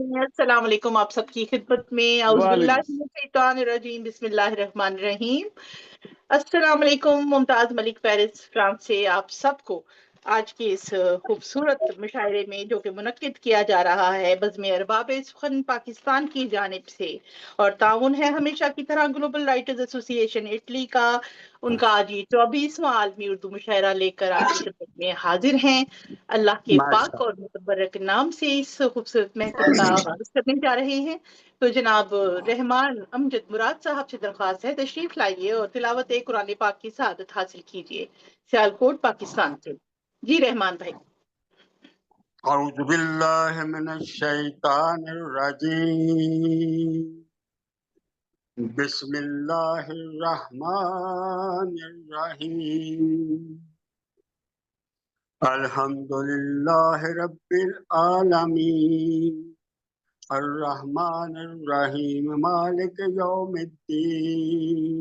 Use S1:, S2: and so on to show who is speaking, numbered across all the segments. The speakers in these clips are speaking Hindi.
S1: अस्सलाम वालेकुम। आप सबकी खिदमत में
S2: वालेकुम
S1: औज़ुबिल्लाहिमिनश्शैतानिर्रजीम बिस्मिल्लाहिर्रहमानिर्रहीम। अस्सलाम वालेकुम। मुमताज़ मलिक पेरिस फ्रांस से आप सबको आज के इस खूबसूरत मुशायरे में जो कि मुनक्किद किया जा रहा है बज़्म अरबाब सुख़न पाकिस्तान की जानिब से और ताउन है हमेशा की तरह ग्लोबल राइटर्स एसोसिएशन इटली का। उनका आज ये 24वां आलमी उर्दू मुशायरा लेकर आपकी खिदमत में हाजिर हैं। अल्लाह के पाक और मुतबरक नाम से इस खूबसूरत महफिल का आगाज करने जा रहे हैं। तो जनाब रहमान अमजद मुराद साहब से दरख्वास्त है तशरीफ लाइए और तिलावत कुरान पाक की सआदत हासिल कीजिए। सियालकोट पाकिस्तान से जी रहमान भाई।
S2: औज़ु बिल्लाहि मिनश शैतानिर रजीम बिस्मिल्लाहिर रहमानिर रहीम अल्हम्दुलिल्लाहि रब्बिल आलमीन अर्रहमानिर रहीम मालिक यौमिद्दीन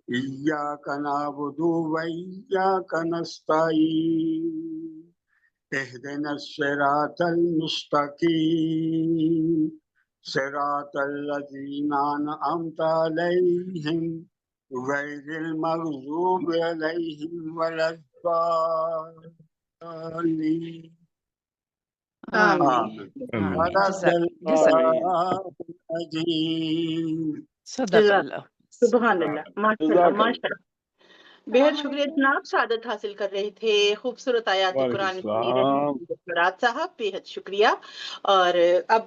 S2: इय्याका नअबुदु व इय्याका नस्तईन इहदिनस सिरातल मुस्तकीम सिरातल लज़ीना अनअमता अलैहिम गैरिल मग़ज़ूबि अलैहिम वलद्दालीन।
S1: आमीन सुभान अल्लाह माशाअल्लाह माशाअल्लाह। बेहद शुक्रिया जनाब, सादत हासिल कर रहे थे खूबसूरत आयात कुरान की मुराद साहब, बेहद शुक्रिया। और अब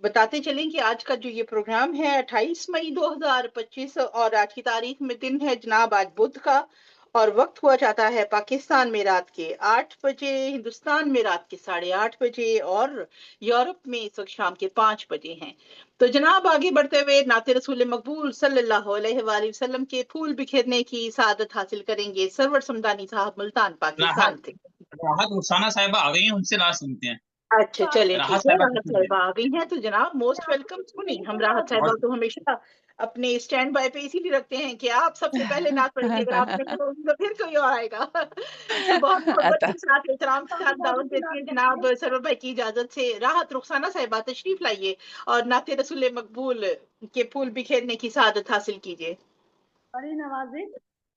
S1: बताते चलें कि आज का जो ये प्रोग्राम है 28 मई 2025 और आज की तारीख में दिन है जनाब आज बुध का और वक्त हुआ जाता है पाकिस्तान में रात के 8 बजे, हिंदुस्तान में रात के 8:30 बजे और यूरोप में इस वक्त शाम के 5 बजे हैं। तो जनाब आगे बढ़ते हुए नाते रसूल मकबूल सल्लल्लाहु अलैहि वसल्लम के फूल बिखेरने की सादत हासिल करेंगे सरवर समदानी साहब मुल्तान पाकिस्तान से।
S3: राहत रुखसाना साहिबा आ गई हैं, उनसे लास्ट सुनते हैं।
S1: अच्छा चले
S3: राहत
S1: ठीक है,
S3: साहिबा
S1: राहत साहिबा आ गई हैं तो जनाब मोस्ट वेलकम। सुनी हम राहत साहिबा को हमेशा अपने स्टैंड बाय पे इसीलिए रखते हैं कि आप सबसे पहले नात पढ़ेंगे, अगर आप नहीं करोगे तो फिर कोई और आएगा। तो बहुत मोहब्बत के साथ एहतराम के साथ दावत देती है जनाब सरवर भाई की इजाजत से राहत रुखसाना साहिबा तशरीफ लाइए और नाते रसूल मकबूल के फूल बिखेरने की सादत हासिल कीजिए।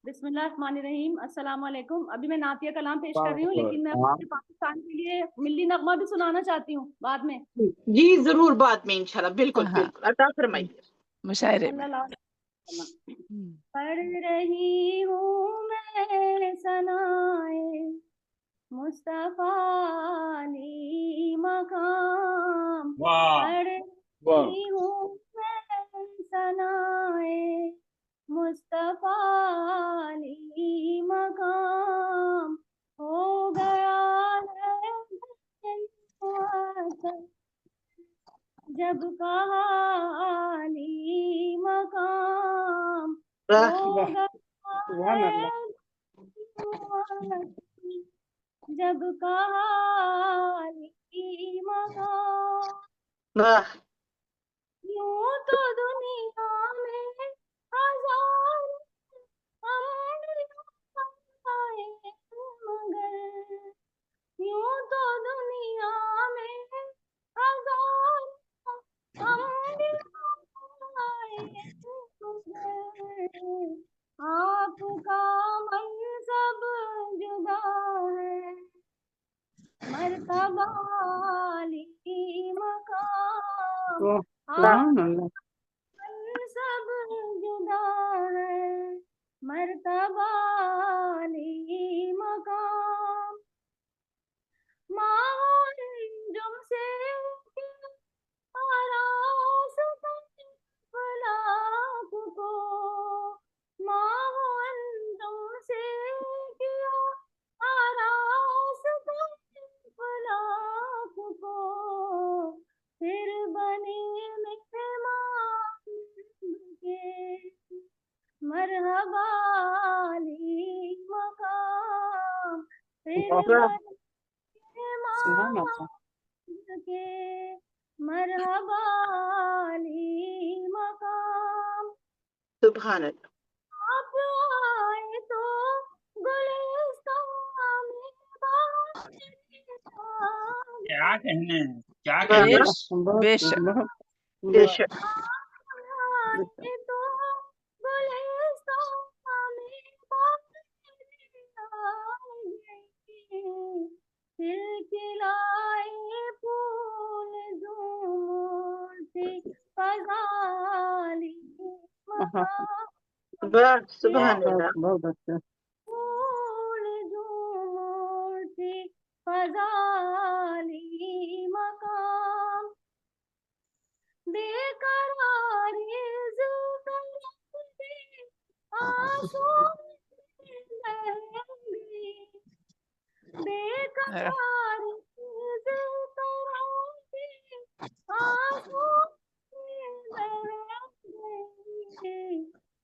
S4: बिस्मिल्लाहिर्रहमानिर्रहीम अस्सलाम वालेकुम। अभी मैं नातिया कलाम पेश कर रही हूँ, लेकिन मैं पाकिस्तान के लिए मिल्ली नगमा भी सुनाना चाहती हूँ बाद में।
S1: जी जरूर बाद में इंशाल्लाह, बिल्कुल बिल्कुल अता फरमाइए
S5: मुशायरे में।
S4: पढ़ रही हूँ मैं सनाए मुस्तफा अली मकाम, पढ़ रही हूँ मैं सनाए मुस्तफा अली मकाम, हो गया है जब कहा अली मकाम, हो गया है जब कहा अली मकाम। यूं तो दुनिया में हजार मगर, यूं तो दुनिया में हजार आपका मनसब जुदा है मर्तबा अली मकाम, सब जुदा है मर्तबा अली मकाम। मांजुम से फलाक को, मांजुम से किया आरास फलाक को, फिर बनी मेहमान के मरहबा अली मकाम, फिर बनी मेहमान के मरहबा अली मकाम।
S1: सुभान अल्लाह।
S4: आप आए तो गुलिस्तान में
S3: क्या कहने क्या कहते हैं?
S5: बेशक
S1: बेशक।
S4: ये तो गुलिस्तान में खिलखिलाए फूल झूमती फजाली
S1: वाह, सुभान अल्लाह।
S5: बहुत अच्छा।
S4: फूल झूमती फजाली मकाम बेकरारी ज़ुल्फ़े आंसू लहंगी बेकरारी ज़ुल्फ़े आंसू लहंगी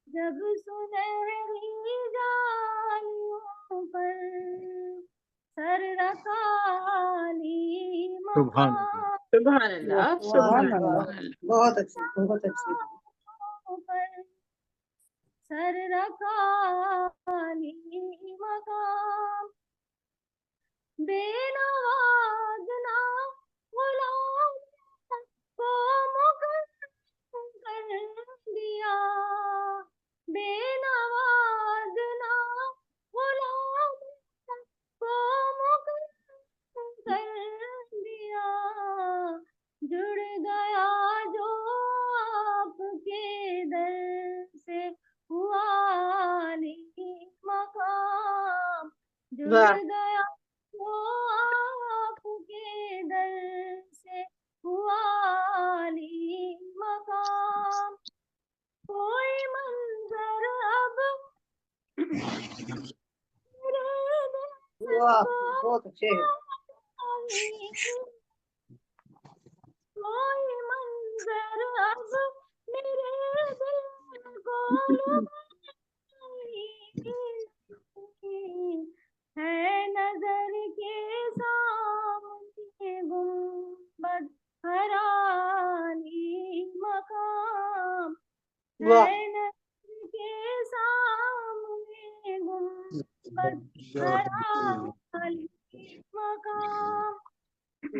S4: जब सुनहरी जालियों पर सर रखाली
S2: सुभान
S4: मकाम
S1: सुभान अल्लाह, सुभान अल्लाह।
S5: बहुत अच्छी, बहुत अच्छी।
S4: पर सर रखाली मकाम बेनवाज़ना गुलाम को मुकर्रम कर दिया बेनवाज़ना गुलाम को मुकर्रम कर दिया जुड़ गया जो आपके दर से हुआ अली मकाम जुड़
S1: वाह,
S4: गया जो आपके दर से हुआ अली मकाम कोई मंजर अब मेरे दिल
S5: वाह,
S4: को
S5: बहुत अच्छे।
S4: कोई मंजर अब मेरे दिल को लुभाए है नजर के सामने गुंबद हरानी मकाम
S1: वाह,
S4: है नजर के सामने गुंबद हरानी मकाम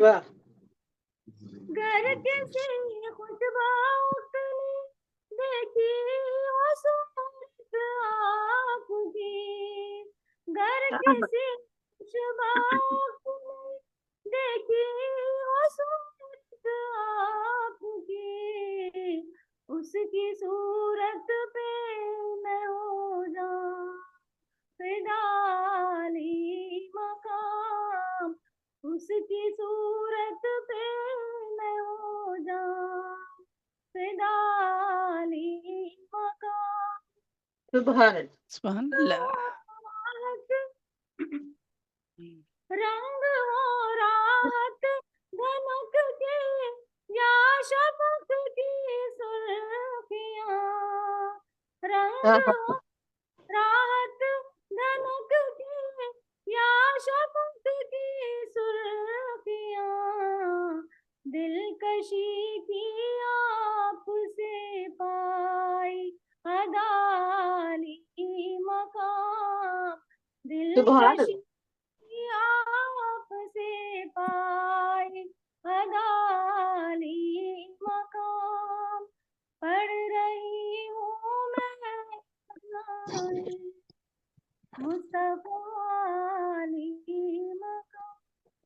S1: वाह,
S4: घर किसी खुशबख्त ने देखी वो सूरत आपकी घर किसी खुशबख्त ने देखी वो सूरत आपकी उसकी सूरत पे मैं हो जाऊं फिदाली मकाम उसकी सूरत पे मैं हो जाऊं फिदाली मकाम
S1: सुभान अल्लाह।
S5: सुभान अल्लाह।
S4: रंग हो राहत धनक के या शफक की सुर्खियां रंग हो राहत धनक की या शफक की सुर्खियां दिलकशी की आपसे पाई अदाली मकाम
S1: सुभान
S4: दिलकशी आपसे पाई अदाली मकाम पढ़ रही हूँ मैं मुस्तफा अली मकाम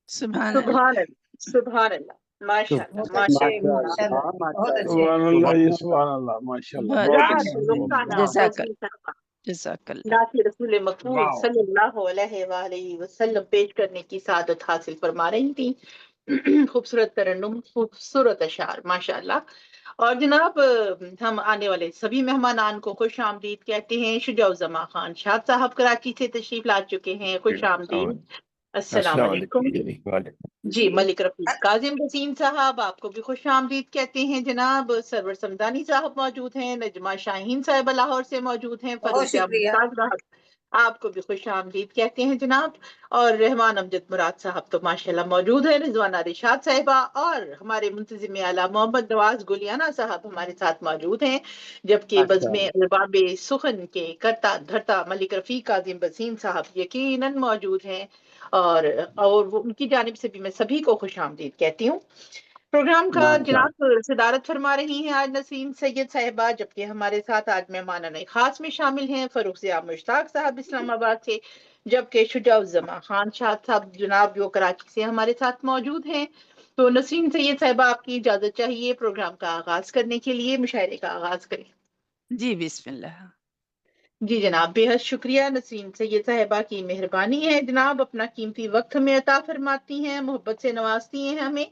S5: सुभान अल्लाह।
S1: सुभान अल्लाह, सुभान अल्लाह। माशाअल्लाह, माशाअल्लाह।
S5: माशाअल्लाह, बहुत अच्छे।
S2: सुभान अल्लाह, ये सुभान अल्लाह, माशाअल्लाह,
S5: बहुत
S2: बहुत
S1: राहत
S2: अच्छा।
S1: रुखाना
S5: जज़ाकल-
S1: वज़ीर साहबा
S5: जज़ाकल्लाह।
S1: नाती रसूल मकबूल
S3: वाह।
S1: सल्लल्लाहु अलैहि वसल्लम पेश करने की सादत हासिल फरमा रही थी। खूबसूरत तरन्नुम, खूबसूरत अशार, माशाअल्लाह। और जनाब, हम आने वाले सभी मेहमानान को खुश आमदीद कहते हैं। शुजाउज़्ज़मा खान शाद साहब कराची से तशरीफ ला चुके हैं, खुश आमदीद। अस्सलाम वालेकुम। जी, मलिक रफीक काजिम वसीम साहब, आपको भी खुश आमदीद कहते हैं जनाब। सरवर समदानी साहब मौजूद हैं, नजमा शाहीन साहिबा लाहौर से मौजूद हैं,
S5: बहुत
S1: फरूक
S5: शुक्रिया।
S1: साहब आपको भी खुश आमदीद कहते हैं जनाब। और रहमान अमजद मुराद साहब तो माशाल्लाह मौजूद है, रिजवाना रिशाद साहिबा और हमारे मुंतजिम आला मोहम्मद नवाज गुलियाना साहब हमारे साथ मौजूद हैं। जबकि बज़्म अरबाब सुखन के करता धरता मलिक रफीक काजिम वसीम साहब यकीनन मौजूद हैं। और वो उनकी जानिब से भी मैं सभी को खुश आमदीद कहती हूँ। प्रोग्राम का
S2: माशाल्लाह।
S1: जनाब सदारत फरमा रही हैं आज नसीम सैयद साहिबा, जबकि हमारे साथ आज मेहमान खास में शामिल हैं फरूख ज़िया मुश्ताक साहब इस्लामाबाद से, जबकि शुजाउज़्ज़मा खान शाह साहब जनाब जो कराची से हमारे साथ मौजूद हैं। तो नसीम सैयद साहिबा, आपकी इजाजत चाहिए प्रोग्राम का आगाज करने के लिए, मुशायरे का आगाज करें।
S5: जी बिस्मिल्लाह।
S1: जी जनाब, बेहद शुक्रिया नसीम सैयद साहिबा की मेहरबानी है जनाब, अपना कीमती वक्त हमें अता फरमाती हैं, मोहब्बत से नवाजती हैं हमें।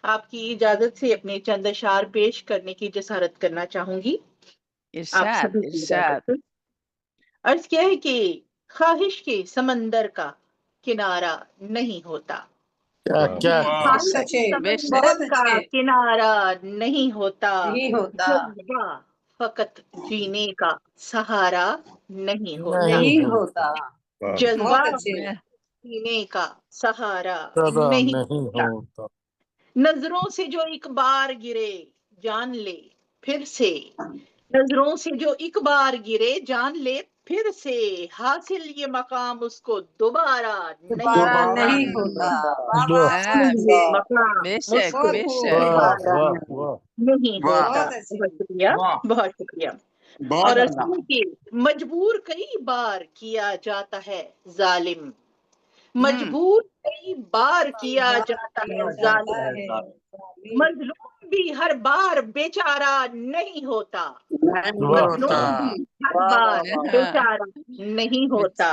S1: आपकी इजाजत से अपने चंद अशार पेश करने की जसारत करना चाहूंगी, आप
S5: इरशाद
S1: सभी की
S5: इरशाद।
S1: इजाजत से। अर्ज क्या है कि ख्वाहिश के समंदर का किनारा नहीं होता,
S2: क्या क्या
S3: वाह
S1: ख्वाहिश
S6: बहुत
S1: के
S6: अच्छे,
S5: बेशक
S1: समंदर
S6: बहुत
S1: का
S6: अच्छे।
S1: किनारा नहीं होता,
S6: नहीं होता,
S1: जज्बा फकत जीने का सहारा नहीं होता,
S6: नहीं होता।
S1: जज्बा
S6: बहुत अच्छे।
S1: जीने का सहारा
S2: सदा
S1: नहीं
S2: नहीं
S1: होता,
S2: होता।
S1: नजरों से जो एक बार गिरे जान ले फिर से, नजरों से जो एक बार गिरे जान ले फिर से, हासिल ये मकाम उसको दोबारा नहीं
S6: दोबारा
S1: होता,
S6: नहीं
S5: हम्म,
S6: होता। वाह
S2: वाह
S6: वाह, बहुत
S5: हाँ,
S1: हासिल ये
S6: अच्छे,
S1: मकाम
S5: बेशक
S1: उसको
S6: बहुत खूब,
S5: बेशक।
S2: वाह
S1: दोबारा
S2: वाह वाह
S1: नहीं
S3: वाह
S1: होता।
S6: बहुत अच्छे।
S1: बहुत शुक्रिया,
S3: वाह
S1: बहुत शुक्रिया।
S3: बहुत
S1: और
S3: आला।
S1: असली के मजबूर कई बार किया जाता है जालिम,
S5: हम्म,
S1: मजबूर कई बार
S6: कई
S1: किया
S6: बार
S1: जाता है
S6: किया जाता
S1: जालिम,
S6: है जालिम,
S1: मजलूम भी हर बार बेचारा नहीं होता,
S6: नहीं
S2: वाह
S6: होता।
S1: मजलूम भी हर
S2: वाह वाह
S1: बार
S2: वाह
S5: हाँ,
S1: बेचारा नहीं
S5: बेच,
S1: होता।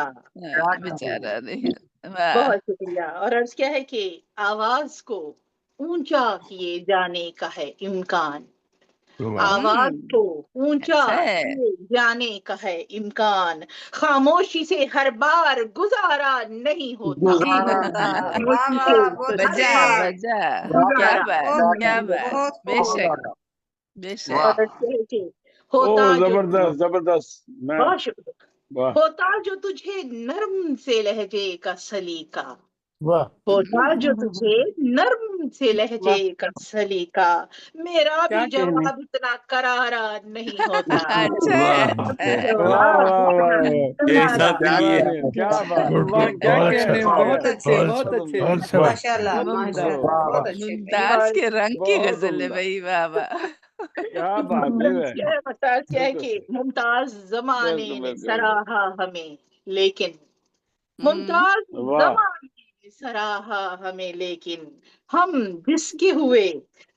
S5: हाँ, बेचारा नहीं। वाह।
S1: बहुत शुक्रिया। और अर्ज क्या है कि आवाज को ऊंचा किए जाने का है इम्कान, आवाज को ऊंचा
S5: अच्छा है।
S1: किए जाने का है इम्कान, खामोशी से हर बार गुजारा नहीं होता,
S6: नहीं होता। वाह
S1: खामोशी से
S6: वाह, बहुत
S1: हर
S5: बजा
S6: अच्छे,
S1: बार
S5: बजा। क्या
S1: गुजारा
S5: बात
S6: बहुत
S5: क्या
S1: नहीं
S6: खूब,
S5: बात।
S1: होता।
S6: बहुत खूब।
S5: बेशक बेशक।
S1: और
S3: वाह
S1: अर्ज क्या है कि
S2: ओ
S1: होता जो,
S2: जबरदस्त जबरदस्त। मैं
S1: बहुत शुक्रिया,
S2: वाह
S1: होता जो तुझे नर्म से लहजे का सलीका,
S2: वाह
S1: होता जो तुझे नर्म से लहजे
S2: वाह
S1: का सलीका, मेरा
S2: क्या
S1: भी
S2: कहने।
S1: जवाब इतना करारा नहीं होता,
S5: अच्छा
S2: वाह
S1: मेरा भी
S5: है।
S2: वाह
S1: जवाब
S2: वाह
S1: इतना
S2: वाह
S1: करारा
S2: क्या कहने
S1: नहीं
S2: क्या
S1: होता।
S2: बात वाह
S5: गुड
S2: क्या
S5: गुड
S6: बहुत
S2: कहने
S6: अच्छे,
S2: वाले।
S6: बहुत अच्छे,
S2: वाह
S6: माशाल्लाह
S5: मुमताज
S6: माशाल्लाह,
S2: वाह
S6: बहुत
S2: वाह
S6: अच्छे।
S5: मुमताज
S1: और
S5: के रंग की
S2: बहुत
S5: गजल है
S2: उम्दा।
S5: भाई। वाह वाह।
S2: क्या बात है वे।
S1: मुमताज क्या है
S2: बिल्कुल
S1: कि
S2: सही।
S1: मुमताज जमाने
S2: बिल्कुल
S1: ने
S2: बिल्कुल बिल्कुल।
S1: सराहा हमें लेकिन,
S5: हम्म,
S1: मुमताज
S2: वाह
S1: जमाने ने सराहा हमें लेकिन, हम जिसके हुए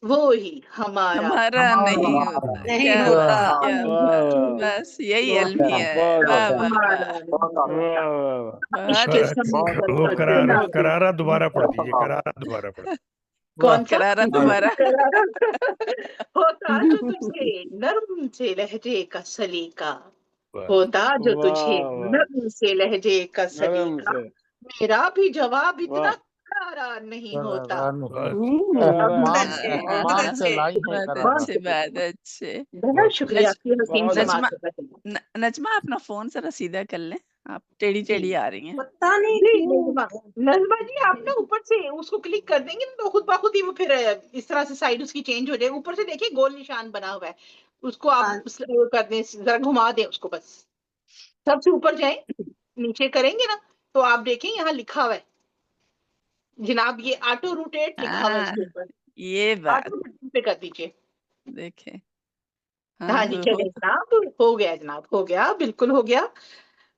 S1: वो ही हमारा
S5: हमारा नहीं
S1: नहीं
S5: होता।
S1: होता,
S6: नहीं
S5: क्या
S6: होता।
S5: बात
S2: वाह
S5: क्या
S1: हम
S2: वाह
S5: बात।
S1: जिसके
S2: वाह
S5: बस यही
S1: वो
S5: अलमिया है।
S2: बहुत
S5: वाह
S2: अच्छा।
S5: वाह
S1: हमारा
S5: वाह।
S1: नहीं होता।
S2: वाह वाह वाह।
S1: इश्क
S5: बहुत
S1: के
S5: अच्छे।
S1: समुंदर
S7: वो
S1: का
S7: करारा
S2: बहुत
S1: किनारा
S7: करारा
S2: अच्छा।
S7: दोबारा पढ़
S1: नहीं
S7: दीजिए,
S1: होता।
S7: करारा दोबारा पढ़।
S2: वाह
S1: कौन सा
S5: करारा दोबारा।
S1: करारा होता जो तुझे नर्म से लहजे का सलीका,
S7: वाह
S1: होता जो तुझे
S2: वाह वाह
S1: नर्म से लहजे का
S2: नरम
S1: सलीका,
S2: से।
S1: मेरा भी जवाब इतना
S2: वाह
S1: करारा नहीं होता।
S7: वाह।
S6: बहुत
S2: मान
S6: अच्छे, बहुत
S2: मान से
S6: अच्छे।
S2: लाई है
S5: बहुत
S2: करारा।
S5: अच्छे बहुत अच्छे।
S1: बहुत
S7: बहुत
S1: शुक्रिया
S5: नज,
S1: आपकी हसीन
S2: बहुत
S1: समाज
S5: नजमा
S2: अच्छा।
S1: का।
S5: नजमा अपना फोन जरा सीधा कर लें। आप टेढ़ी
S1: जी
S5: टेढ़ी आ रही हैं।
S6: पता नहीं
S1: जी
S6: क्यों।
S1: नजमा, नजमा जी आप ना ऊपर से उसको क्लिक कर देंगे तो खुद ब खुद ही वो फिर इस तरह से साइड उसकी चेंज हो जाए। ऊपर से देखिए गोल निशान बना हुआ है, उसको आप
S6: हाँ,
S1: कर दें, जरा घुमा दें उसको बस। सबसे ऊपर जाएं, नीचे करेंगे ना तो आप देखें यहाँ लिखा हुआ है जनाब, ये ऑटो रोटेट लिखा हुआ है
S5: हाँ
S1: इसके ऊपर,
S5: ये बात।
S1: ऑटो रोटेट पे कर दीजिए।
S5: देखे।
S1: हाँ
S5: हाँ
S1: जी
S5: हो।
S1: चले जनाब, हो गया जनाब, हो गया, बिल्कुल हो गया।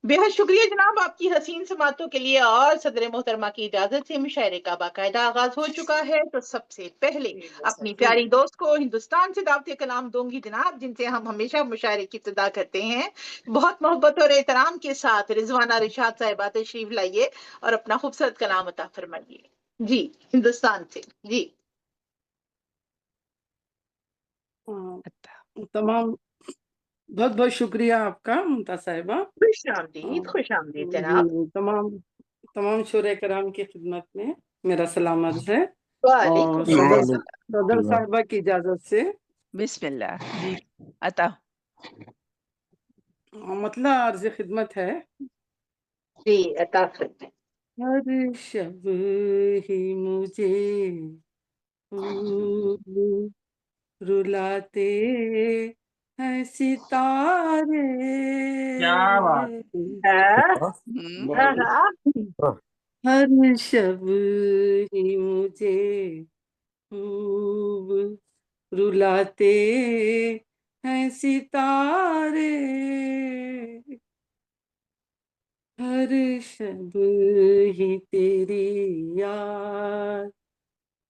S1: बेहद शुक्रिया जनाब आपकी हसीन समातों के लिए। और सदर मोहतरमा की इजाजत से मुशायरे का बाकायदा आगाज हो चुका है, तो सबसे पहले अपनी प्यारी दोस्त को हिंदुस्तान से दावत कलाम दूंगी जनाब, जिनसे हम हमेशा मुशायरे की इब्तिदा करते हैं। बहुत मोहब्बत और एहतराम के साथ रिजवाना रिशाद साहिबा तशरीफ लाइए और अपना खूबसूरत कलाम अता फरमाइए। जी हिंदुस्तान से जी।
S8: तमाम बहुत बहुत शुक्रिया आपका मुमताज साहिबा।
S1: खुश आमदीद, खुश आमदीद जनाब।
S8: जी तमाम तमाम शुरा कराम की खिदमत में मेरा सलाम अर्ज है। और
S1: वालेकुम
S8: सदर साहिबा की इजाजत से
S5: बिस्मिल्लाह जी। अता।
S8: मतलब अर्ज खिदमत है।
S1: जी अता फरमाइए।
S8: हर शब ही मुझे फूल रुलाते हैं सितारे,
S3: क्या बात।
S1: हाँ,
S5: हम्म,
S1: हाँ,
S2: बहुत
S1: हाँ।
S2: अच्छा।
S8: हर शब ही मुझे खूब रुलाते हैं सितारे, हर शब ही तेरी याद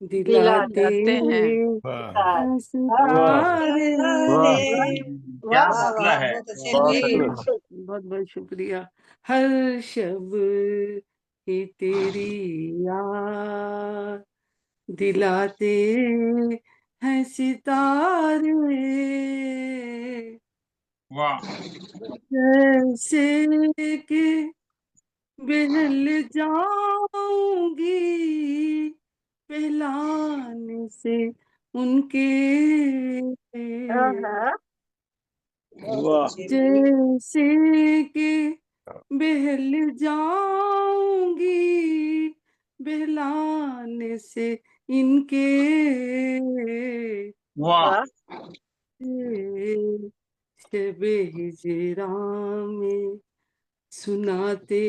S8: दिलाते
S5: दिलाते हैं।
S2: वाह
S8: हैं
S2: वाह
S8: सितारे।
S2: वाह
S3: क्या
S6: वाह
S3: मसला
S6: वाह
S3: है।
S6: बहुत अच्छे
S2: बहुत
S6: भाई।
S2: अच्छा
S8: बहुत बहुत शुक्रिया। हर शब ही तेरी याद दिलाते हैं सितारे,
S3: वाह
S8: जैसे कि बहल जाऊंगी पहलाने से उनके,
S6: बहुत
S2: वाह
S6: अच्छे भाई।
S8: जैसे कि बहल जाऊंगी बहलाने से इनके,
S3: वाह
S8: शबे हिजरा में सुनाते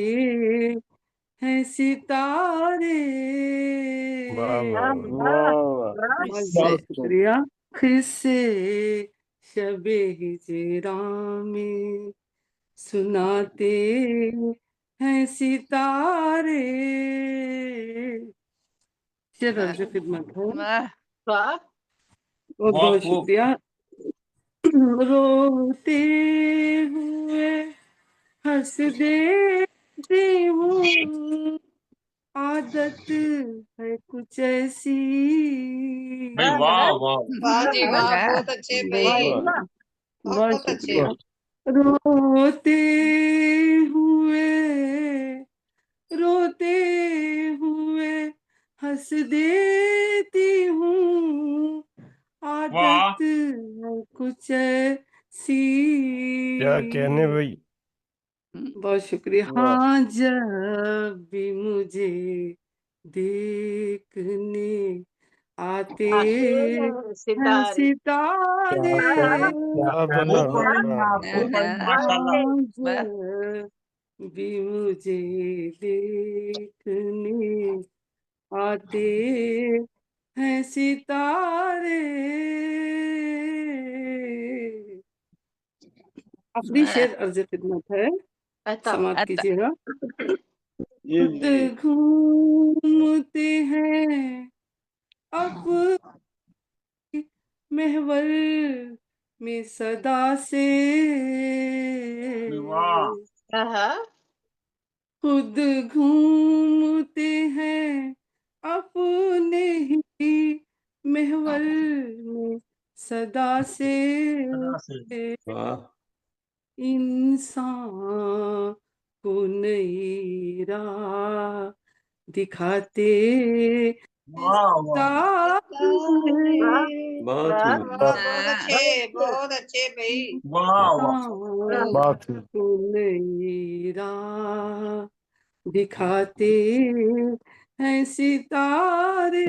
S8: हैं सितारे।
S2: वाह वाह वाह
S8: बहुत
S5: इससे
S8: बहुत शुक्रिया। फिर से शबे हिजरा में सुनाते हैं सितारे। शेर अर्ज खिदमत है।
S5: वाह
S1: वाह
S8: बहुत
S3: बहुत
S8: बहुत
S3: खूब।
S8: शुक्रिया। रोते हुए हंस देती हूँ, आदत है कुछ ऐसी।
S3: भाई वाह वाह
S6: वाह जी वाह
S5: वाह
S6: बहुत अच्छे
S8: बहुत
S6: भाई।
S2: वाह
S8: बहुत
S6: बहुत अच्छे।
S8: शुक्रिया। रोते हुए रोते हुए हंस देती हूँ,
S3: वाह
S8: आदत है कुछ ऐसी।
S2: क्या कहने भाई
S8: बहुत शुक्रिया।
S2: वाह
S8: हाँ, जब भी मुझे देखने आते हैं
S1: सितारे
S8: सितारे,
S2: क्या बना
S5: हाँ,
S3: माशाल्लाह।
S8: हाँ,
S5: वाह
S8: जब भी मुझे देखने आते हैं सितारे। आखिरी
S5: वाह
S8: शेर अर्ज खिदमत है,
S1: अता
S8: समाप्त
S5: अता
S8: कीजिएगा।
S2: जी
S8: खुद
S2: जी
S8: घूमते हैं अपनी महवर में सदा से,
S3: वाह
S1: हाँ
S8: खुद घूमते हैं अपने ही महवर में सदा से,
S3: सदा से।
S2: वाह
S8: इंसान को नई राह दिखाते
S3: वाह वाह
S8: तारे।
S2: बहुत
S1: वाह
S2: ही
S6: वाह बहुत अच्छे
S5: हाँ,
S6: बहुत अच्छे भाई।
S3: वाह वाह
S8: इंसान
S2: बहुत ही
S8: को नई राह दिखाते हैं सितारे।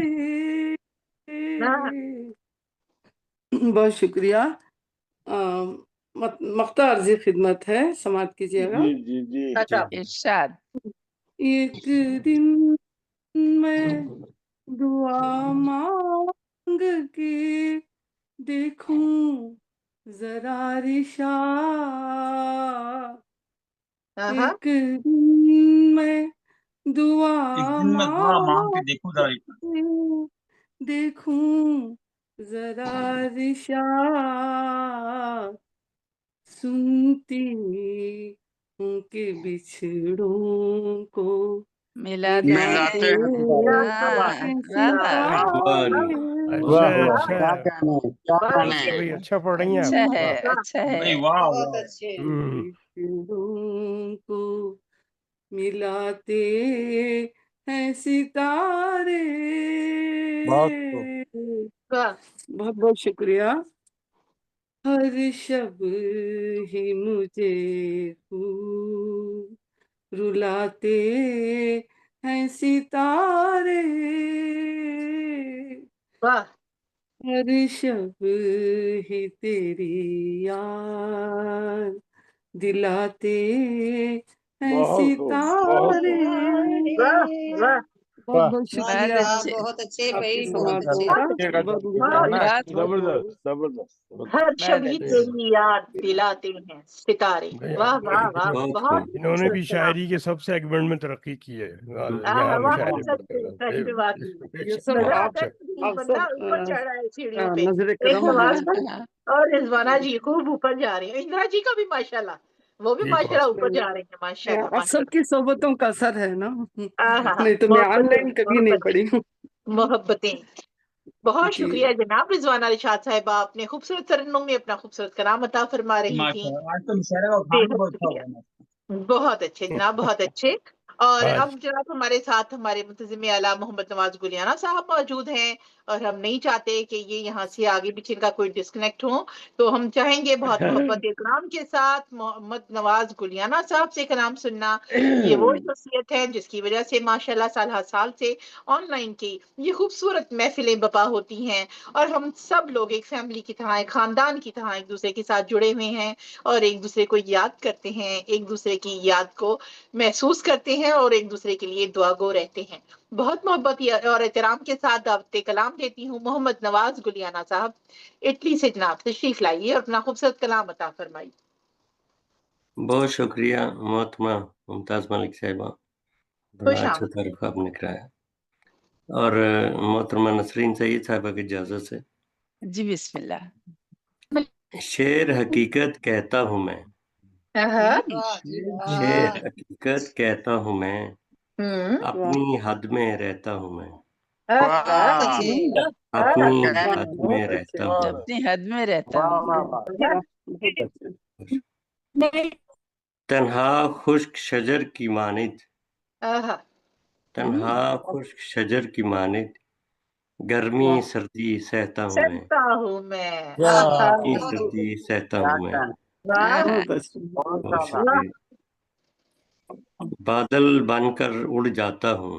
S8: बहुत शुक्रिया। मख्ता अर्जी खिदमत है, समाप्त कीजिएगा।
S2: जी जी जी
S1: अता
S5: इरशाद
S8: एक दिन मैं दुआ मांग के देखूं जरा रिशा,
S1: हाँ
S8: एक दिन मैं दुआ
S3: एक दिन में दुआ मांग के
S8: मांग
S3: देखूं जरा।
S8: के देखूं जरा रिशा, सुनती हूँ कि बिछड़ों को
S5: मिलाते
S8: मिलाते
S5: हैं। हाँ
S8: हैं
S2: वाह जी
S8: सितारे।
S2: अच्छा है अच्छा है
S1: वाह
S2: भाई अच्छा पढ़ रही हैं
S5: अच्छा
S2: आप
S5: है
S2: वाह
S5: अच्छा
S3: भाई
S5: है
S3: वाह
S6: बहुत
S3: वाह
S6: अच्छे।
S8: बिछड़ों को मिलाते हैं सितारे।
S2: बहुत खूब
S1: वाह
S8: बहुत बहुत शुक्रिया। हर शब ही मुझे खूब रुलाते हैं सितारे,
S1: वाह
S8: हर शब ही तेरी याद दिलाते हैं
S2: बहुत खूब बहुत
S8: सितारे।
S2: खूब
S1: वाह वाह
S8: बहुत बहुत
S5: बहुत
S8: शुक्रिया
S5: अच्छे
S6: बहुत अच्छे
S8: आपकी
S6: भाई, बहुत
S8: समातों
S6: अच्छे।
S8: का
S1: बहुत
S2: जबरदस्त जबरदस्त
S1: हर
S5: बहुत
S1: शबी
S5: अच्छे
S1: तेरी याद दिलाते हैं सितारे। वाह वाह वाह, बहुत
S2: इन्होंने भी
S1: खूबसूरत कलाम।
S2: शायरी के सब सेगमेंट में तरक्की की है यहाँ
S1: वाह
S2: मुशायरे
S1: सच
S2: पर
S1: में वाकई
S8: ये सब
S1: नजर
S8: आप
S1: आता है कि
S8: आप
S1: बंदा
S8: सब
S1: ऊपर चढ़ रहा है सीढ़ियों पे।
S8: नजर
S1: एक
S8: करम है।
S1: नवाज भाई और रिजवाना जी खूब ऊपर जा रही है, इंदिरा जी का भी माशाल्लाह, वो भी
S2: ठीक
S1: माशाल्लाह
S2: बात
S1: ऊपर जा रही है, माशाल्लाह
S8: आप
S1: माशाल्लाह।
S8: सबकी सोबतों का असर है ना,
S1: हाँ,
S8: नहीं तो मैं ऑनलाइन कभी नहीं पढ़ी हूँ।
S1: मोहब्बतें। बहुत
S8: जी
S1: शुक्रिया जनाब रिजवाना रिशाद साहिबा, अपने खूबसूरत तरन्नुम में अपना खूबसूरत कलाम अता फरमा रही थी।
S3: माशाल्लाह, आज तो मुशायरे का उठान
S1: बेहद
S3: बहुत अच्छा
S1: शुक्रिया,
S3: होगा।
S1: बहुत अच्छे जनाब, बहुत अच्छे। और
S2: आज
S1: अब जनाब हमारे साथ हमारे मुंतजिम आला मोहम्मद नवाज गुलियाना साहब मौजूद हैं, और हम नहीं चाहते कि ये यहाँ से आगे पीछे का कोई डिस्कनेक्ट हो, तो हम चाहेंगे बहुत मोहब्बत इकराम के साथ मोहम्मद नवाज गुलियाना साहब से कलाम सुनना। ये वो शख्सियत है जिसकी वजह से माशाल्लाह साल हर साल से ऑनलाइन की ये खूबसूरत महफिलें बपा होती हैं, और हम सब लोग एक फैमिली की तरह, एक खानदान की तरह एक दूसरे के साथ जुड़े हुए हैं, और एक दूसरे को याद करते हैं, एक दूसरे की याद को महसूस करते हैं, और एक दूसरे के लिए दुआगो रहते हैं। बहुत मोहब्बत और एहतराम के साथ दावत कलाम देती हूँ मोहम्मद नवाज गुलियाना साहब, इटली से जनाब तशरीफ लाइए और अपना खूबसूरत कलाम अता फरमाइए।
S7: बहुत शुक्रिया मोहतरमा मुमताज मलिक साहिबा, बड़ा
S1: खुश
S7: अच्छा तारुफ आपने कराया। और मोहतरमा नसरीन सईद साहिबा की इजाजत से
S5: जी बिस्मिल्लाह।
S7: शेर हकीकत कहता हूँ मैं,
S6: वाह जी वाह।
S7: शेर हकीकत कहता हूँ मैं,
S1: हम्म,
S7: अपनी हद में रहता हूँ मैं,
S6: बहुत अच्छे।
S7: अपनी हद में
S8: बहुत अच्छे,
S7: रहता हूँ मैं।
S5: अपनी हद में रहता हूँ।
S8: बहुत अच्छे।
S7: तन्हा खुश्क शजर की मानिद, तन्हा खुश्क शजर की मानिद, गर्मी सर्दी सहता हूँ मैं,
S1: सहता हूँ मैं।
S7: गर्मी सर्दी सहता हूँ मैं।
S1: वाह
S8: बहुत अच्छे।
S7: बहुत शुक्रिया। बादल बनकर उड़ जाता हूँ,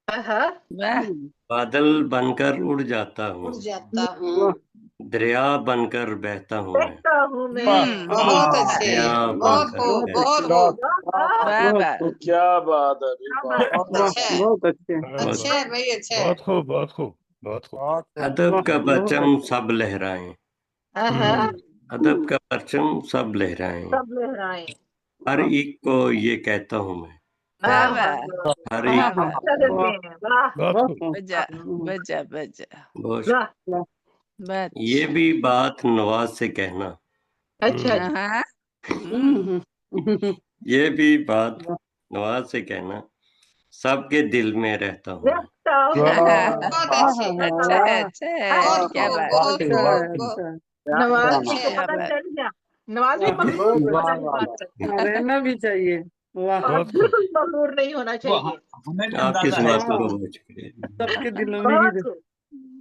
S5: वाह
S7: बादल बनकर उड़ जाता हूँ,
S6: उड़ जाता हूँ।
S8: वाह
S7: दरिया बनकर बहता हूँ मैं,
S1: सहता हूँ मैं।
S6: बहुत अच्छे,
S7: दरिया
S6: बहुत
S7: बनकर
S6: खूब,
S7: बहता
S6: बहुत
S7: हूँ।
S6: खूब।
S5: वाह
S8: बहुत
S5: वाह।
S8: खूब,
S2: क्या बात है
S6: बहुत
S8: वाह
S6: अच्छा है,
S8: बहुत अच्छे।
S6: अच्छा है भाई, अच्छा है।
S2: बहुत खूब बहुत खूब बहुत खूब
S7: अदब
S8: वाह
S7: का
S8: बहुत
S7: परचम सब लहराएं, अदब का परचम सब लहराएं,
S1: सब लहराएं।
S7: हर एक को ये कहता हूँ मैं,
S5: वाह
S1: वाह
S5: वाह।
S7: हर
S5: वाह
S7: एक
S5: वाह।
S7: को
S1: सदन
S8: वाह
S1: में वाह
S2: बहुत
S8: वाह
S2: खूब
S5: बजा बजा बजा।
S7: बहुत
S1: वाह।
S8: वाह।
S5: बस
S7: ये भी बात नवाज से कहना,
S1: अच्छा जी।
S5: हाँ।
S7: ये भी बात
S8: वाह
S7: नवाज से कहना, सबके दिल में रहता हूँ मैं।
S1: रहता हूँ
S6: बहुत अच्छे,
S5: अच्छा है अच्छा है,
S6: बहुत
S5: क्या
S6: खूब,
S5: बात
S6: बहुत
S8: अच्छा
S6: खूब,
S8: है,
S6: बहुत
S8: अच्छा है।
S1: नवाज जी
S6: अच्छा
S1: को
S6: है।
S5: क्या
S1: पता
S5: बात।
S1: चल गया, नवाज भी
S8: वाह
S1: मगरूर नहीं होना इस बात पर।
S8: हाँ, रहना भी चाहिए। वाह
S2: बहुत खूब
S1: बिल्कुल मगरूर नहीं होना
S3: वो
S1: चाहिए।
S3: हमें भी
S7: आपकी
S3: अंदाजा है।
S7: समातों
S8: हाँ,
S7: को बहुत शुक्रिया।
S8: सबके दिलों में ही
S1: बहुत खूब,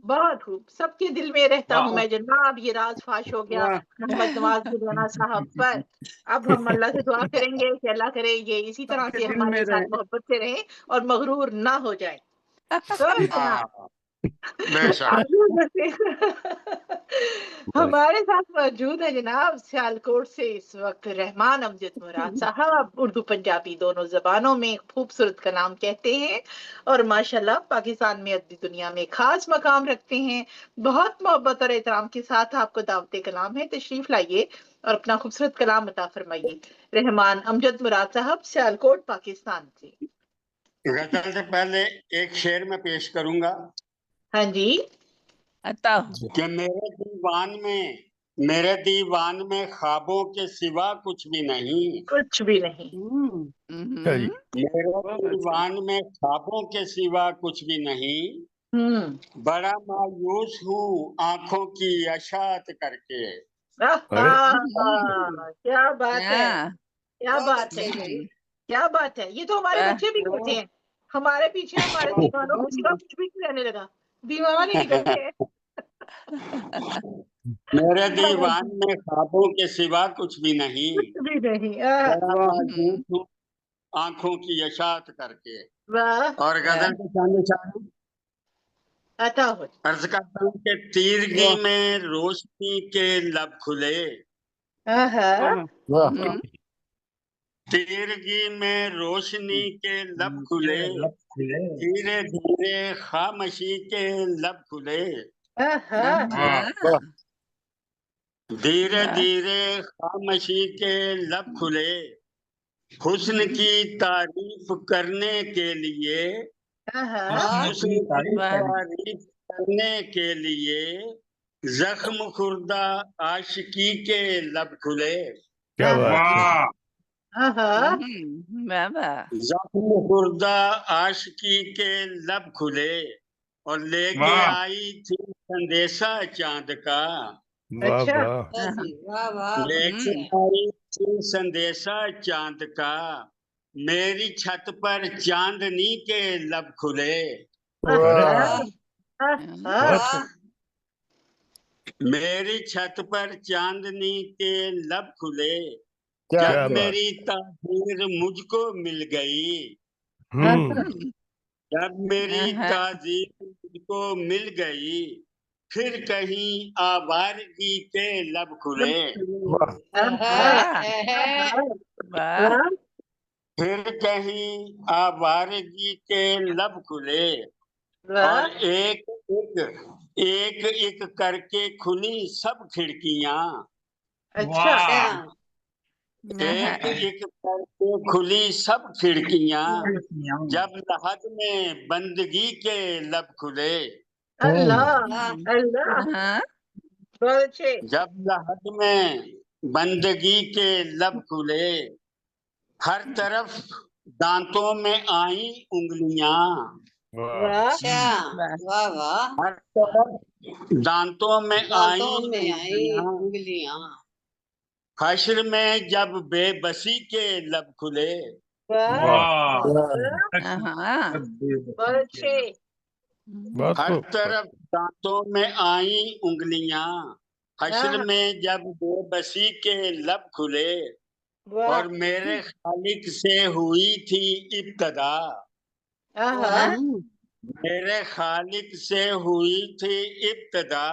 S1: बहुत खूब, सबके दिल में रहता हूँ
S3: वाह
S1: मैं जनाब, ये राज फाश हो गया
S8: वाह
S1: मोहम्मद नवाज गुलियाना साहब पर। अब हम अल्लाह से दुआ करेंगे कि अल्लाह करे ये इसी तरह
S8: सबके
S1: से
S8: दिल में
S1: हमारे साथ
S8: रहे।
S1: मोहब्बत से रहें और मगरूर ना हो जाए। तो जनाब आगे बढ़ते
S7: बहुत
S1: हमारे साथ मौजूद है जनाब सियालकोट से इस वक्त रहमान अमजद मुराद साहब, उर्दू पंजाबी दोनों जबानों में खूबसूरत कलाम कहते हैं, और माशाल्लाह पाकिस्तान में अदबी दुनिया में खास मकाम रखते हैं। बहुत मोहब्बत और एहतराम के साथ आपको दावत कलाम है, तशरीफ लाइए और अपना खूबसूरत कलाम अता फरमाइए। रहमान अमजद मुराद साहब सियालकोट पाकिस्तान से।
S9: गजल से पहले एक शेर में पेश करूंगा
S1: हाँ जी।
S5: अता
S9: कि मेरे दीवान में ख्वाबों के सिवा कुछ भी नहीं,
S1: कुछ भी नहीं।
S2: सही
S9: मेरे
S8: बहुत अच्छा।
S9: दीवान में ख्वाबों के सिवा कुछ भी नहीं, बड़ा मायूस हूँ आंखों की अशात करके।
S2: अरे
S1: क्या बात है,
S5: हाँ।
S1: क्या
S6: बहुत
S1: बात है,
S6: अच्छे भाई।
S1: क्या बात है। ये तो हमारे
S5: वाह
S1: बच्चे भी कहते हैं, हमारे पीछे हमारे दीवानों के सिवा कुछ भी नहीं रहने लगा, दीवान ही निकल गए।
S9: मेरे दीवान में ख्वाबों के सिवा कुछ भी नहीं,
S1: कुछ भी नहीं।
S9: बड़ा
S8: वाह
S9: मायूस हूँ आंखों की अशात करके।
S1: वाह,
S9: और गजल के शान
S1: अता हो।
S9: अर्ज करता हूँ कि तीरगी
S8: वाह
S9: में रोशनी के लब खुले,
S1: आहा,
S8: वाह
S2: वाह
S8: वाह
S9: तीरगी में रोशनी के लब खुले, धीरे धीरे खामोशी के लब खुले, धीरे धीरे खामोशी के लब खुले, हुस्न की तारीफ करने के लिए, हुस्न की तारीफ करने के लिए, जख्म खुर्दा आशिकी के लब खुले।
S2: क्या बात
S9: जख्म खुर्दा आशिकी के लब खुले और लेके आई थी संदेशा चांद का।
S1: अच्छा
S9: लेके आई थी संदेशा चांद का, मेरी छत पर चांदनी के लब खुले। मेरी छत पर चांदनी के लब खुले, जब मेरी ताजीर मुझको मिल गई, जब मेरी ताजीर मुझको मिल गई, फिर कहीं आवारगी के लब खुले। फिर कहीं आवारगी के लब खुले और एक एक करके खुली सब खिड़कियां।
S1: अच्छा
S9: एक एक करके खुली सब खिड़कियां, जब लहद में बंदगी के लब खुले।
S1: अल्लाह अल्लाह बहुत अच्छे।
S9: जब लहद में बंदगी के लब खुले, हर तरफ दांतों में आई उंगलियां।
S6: वाह वाह,
S9: हर तरफ दांतों में आई
S6: उंगलियां।
S9: हश्र में जब बेबसी के लब खुले।
S1: बहुत अच्छे।
S9: हर तरफ दांतों में आई उंगलियां, हश्र में जब बेबसी के लब खुले और मेरे खालिक से हुई थी इब्तदा। मेरे खालिक से हुई थी इब्तदा,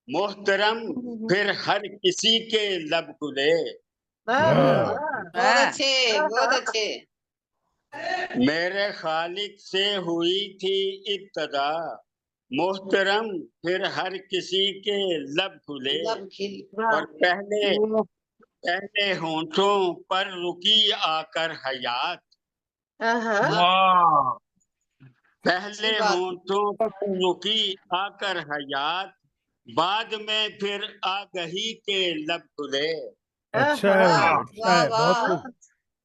S9: मोहतरम फिर हर किसी के लब खुले।
S6: बहुत अच्छे, बहुत अच्छे।
S9: मेरे खालिक से हुई थी इब्तदा, मोहतरम फिर हर किसी के लब खुले और पहले होंठों पर रुकी आकर हयात। पहले होंठों पर रुकी आकर हयात, बाद में फिर आगही के लब खुले।
S2: अच्छा है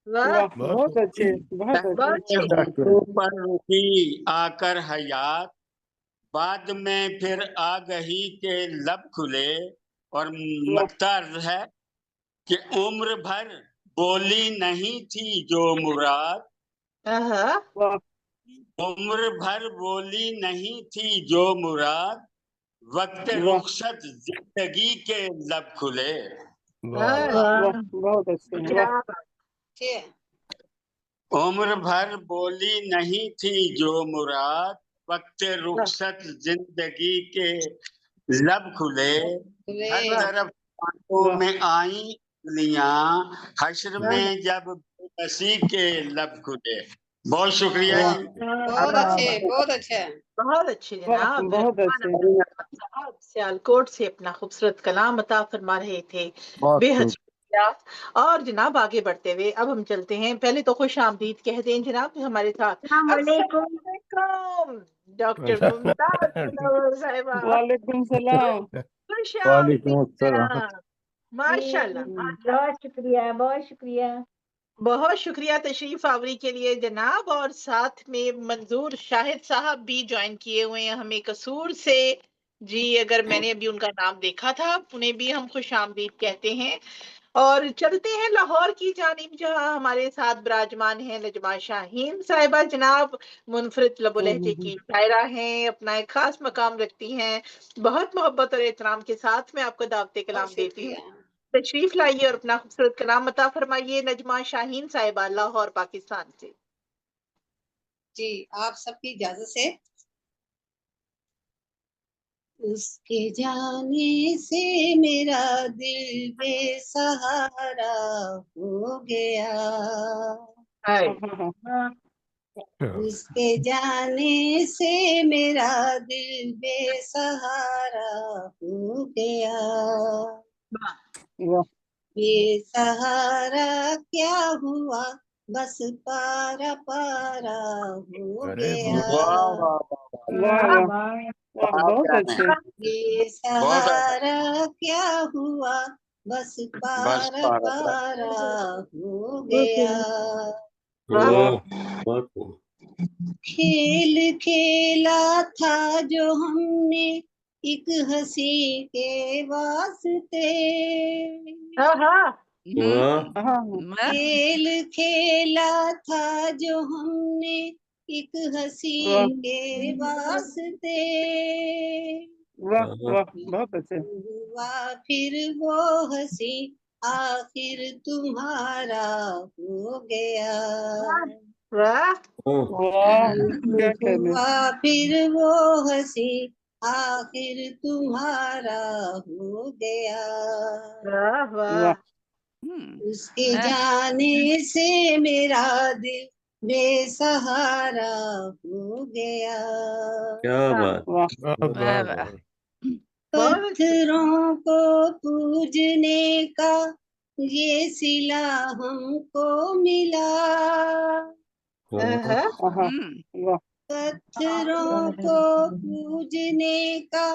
S8: बहुत अच्छे, बहुत अच्छे।
S9: होंठों पर रुकी आकर हयात, बाद में फिर आगही के लब खुले और मकता है कि उम्र भर बोली नहीं थी जो मुराद। उम्र भर बोली नहीं थी जो मुराद, वक्त रुखसत जिंदगी के लब खुले।
S8: बहुत अच्छे।
S9: उम्र भर बोली नहीं थी जो मुराद, वक्त रुखसत जिंदगी के लब खुले। हर तरफ आंखों में आई उंगलियां, हश्र में जब बेबसी के लब खुले। बहुत शुक्रिया जी।
S6: बहुत अच्छे, बहुत अच्छे,
S1: बहुत अच्छे जनाब।
S8: बहुत अच्छे।
S1: साहब सियालकोट से अपना खूबसूरत कलाम अता फरमा रहे थे, बेहद शुक्रिया। और जनाब आगे बढ़ते हुए अब हम चलते हैं। पहले तो खुश आमदीद कह दें जनाब हमारे साथ। अस्सलाम वालेकुम डॉक्टर मुमताज साहिबा।
S8: वालेकुम सलाम।
S1: खुश
S2: वालेकुम
S1: आमदीद
S2: अस्सलाम।
S1: माशाल्लाह।
S4: बहुत शुक्रिया, बहुत शुक्रिया।
S1: बहुत शुक्रिया तशरीफ आवरी के लिए जनाब। और साथ में मंजूर शाहिद साहब भी ज्वाइन किए हुए हैं हमें कसूर से जी। अगर मैंने अभी उनका नाम देखा था, उन्हें भी हम खुश आमदीद कहते हैं। और चलते हैं लाहौर की जानिब, जहां हमारे साथ विराजमान है नजमा शाहीन साहिबा जनाब। मुनफरिद लबो लहजे की शायरा हैं, अपना एक खास मकाम रखती हैं। बहुत मोहब्बत और एहतराम के साथ मैं आपको दावते कलाम देती हूँ। तशरीफ लाइए और अपना खूबसूरत कलाम अता फरमाइए नजमा शाहीन साहिबा, लाहौर पाकिस्तान से।
S6: जी आप सबकी इजाजत से उसके जाने से मेरा दिल बेसहारा हो गया। उसके जाने से मेरा दिल बेसहारा हो गया। बेसहारा क्या हुआ, बस पारा पारा हो गया।
S8: बहुत अच्छे।
S6: बेसहारा क्या हुआ, बस पारा पारा हो गया। खेल खेला था जो हमने एक हंसी के वास्ते। खेल खेला था जो हमने एक हंसी के वास्ते।
S8: बहुत अच्छे।
S6: हुआ फिर वो हंसी आखिर तुम्हारा हो गया। हुआ फिर वो हंसी आखिर तुम्हारा हो गया। उसके जाने से मेरा दिल बेसहारा हो गया।
S7: क्या बात।
S6: पत्थरों को पूजने का ये सिला हमको मिला। पत्थरों को पूजने का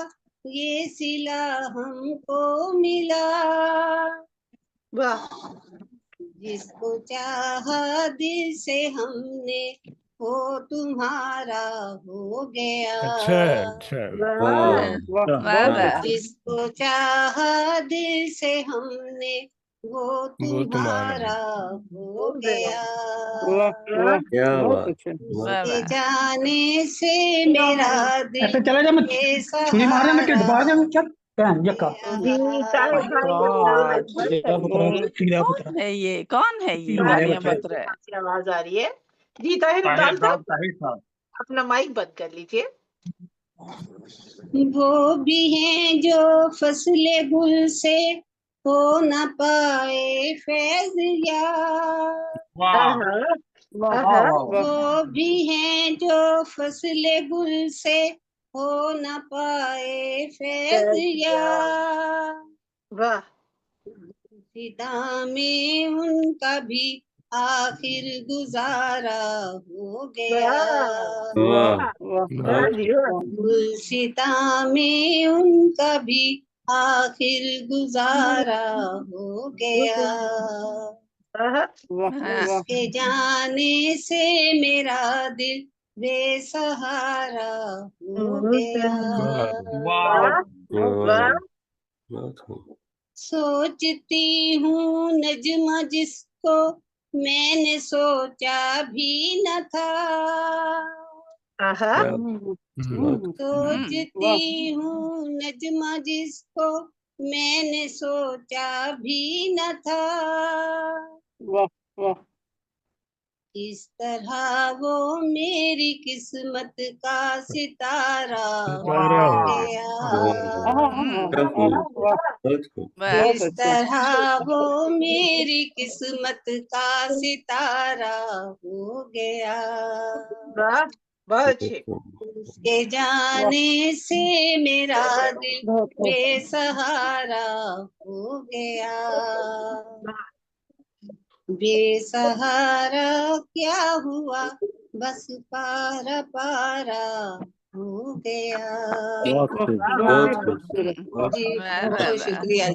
S6: ये सिला हमको मिला। जिसको चाहा दिल से हमने वो तुम्हारा हो गया। जिसको चाहा दिल से हमने वो तुम्हारा हो गया। उसके जाने से मेरा दिल
S3: ऐसे चला जा, मत छुरी मारने में क्या दोबारा जा क्या
S5: कौन है ये गालियां बक रहा है?
S1: आवाज आ रही है जी। ताहिर इकबाल साहब अपना माइक बंद कर लीजिए।
S6: वो भी हैं जो फसले गुल से हो न पाए फैज यार। वो भी हैं जो फसले गुल से हो न पाए फैज यार। फिदा में उनका भी आखिर गुजारा हो गया। गुलसिता में उनका भी आखिर गुजारा हो गया। उसके जाने से मेरा दिल बेसहारा हो गया। सोचती हूँ नजमा जिसको मैंने सोचा भी न था। सोचती हूँ नजमा जिसको मैंने सोचा भी न था। इस तरह वो मेरी किस्मत का सितारा हो गया। इस तरह वो मेरी किस्मत का सितारा हो गया। उसके जाने से मेरा दिल बेसहारा हो गया। बेसहारा क्या हुआ, बस पारा पारा हो गया। जी बहुत शुक्रिया।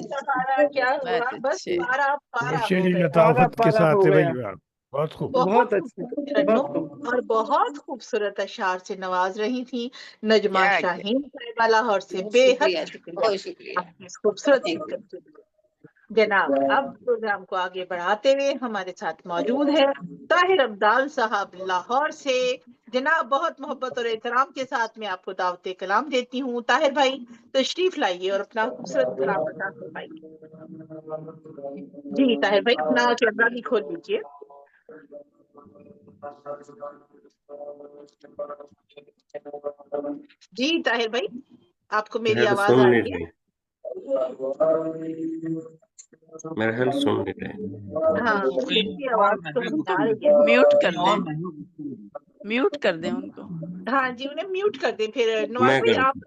S1: क्या हुआ, बस पारा पारा हो
S2: शेरी
S1: गया।
S2: लताफत के साथ है भाई। बहुत खूब।
S8: बहुत अच्छे।
S1: और बहुत खूबसूरत अशार से नवाज रही थी नजमा शाहीन साहिबा लाहौर से। बेहद शुक्रिया,
S6: बहुत शुक्रिया।
S1: खूबसूरत जनाब। अब प्रोग्राम को आगे बढ़ाते हुए हमारे साथ मौजूद है ताहिर अब्दाल साहब लाहौर से। जनाब बहुत मोहब्बत और एहतराम के साथ मैं आपको दावत कलाम देती हूँ। ताहिर भाई तशरीफ लाइए और अपना खूबसूरत कलाम अता फरमाइए। जी ताहिर भाई अपना कैमरा भी खोल लीजिए। जी ताहिर भाई। आपको मेरी
S7: हेड
S1: आवाज
S7: सुन
S1: आ
S7: नहीं
S1: रही है?
S7: रही, मेरा हेड सुन नहीं रहे।
S1: हाँ, उसकी आवाज तो हमें आ रही है।
S5: म्यूट कर दें, म्यूट कर दें उनको।
S1: हाँ जी, उन्हें म्यूट कर दें। फिर
S7: मैं
S1: नवाज भाई
S7: कर
S1: आप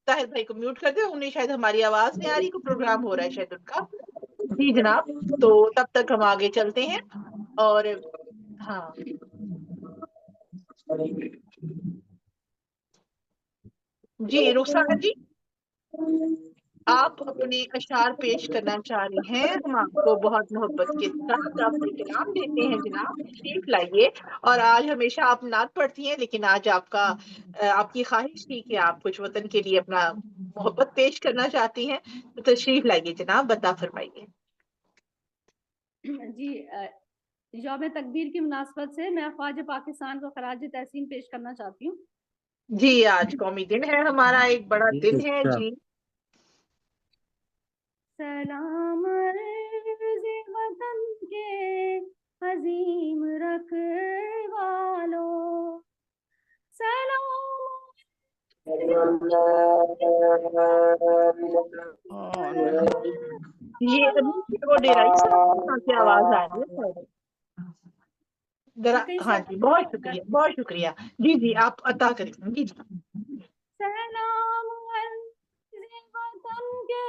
S1: ताहिर भाई को म्यूट कर दें, उन्हें शायद हमारी आवाज नहीं आ रही, को प्रोग्राम हो रहा है शायद उनका। जी जनाब, तो तब तक हम आगे चलते हैं। और हाँ जी, रुखसाना जी, आप अपने अशार पेश करना चाह रही हैं, हम आपको बहुत मोहब्बत के साथ आपसे कलाम देते हैं जनाब, तशरीफ लाइए। और आज हमेशा आप नात पढ़ती हैं, लेकिन आज आपकी ख्वाहिश थी कि आप कुछ वतन के लिए अपना मोहब्बत पेश करना चाहती हैं, तो तशरीफ लाइए जनाब, बता फरमाइए।
S4: जी, यौम तकबीर की मुनासबत से मैं ख्वाजा पाकिस्तान को खराज तहसीन पेश करना चाहती हूँ।
S1: जी, आज कौमी दिन है हमारा, एक बड़ा दिन है जी।
S4: सलाम अर्ज़ वतन के अजीम रखवालो, सलाम
S1: ये वो डेराई साहब की आवाज आ रही है जरा। हाँ जी, बहुत शुक्रिया, बहुत शुक्रिया। जी जी, आप अता करें। जी जी।
S4: सलाम अर्ज़ वतन के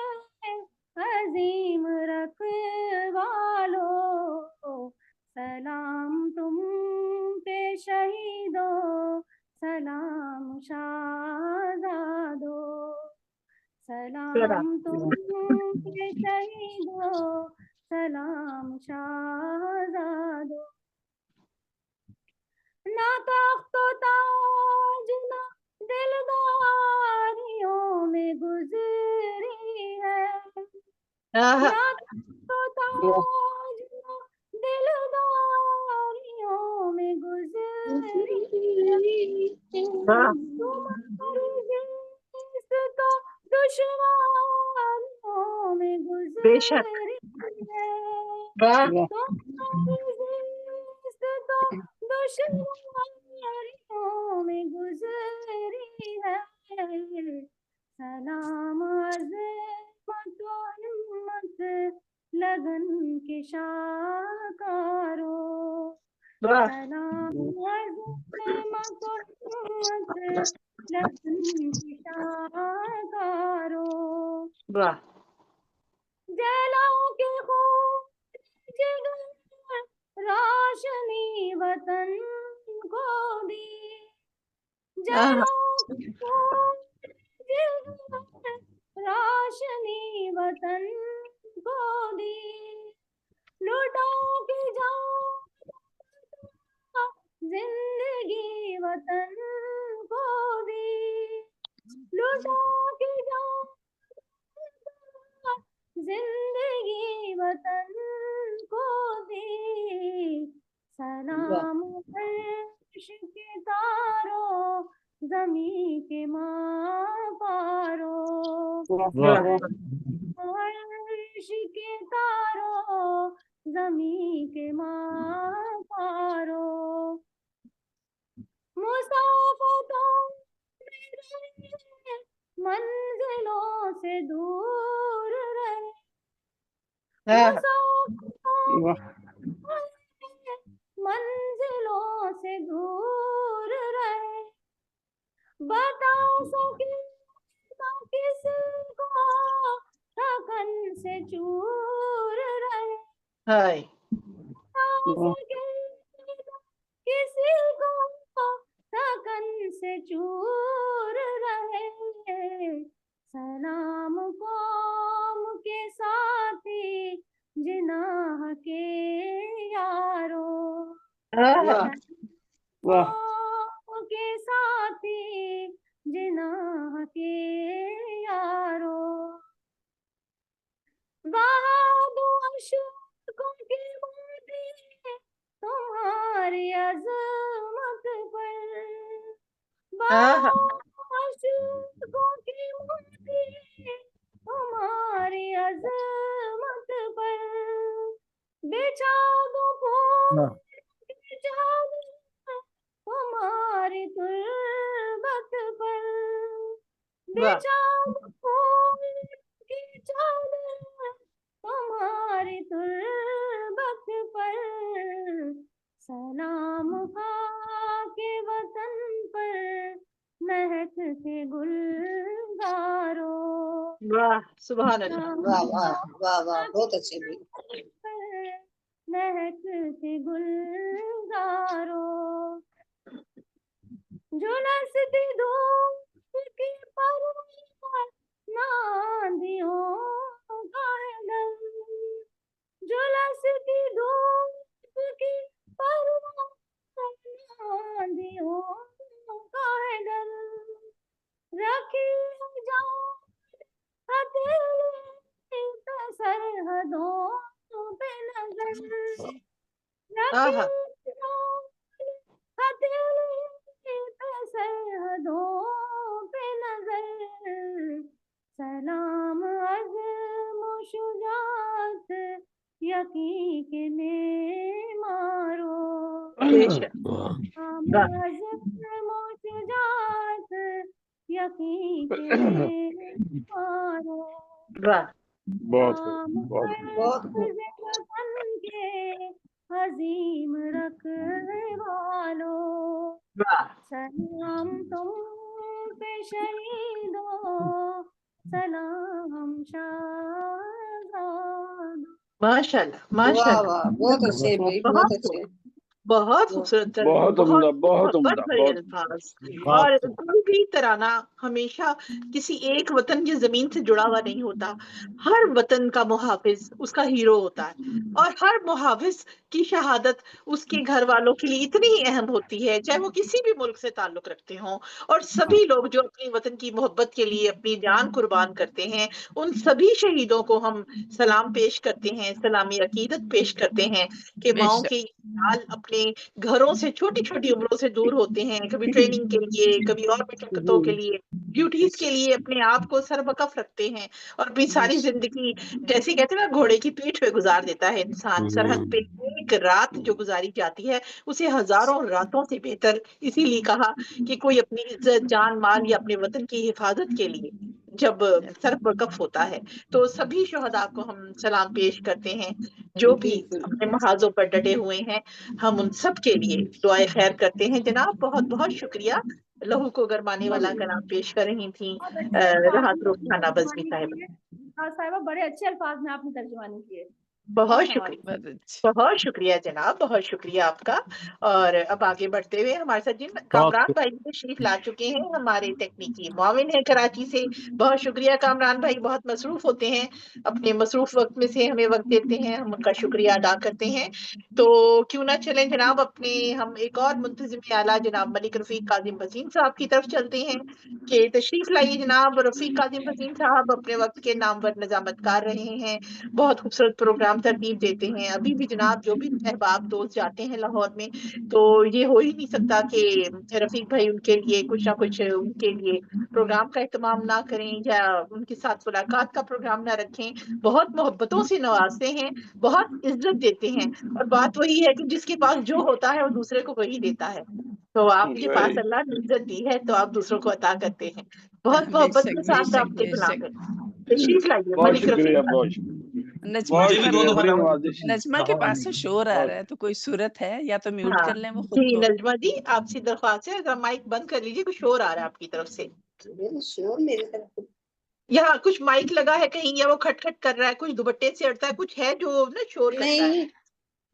S4: अजीम रखवालो, सलाम तुम पे शहीदो, सलाम शाहज़ादो, सलाम तुम पे शहीदो, सलाम शाहज़ादो। ना तख्त ताज ना दिलदारियों में गुजरी है, ना तख्त ताज ना दिलदारियों में गुजरी है, तुम्हारी जिस्त तो दुश्वारियों में
S1: बेशक,
S4: गुजरी है,
S1: वाह,
S4: तुम्हारी जिस्त तो दुश्वारियों में गुजरी है, सलाम अज़मत व हिम्मत लगन के शाकारो, सलाम अज़मत व हिम्मत लगन के शाकारो, जलाओ के खून जिगर रोशनी वतन को दी, जलाओ के खून जिगर रोशनी वतन को दी, लुटाओ के जान जिंदगी वतन को दी, लुटाओ के जान जिंदगी वतन को दी, सलाम अर्श के तारों ज़मीं के मापारो, अर्श के तारों ज़मीं के मापारो, मुसाफतों मंजिलों से दूर रहे, मंजिलों से दूर रहे, बता सके ना किसी को थकन से चूर रहे, बता सके ना किसी को थकन से चूर रहे, सलाम कौम के साथी जिनाह के यारो, कौम के साथी जिनाह के यारो, बहादुर अशोकों की मोती तुम्हारी अज़मत पर, अशोकों की मोती तुम्हारी अज़मत पर, बिछा दो तुम्हारी तुर्बत पर, बिछा तुर्बत पर, सलाम के वतन पर, महकते गुलजारों।
S1: वाह, सुभान अल्लाह।
S6: वाह वाह वाह वाह, बहुत अच्छे भी।
S4: महकते गुलजारों, झुलसती धूप की परवाह नादियों का है डर, झुलसती धूप की परवाह नादियों का है डर, रखी जाओ हथेली पे सरहदों पे नजर,
S1: आहा,
S4: रखी जाओ हथेली पे सरहदों पे नजर, सलाम अज़्म व शुजाअत यकीन के मारो,
S1: बेशक।
S7: वाह
S4: सलाम
S1: वाह,
S4: अज़्म व शुजाअत यकीन के मारो,
S1: वाह,
S2: बहुत खूब,
S4: नाम
S2: बहुत
S4: पर
S2: खूब।
S6: बहुत खूब।
S4: वतन के अजीम रखने वालों,
S1: वाह,
S4: सलाम तुम पे शहीदों, सलाम शाहज़ादों।
S1: माशाल्लाह,
S6: वाह
S1: माशाल्लाह।
S6: वाह, बहुत अच्छे भाई, बहुत
S1: बहुत
S6: अच्छे।
S1: खूब, बहुत खूबसूरत तर्जुमा,
S2: बहुत
S1: बहुत
S2: उम्दा, बहुत
S1: मोहब्बत
S2: उम्दा,
S1: भरे
S2: बहुत
S1: अल्फाज।
S2: बहुत
S1: और
S2: खूब।
S1: कोई भी तराना हमेशा किसी एक वतन की जमीन से जुड़ा हुआ नहीं होता। हर वतन का मुहाफिज उसका हीरो होता है, और हर मुहाफिज की शहादत उसके घर वालों के लिए इतनी ही अहम होती है, चाहे वो किसी भी मुल्क से ताल्लुक रखते हों। और सभी लोग जो अपनी वतन की मोहब्बत के लिए अपनी जान कुर्बान करते हैं, उन सभी शहीदों को हम सलाम पेश करते हैं, सलामी अकीदत पेश करते हैं कि माओ
S5: बेशक।
S1: के लाल अपने घरों से छोटी छोटी उम्रों से दूर होते हैं, कभी ट्रेनिंग के लिए, कभी और मशक्कतों के लिए, ड्यूटीज के लिए अपने आप को सरवकफ रखते हैं, और अपनी सारी जिंदगी, जैसे कहते हैं ना, घोड़े की पीठ पे गुजार देता है इंसान। सरहद पे एक रात जो गुजारी जाती है उसे हजारों रातों से बेहतर इसीलिए कहा कि कोई अपनी इज्जत, जान, माल या अपने वतन की हिफाजत के लिए जब सरवकफ होता है, तो सभी शुहदा को हम सलाम पेश करते हैं, जो भी
S6: बिल्कुल।
S1: अपने महाजों पर डटे हुए हैं। हम उन सब के लिए दुआए खैर करते हैं। जनाब, बहुत बहुत शुक्रिया। लहू को गरमाने वाला कलाम पेश कर रही थी
S4: बहुत अच्छे अल्फाज
S1: राहत
S4: में
S1: रुखसाना बज़मी
S4: तर्जुमानी
S1: साहिबा।
S4: की है। हाँ साहिबा, बड़े अच्छे अल्फाज में आपने तर्जुमानी की है।
S1: बहुत
S4: और
S1: शुक्रिया,
S5: बहुत अच्छी।
S1: बहुत शुक्रिया जनाब, बहुत शुक्रिया आपका। और अब आगे बढ़ते हुए हमारे साथ जिन
S2: बहुत
S1: कामरान
S2: खूब।
S1: भाई तशरीफ ला चुके हैं, हमारे तकनीकी मुआविन है कराची से। बहुत शुक्रिया कामरान भाई, बहुत मसरूफ होते हैं, अपने मसरूफ वक्त में से हमें वक्त देते हैं, हम उनका शुक्रिया अदा करते हैं। तो क्यों ना चलें जनाब, अपने हम एक और मुंतजिम आला जनाब मलिक रफीक काजिम भसीन साहब की तरफ चलते हैं कि तशरीफ लाइए जनाब। रफीक काजिम भसीन साहब अपने वक्त के नामवर निजामतकार रहे हैं, बहुत खूबसूरत प्रोग्राम तरतीब देते हैं। अभी भी जनाब जो भी अहबाब दोस्त जाते हैं लाहौर में, तो ये हो ही नहीं सकता कि रफीक भाई उनके लिए कुछ ना कुछ उनके लिए प्रोग्राम का एहतमाम ना करें या उनके साथ मुलाकात का प्रोग्राम ना रखें। बहुत मोहब्बतों से नवाजते हैं, बहुत इज्जत देते हैं, और बात वही है कि जिसके पास जो होता है वो दूसरे को वही देता है। तो आपके पास
S2: सही।
S1: अल्लाह ने इज्जत दी है तो आप दूसरों को अता करते हैं। बहुत मोहब्बत
S5: बेशक
S1: के साथ
S5: बेशक
S1: आपके गुलाम
S5: बेशक।
S1: है। तशरीफ लाइए
S2: बहुत
S1: मलिक रफीक
S2: शुक्रिया,
S1: साहब।
S2: बहुत शुक्रिया,
S5: नजमा
S2: बहुत
S5: के
S3: मुझे भी
S2: शुक्रिया,
S3: दो
S2: बड़ी
S3: दफा
S2: नवाजिश।
S5: नजमा के पास से शोर आ
S2: बहुत
S5: रहा है, तो कोई सूरत है या तो म्यूट
S1: हाँ
S5: कर लें वो खुद
S1: जी,
S5: को।
S1: नजमा जी आपसे दरख्वास्त है, जरा माइक बंद कर लीजिए, कुछ शोर आ रहा है आपकी तरफ से।
S6: शोर मेरी तरफ।
S1: यहाँ कुछ माइक लगा है कहीं, या वो खटखट कर रहा है, कुछ दुपट्टे से अड़ता है, कुछ है जो ना शोर करता है।
S6: नहीं,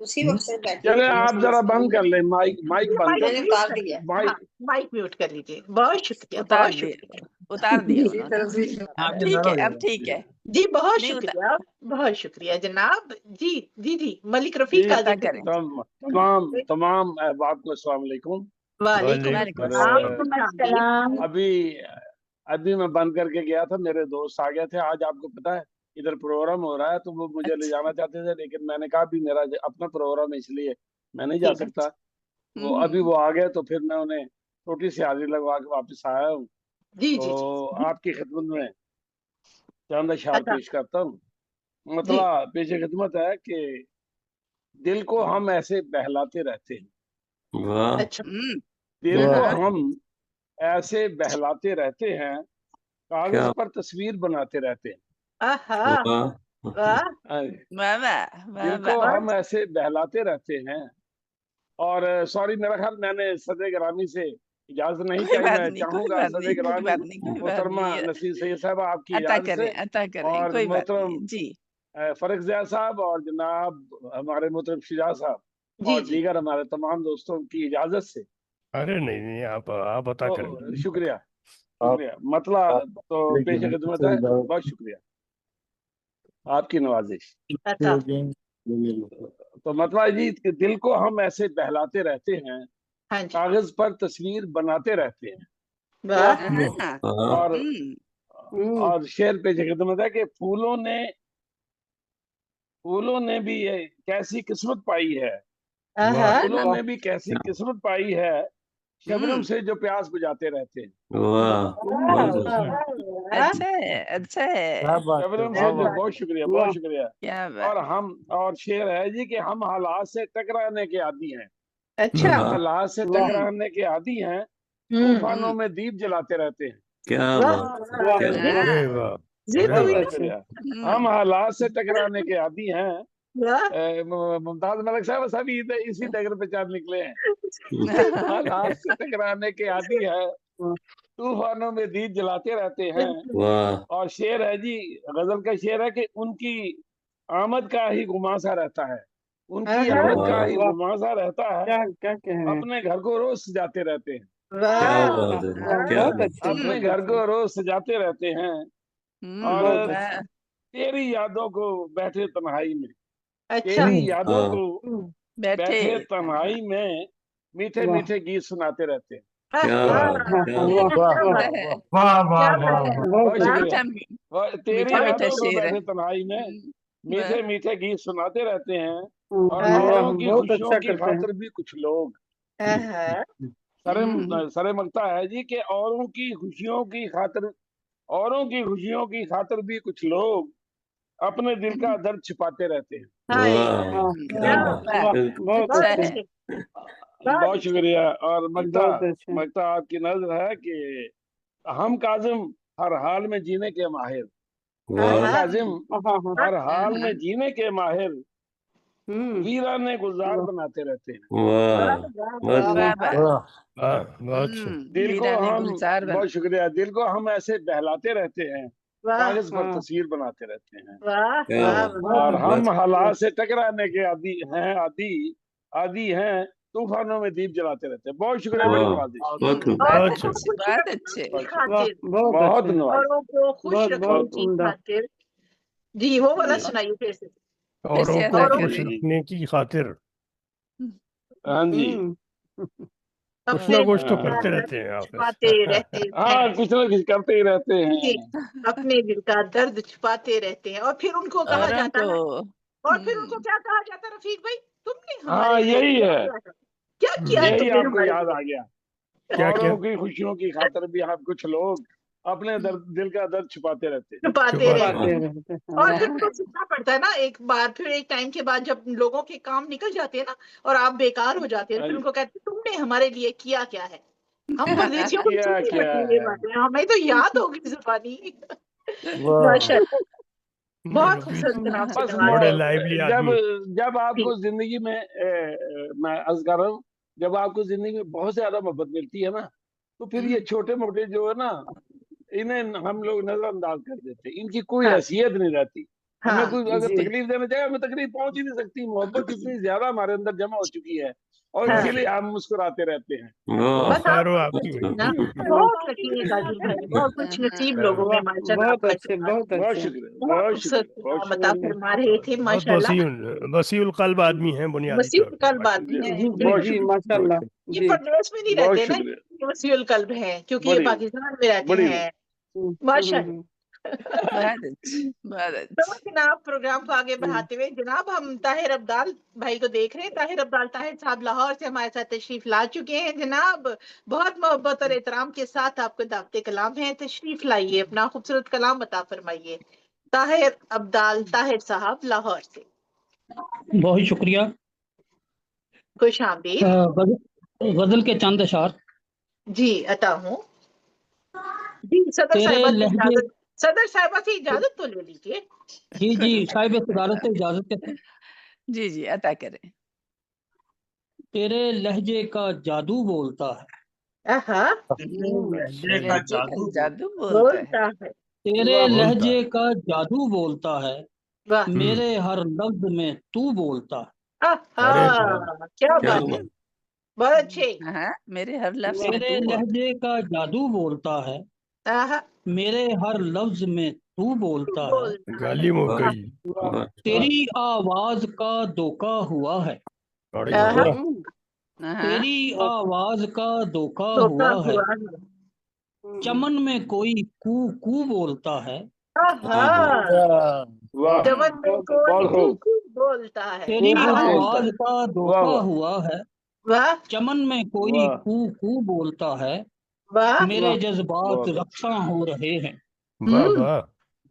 S6: उसी वक्त से बैठी
S2: चले,
S6: थी मैं,
S2: आप जरा बंद कर ले, माइक माइक
S1: ये
S2: बंद
S1: माइक
S2: कर
S6: मैंने
S2: ले,
S1: म्यूट
S6: उतार
S1: कर
S6: दिया।
S1: लीजिए। हाँ,
S2: माइक।
S1: माइक म्यूट कर लीजिए। बहुत शुक्रिया,
S5: उतार
S1: बहुत
S5: दिया,
S1: शुक्रिया
S5: उतार दिया
S6: मेरी
S5: उन्होंने।
S6: तरफ से
S5: अब ठीक है, अब ठीक है।
S1: जी, बहुत
S5: नहीं उतार,
S1: शुक्रिया, बहुत शुक्रिया जनाब। जी जी जी, मलिक
S2: जी,
S1: रफीक
S5: अता
S1: काजिम
S5: करें।
S2: तमाम तमाम अहबाब को अस्सलाम वालेकुम।
S1: वालेकुम
S5: वालेकुम
S2: और
S1: अस्सलाम।
S2: अभी अभी मैं बंद करके गया था, मेरे दोस्त आ गए थे। आज आपको पता है इधर प्रोग्राम हो रहा है, तो वो मुझे ले
S5: अच्छा।
S2: जाना चाहते थे, लेकिन मैंने कहा भी मेरा अपना प्रोग्राम है, इसलिए मैं नहीं जा
S1: ठीक है।
S2: सकता। वो अभी
S5: हम्म।
S2: वो आ गए, तो फिर मैं उन्हें छोटी सी हाजिरी लगवा के वापस आया हूँ।
S1: जी जी जी
S2: तो आपकी खिदमत में चंद अशआर
S1: अच्छा
S2: पेश करता हूँ।
S1: जी
S2: मतलब पेश खिदमत है कि दिल को हम ऐसे बहलाते रहते हैं,
S7: वाह
S1: अच्छा।
S2: दिल को
S1: हाँ,
S2: हम ऐसे बहलाते रहते हैं,
S7: क्या
S2: कागज पर तस्वीर बनाते रहते हैं,
S1: आहा,
S7: वाह
S1: वाह
S2: हाँ,
S5: वाह वाह वाह
S2: दिल को
S5: वाह
S2: हम ऐसे बहलाते रहते हैं। और सॉरी, मेरा ख्याल मैंने सदर ग्रामी से इजाजत नहीं
S5: कोई
S2: चाहिए।
S5: बात
S2: मैं
S5: नहीं, कोई
S2: चाहूंगा
S5: बात
S2: सदर
S5: नहीं, कोई
S2: ग्रामी
S5: बात नहीं, कोई बात
S2: मोहतरमा
S5: नहीं।
S2: नसीर सैयद साहबा आपकी
S5: अता
S2: इजाजत से,
S5: करें, अता करें,
S2: और
S5: कोई बात
S2: मोहतरम
S5: नहीं जी।
S2: फरक ज़िया साहब और जनाब हमारे मोहतरम शिजा साहब
S1: जी
S2: और
S1: जी
S2: दीगर हमारे तमाम दोस्तों की इजाजत से।
S10: अरे नहीं नहीं, आप बता
S2: तो
S10: करें।
S2: शुक्रिया शुक्रिया, मतलब तो पेश खिदमत है। बहुत शुक्रिया, आपकी नवाजिश।
S1: अता
S2: तो मतलब जी, दिल को हम ऐसे बहलाते रहते हैं,
S1: हाँ जी
S2: कागज पर तस्वीर बनाते रहते हैं।
S1: वाह
S5: हाँ,
S2: और और शेर पेश खिदमत है कि फूलों ने भी ये कैसी किस्मत पाई है,
S1: आहा
S2: फूलों ने भी कैसी किस्मत पाई है, शबनम से जो प्यास बुझाते रहते हैं।
S7: वाह, बहुत अच्छा।
S1: वाह
S5: अच्छा है, अच्छा है,
S2: शबनम से जो, बहुत शुक्रिया, बहुत शुक्रिया।
S5: क्या
S2: और
S5: बात।
S2: और शेर है जी कि हम हालात से टकराने के आदी हैं,
S1: अच्छा
S7: वाह,
S2: हालात से टकराने के आदी हैं, तूफानों में दीप जलाते रहते हैं।
S7: क्या
S1: वाह
S7: बात है, क्या बात
S1: वाह
S10: अरे वाह,
S1: जी
S10: अरे
S1: तो
S10: वाह।
S2: बहुत शुक्रिया। हम हालात से टकराने के आदी हैं।
S1: वाह
S2: मुमताज मलिक साहब सभी इसी डगर पे चार निकले हैं। हालात से टकराने के आदी है, तूफानों में दीप जलाते रहते हैं।
S7: वाह,
S2: और शेर है जी, गजल का शेर है कि उनकी आमद का ही गुमासा रहता है, उनकी
S1: आहा
S2: आमद का
S7: वाह,
S2: ही गुमासा रहता है,
S8: क्या क्या कह रहे हैं।
S2: अपने घर को रोज सजाते रहते हैं,
S7: क्या
S1: वाह
S7: बात है, क्या
S8: बहुत
S7: बात
S8: अच्छे,
S2: अपने
S8: बहुत
S2: घर
S8: अच्छे,
S2: को रोज सजाते रहते हैं। और
S8: बहुत
S5: वाह,
S8: अच्छे।
S2: तेरी यादों को बैठे तन्हाई में,
S1: अच्छा
S2: तेरी यादों
S7: हाँ,
S2: को
S5: बैठे
S2: बैठे तन्हाई में मीठे
S8: वाह
S2: मीठे गीत सुनाते रहते हैं।
S7: क्या
S1: आहा
S7: बात है, क्या
S8: वाह
S7: बात
S8: वाह
S5: अच्छा
S8: वाह
S5: है,
S3: वाह वाह
S1: क्या
S3: वाह
S1: बात है
S3: वाह।
S8: बहुत
S2: बहुत
S8: अच्छे।
S2: शुक्रिया।
S5: मीठा
S2: और तेरी
S5: मीठा मीठा
S2: यादों को
S5: शेर है।
S2: बैठे तन्हाई में
S5: वाह,
S2: मीठे मीठे गीत सुनाते रहते हैं। और
S1: आहा
S8: वाह,
S2: औरों की
S8: बहुत
S2: खुशियों
S8: अच्छा
S2: की
S8: करते हैं।
S2: खातिर भी कुछ लोग,
S1: आहा
S2: सरे मगता है जी कि औरों की खुशियों की खातिर, औरों की खुशियों की खातिर भी कुछ लोग अपने दिल का दर्द छिपाते रहते हैं।
S1: हाय
S7: वाह, क्या
S1: क्या
S7: बात है,
S1: बात
S8: वाह,
S7: बिल्कुल।
S8: बहुत
S1: बहुत
S5: अच्छा
S8: अच्छे,
S5: है।
S1: अच्छे बहुत
S2: बहुत
S1: अच्छे
S2: शुक्रिया। और
S8: बहुत अच्छे।
S2: मगता आपकी नजर है कि हम काजिम हर हाल में जीने के माहिर, हम
S7: वाह,
S1: आहा
S2: काजिम
S8: हाँ हाँ।
S2: हर हाल में जीने के माहिर,
S8: हम्म
S2: वीराने गुलजार
S8: वाह
S2: बनाते रहते हैं।
S7: वाह,
S1: वाह वाह
S7: बहुत
S1: वाह
S5: वाह
S7: बढ़िया।
S5: वाह,
S10: वाह, बहुत अच्छे।
S2: दिल को
S5: वीराने
S2: हम,
S5: गुलजार बना।
S2: बहुत शुक्रिया, दिल को हम ऐसे बहलाते रहते हैं,
S1: वाह
S2: कागज पर
S8: हाँ,
S2: तस्वीर बनाते रहते हैं।
S1: वाह
S7: क्या
S1: वाह
S7: बात,
S8: बहुत
S2: और
S8: अच्छे।
S2: हम
S7: बहुत
S2: हालात से टकराने के आदी हैं, तूफानों में दीप जलाते रहते हैं। बहुत शुक्रिया, बड़ी
S7: वाह,
S2: नवाजिश।
S7: बहुत खूब।
S1: और
S10: बहुत
S1: वो
S10: अच्छे।
S1: खुश
S5: बहुत
S1: रखने
S5: अच्छे।
S1: की
S2: बहुत
S8: वाह,
S1: खातिर
S8: बहुत
S2: बहुत
S8: अच्छे,
S2: नवाजिश।
S1: औरों को खुश
S8: बहुत
S1: रखने
S8: बहुत
S1: की
S8: उम्दा।
S1: खातिर जी वो वाला
S2: जी
S1: सुनाइए फिर से
S10: औरों
S5: कैसे
S10: को
S5: अदा
S1: औरों
S10: खुश
S5: करें।
S10: रखने की खातिर
S2: हाँ जी।
S10: कुछ ना
S1: अपने
S10: कुछ तो
S1: दिल का
S10: करते
S1: दर्द
S10: रहते हैं आप।
S1: छुपाते रहते हैं
S2: हाँ, कुछ ना कुछ करते ही रहते
S1: जी
S2: हैं।
S1: अपने दिल का दर्द छुपाते रहते हैं और फिर उनको कहा
S5: औरों
S1: जाता
S5: को
S1: है और फिर उनको क्या कहा जाता है रफीक भाई तुमने
S2: हाँ,
S1: हमारे लिए
S2: यही
S1: क्या
S2: है,
S1: किया है क्या किया है
S2: यही
S1: तुमने
S2: आपको
S1: हमारे
S2: याद
S1: लिए
S2: आ गया।
S10: क्या क्या
S2: औरों की खुशियों की खातिर भी आप कुछ लोग अपने दिल का दर्द छुपाते रहते हैं।
S1: छुपाते
S10: छुपाते
S1: रहते
S8: पाते
S1: हैं
S8: रहते हैं।
S1: और
S8: वाह
S1: फिर उनको सीखना पड़ता है ना एक बार फिर एक टाइम के बाद जब लोगों के काम निकल जाते हैं ना और आप बेकार हो जाते हैं फिर उनको कहते हैं तुमने हमारे लिए किया क्या है हम परदेशियों को
S2: क्या
S1: सुननी
S2: क्या
S1: होती है ये
S2: है।
S1: बातें हमें तो याद होगी जुबानी
S3: वाह
S1: माशाल्लाह बहुत
S10: रफीक
S1: खूबसूरत जनाब से
S2: बस
S1: नवाजा
S10: बड़े लाइवली
S2: जब
S10: आदमी।
S2: जब
S1: जी
S2: आपको जिंदगी में मैं अर्ज कर रहा हूँ, जब आपको जिंदगी में बहुत ज्यादा मोहब्बत मिलती है ना, तो फिर ये छोटे मोटे जो है ना, इन्हें हम लोग नजरअंदाज कर देते हैं, इनकी कोई
S1: हाँ
S2: हैसियत नहीं रहती। हमें
S1: हाँ
S2: कोई अगर
S8: जी।
S2: तकलीफ देना चाहे, हमें तकलीफ पहुंच ही नहीं सकती। मोहब्बत इतनी ज्यादा हमारे अंदर जमा हो चुकी है और
S1: हाँ
S2: इसीलिए हम मुस्कुराते रहते हैं।
S7: वाह,
S1: बस आप
S10: खैरो आपकी
S7: बहुत
S10: भाई।
S1: ना
S7: खूब।
S1: बहुत लकी है काजिम भाई बहुत कुछ नसीब लोगों में माशाल्लाह
S8: बहुत अच्छे, बहुत
S2: बहुत
S8: अच्छे।
S2: शुक्रिया,
S1: बहुत
S2: बहुत
S1: खूबसूरत
S2: शुक्रिया, बहुत
S1: मता
S2: शुक्रिया।
S1: फरमा रहे थे
S10: बहुत
S1: माशाल्लाह
S10: वसीउल कल्ब आदमी हैं बुनियादी
S1: वसीउल
S10: तौर पे,
S1: कल्ब
S10: माशाल्लाह।
S1: आदमी है
S8: जी जी
S1: जी
S2: बहुत
S8: जी
S2: शुक्रिया,
S8: माशाल्लाह।
S1: ये
S8: जी
S1: परदेश में नहीं
S2: बहुत
S1: रहते ना
S2: शुक्रिया।
S1: ये वसीउल कल्ब है क्योंकि ये
S2: बड़ी
S1: पाकिस्तान में रहते
S2: बड़ी
S1: हैं
S8: हम्म,
S1: माशाल्लाह
S8: हम्म।
S5: बहुत अच्छी, बहुत
S1: तो
S5: अच्छी।
S1: जनाब प्रोग्राम को आगे
S8: जी
S1: बढ़ाते हुए जनाब हम ताहिर अब्दाल भाई को देख रहे हैं ताहिर अब्दाल ताहिर साहब लाहौर से हमारे साथ तशरीफ ला चुके हैं जनाब बहुत मोहब्बत और एहतराम के साथ आपको दावत कलाम है तशरीफ लाइए अपना खूबसूरत कलाम अता फरमाइए ताहिर अब्दाल ताहिर साहब लाहौर से
S3: बहुत शुक्रिया।
S1: खुश आमदीद
S3: गजल के चंद अशार।
S1: जी अता हूँ जी सदर
S3: तेरे
S1: साहिबा की
S3: लहजे
S1: इजाजत सदर साहिबा से इजाजत तो ले लीजिए।
S3: जी जी, साहिब सदारत से इजाजत के
S5: जी जी अता करें।
S3: तेरे लहजे का जादू बोलता है।
S1: आहा,
S5: लहजे का जादू बोलता है।
S1: बोलता है।
S3: तेरे
S10: बोलता
S3: लहजे
S10: है।
S3: का जादू बोलता है,
S1: वाह,
S3: मेरे हर लफ्ज में तू बोलता है।
S10: अरे वाह,
S1: आहा, क्या
S7: क्या
S1: बात है,
S7: बात
S1: बहुत अच्छे।
S5: हाँ, मेरे हर लफ्ज में
S3: तेरे
S5: तू बोल।
S3: लहजे का जादू बोलता है,
S1: आहा,
S3: मेरे हर लफ्ज में तू बोलता है।
S1: बोलता है।
S10: गालिब हो
S7: वाह
S10: गई।
S7: वाह
S3: तेरी आवाज का धोखा हुआ है,
S10: अरे
S1: आहा,
S10: वाह,
S5: हाँ,
S3: तेरी आवाज का धोखा
S1: धोखा
S3: हुआ है।
S1: हुआ है।
S3: चमन में कोई कू कू बोलता है,
S1: आहा,
S2: वाह,
S1: चमन में कोई
S2: बहुत खूब,
S1: कू बोलता है।
S3: तेरी
S2: खूब
S1: आहा,
S2: बोलता
S3: आवाज
S2: है।
S3: का
S2: वाह
S3: धोखा
S2: वाह
S3: हुआ है।
S1: वाह
S3: चमन में कोई
S2: वाह
S3: कू कू बोलता है,
S1: वाह,
S3: मेरे जज्बात
S2: वाह
S3: रक्शा हो रहे हैं।
S10: वाह वाह,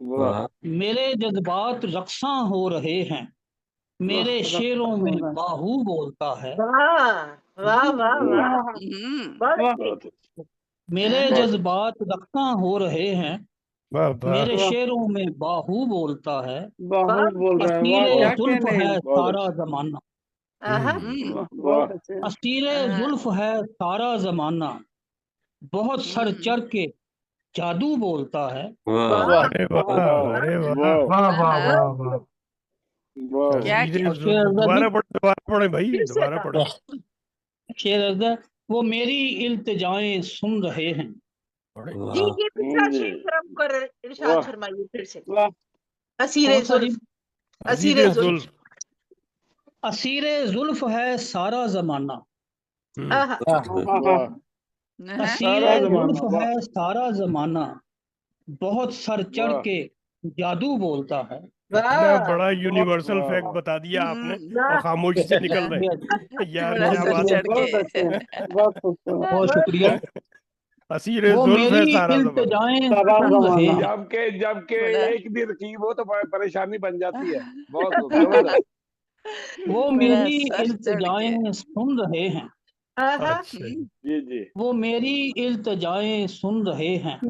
S2: वाह
S7: वाह
S3: मेरे जज्बात रक्शा हो रहे हैं, मेरे शेरों में बाहू बोलता है।
S1: वाह वाह वाह वाह, बहुत अच्छे।
S2: बहुत
S3: मेरे
S5: हाँ,
S2: बहुत
S3: जज्बात रक्शा हो रहे हैं,
S10: वाह वाह,
S3: मेरे शेरों में बाहू बोलता है।
S8: बहुत बोल रहे हैं, वाह
S3: असीरे
S8: क्या
S2: वाह,
S3: जुल्फ
S8: कहने हैं।
S3: है
S2: बहुत
S3: सारा
S2: अच्छे,
S3: जमाना,
S1: आहा,
S2: वाह
S8: बहुत अच्छे।
S3: असीरे जुल्फ है सारा जमाना, बहुत सर चढ़ के जादू बोलता है।
S7: वाह
S1: वाह
S10: अरे वाह,
S2: वाह
S10: अरे वाह,
S2: वाह
S5: हाँ,
S2: वाह
S5: क्या क्या
S10: असीरे दोबारा पढ़े भाई,
S1: फिर से
S10: दोबारा
S1: था।
S10: पढ़े।
S3: शेर अज़हर, वो मेरी इल्तिजाएं सुन रहे हैं।
S10: अरे
S1: जी,
S7: वाह
S1: ये पिछला
S2: जी,
S1: शेर जरा कर इरशाद
S2: वाह
S1: फरमाइए फिर से।
S8: वाह
S1: असीरे
S3: कौन सा जी?
S1: जुल्फ,
S10: अजीरे
S1: असीरे जुल्फ।
S10: जुल्फ।
S3: असीरे जुल्फ है सारा जमाना,
S1: आहा,
S2: वाह,
S5: हाँ,
S3: असीरे
S2: सारा जमाना,
S3: जुल्फ
S2: वाह
S3: है सारा जमाना, बहुत सर चढ़
S2: वाह
S3: के जादू बोलता है।
S10: इतना
S1: वाह
S10: बड़ा यूनिवर्सल
S2: वाह
S10: फैक्ट
S2: वाह
S10: बता दिया आपने
S1: वाह,
S10: और खामोशी से निकल
S5: हाँ,
S10: रहे। यार
S5: बड़ा
S10: क्या
S3: बहुत
S5: सर
S10: बात
S3: शुक्रिया,
S5: चढ़
S8: बहुत अच्छे,
S5: के।
S8: बहुत खूबसूरत।
S3: बहुत
S1: बहुत
S3: शुक्रिया।
S10: असीरे
S3: वो
S10: जुल्फ है
S3: मेरी
S10: सारा जमाना।
S3: इल्तिजाएं
S8: सारा
S3: सुन रहे
S8: जमाना।
S3: हैं।
S2: जबकि
S5: बड़ा
S2: एक भी रखी वो तो परेशानी बन जाती है। बहुत खूब, जबरदस्त।
S3: वो
S5: बड़ा
S3: मेरी
S5: सर चढ़ के।
S3: इल्तिजाएं सुन रहे हैं।
S1: आहा,
S10: अच्छा जी,
S2: जी जी,
S3: वो मेरी इल्तिजाएं सुन रहे हैं,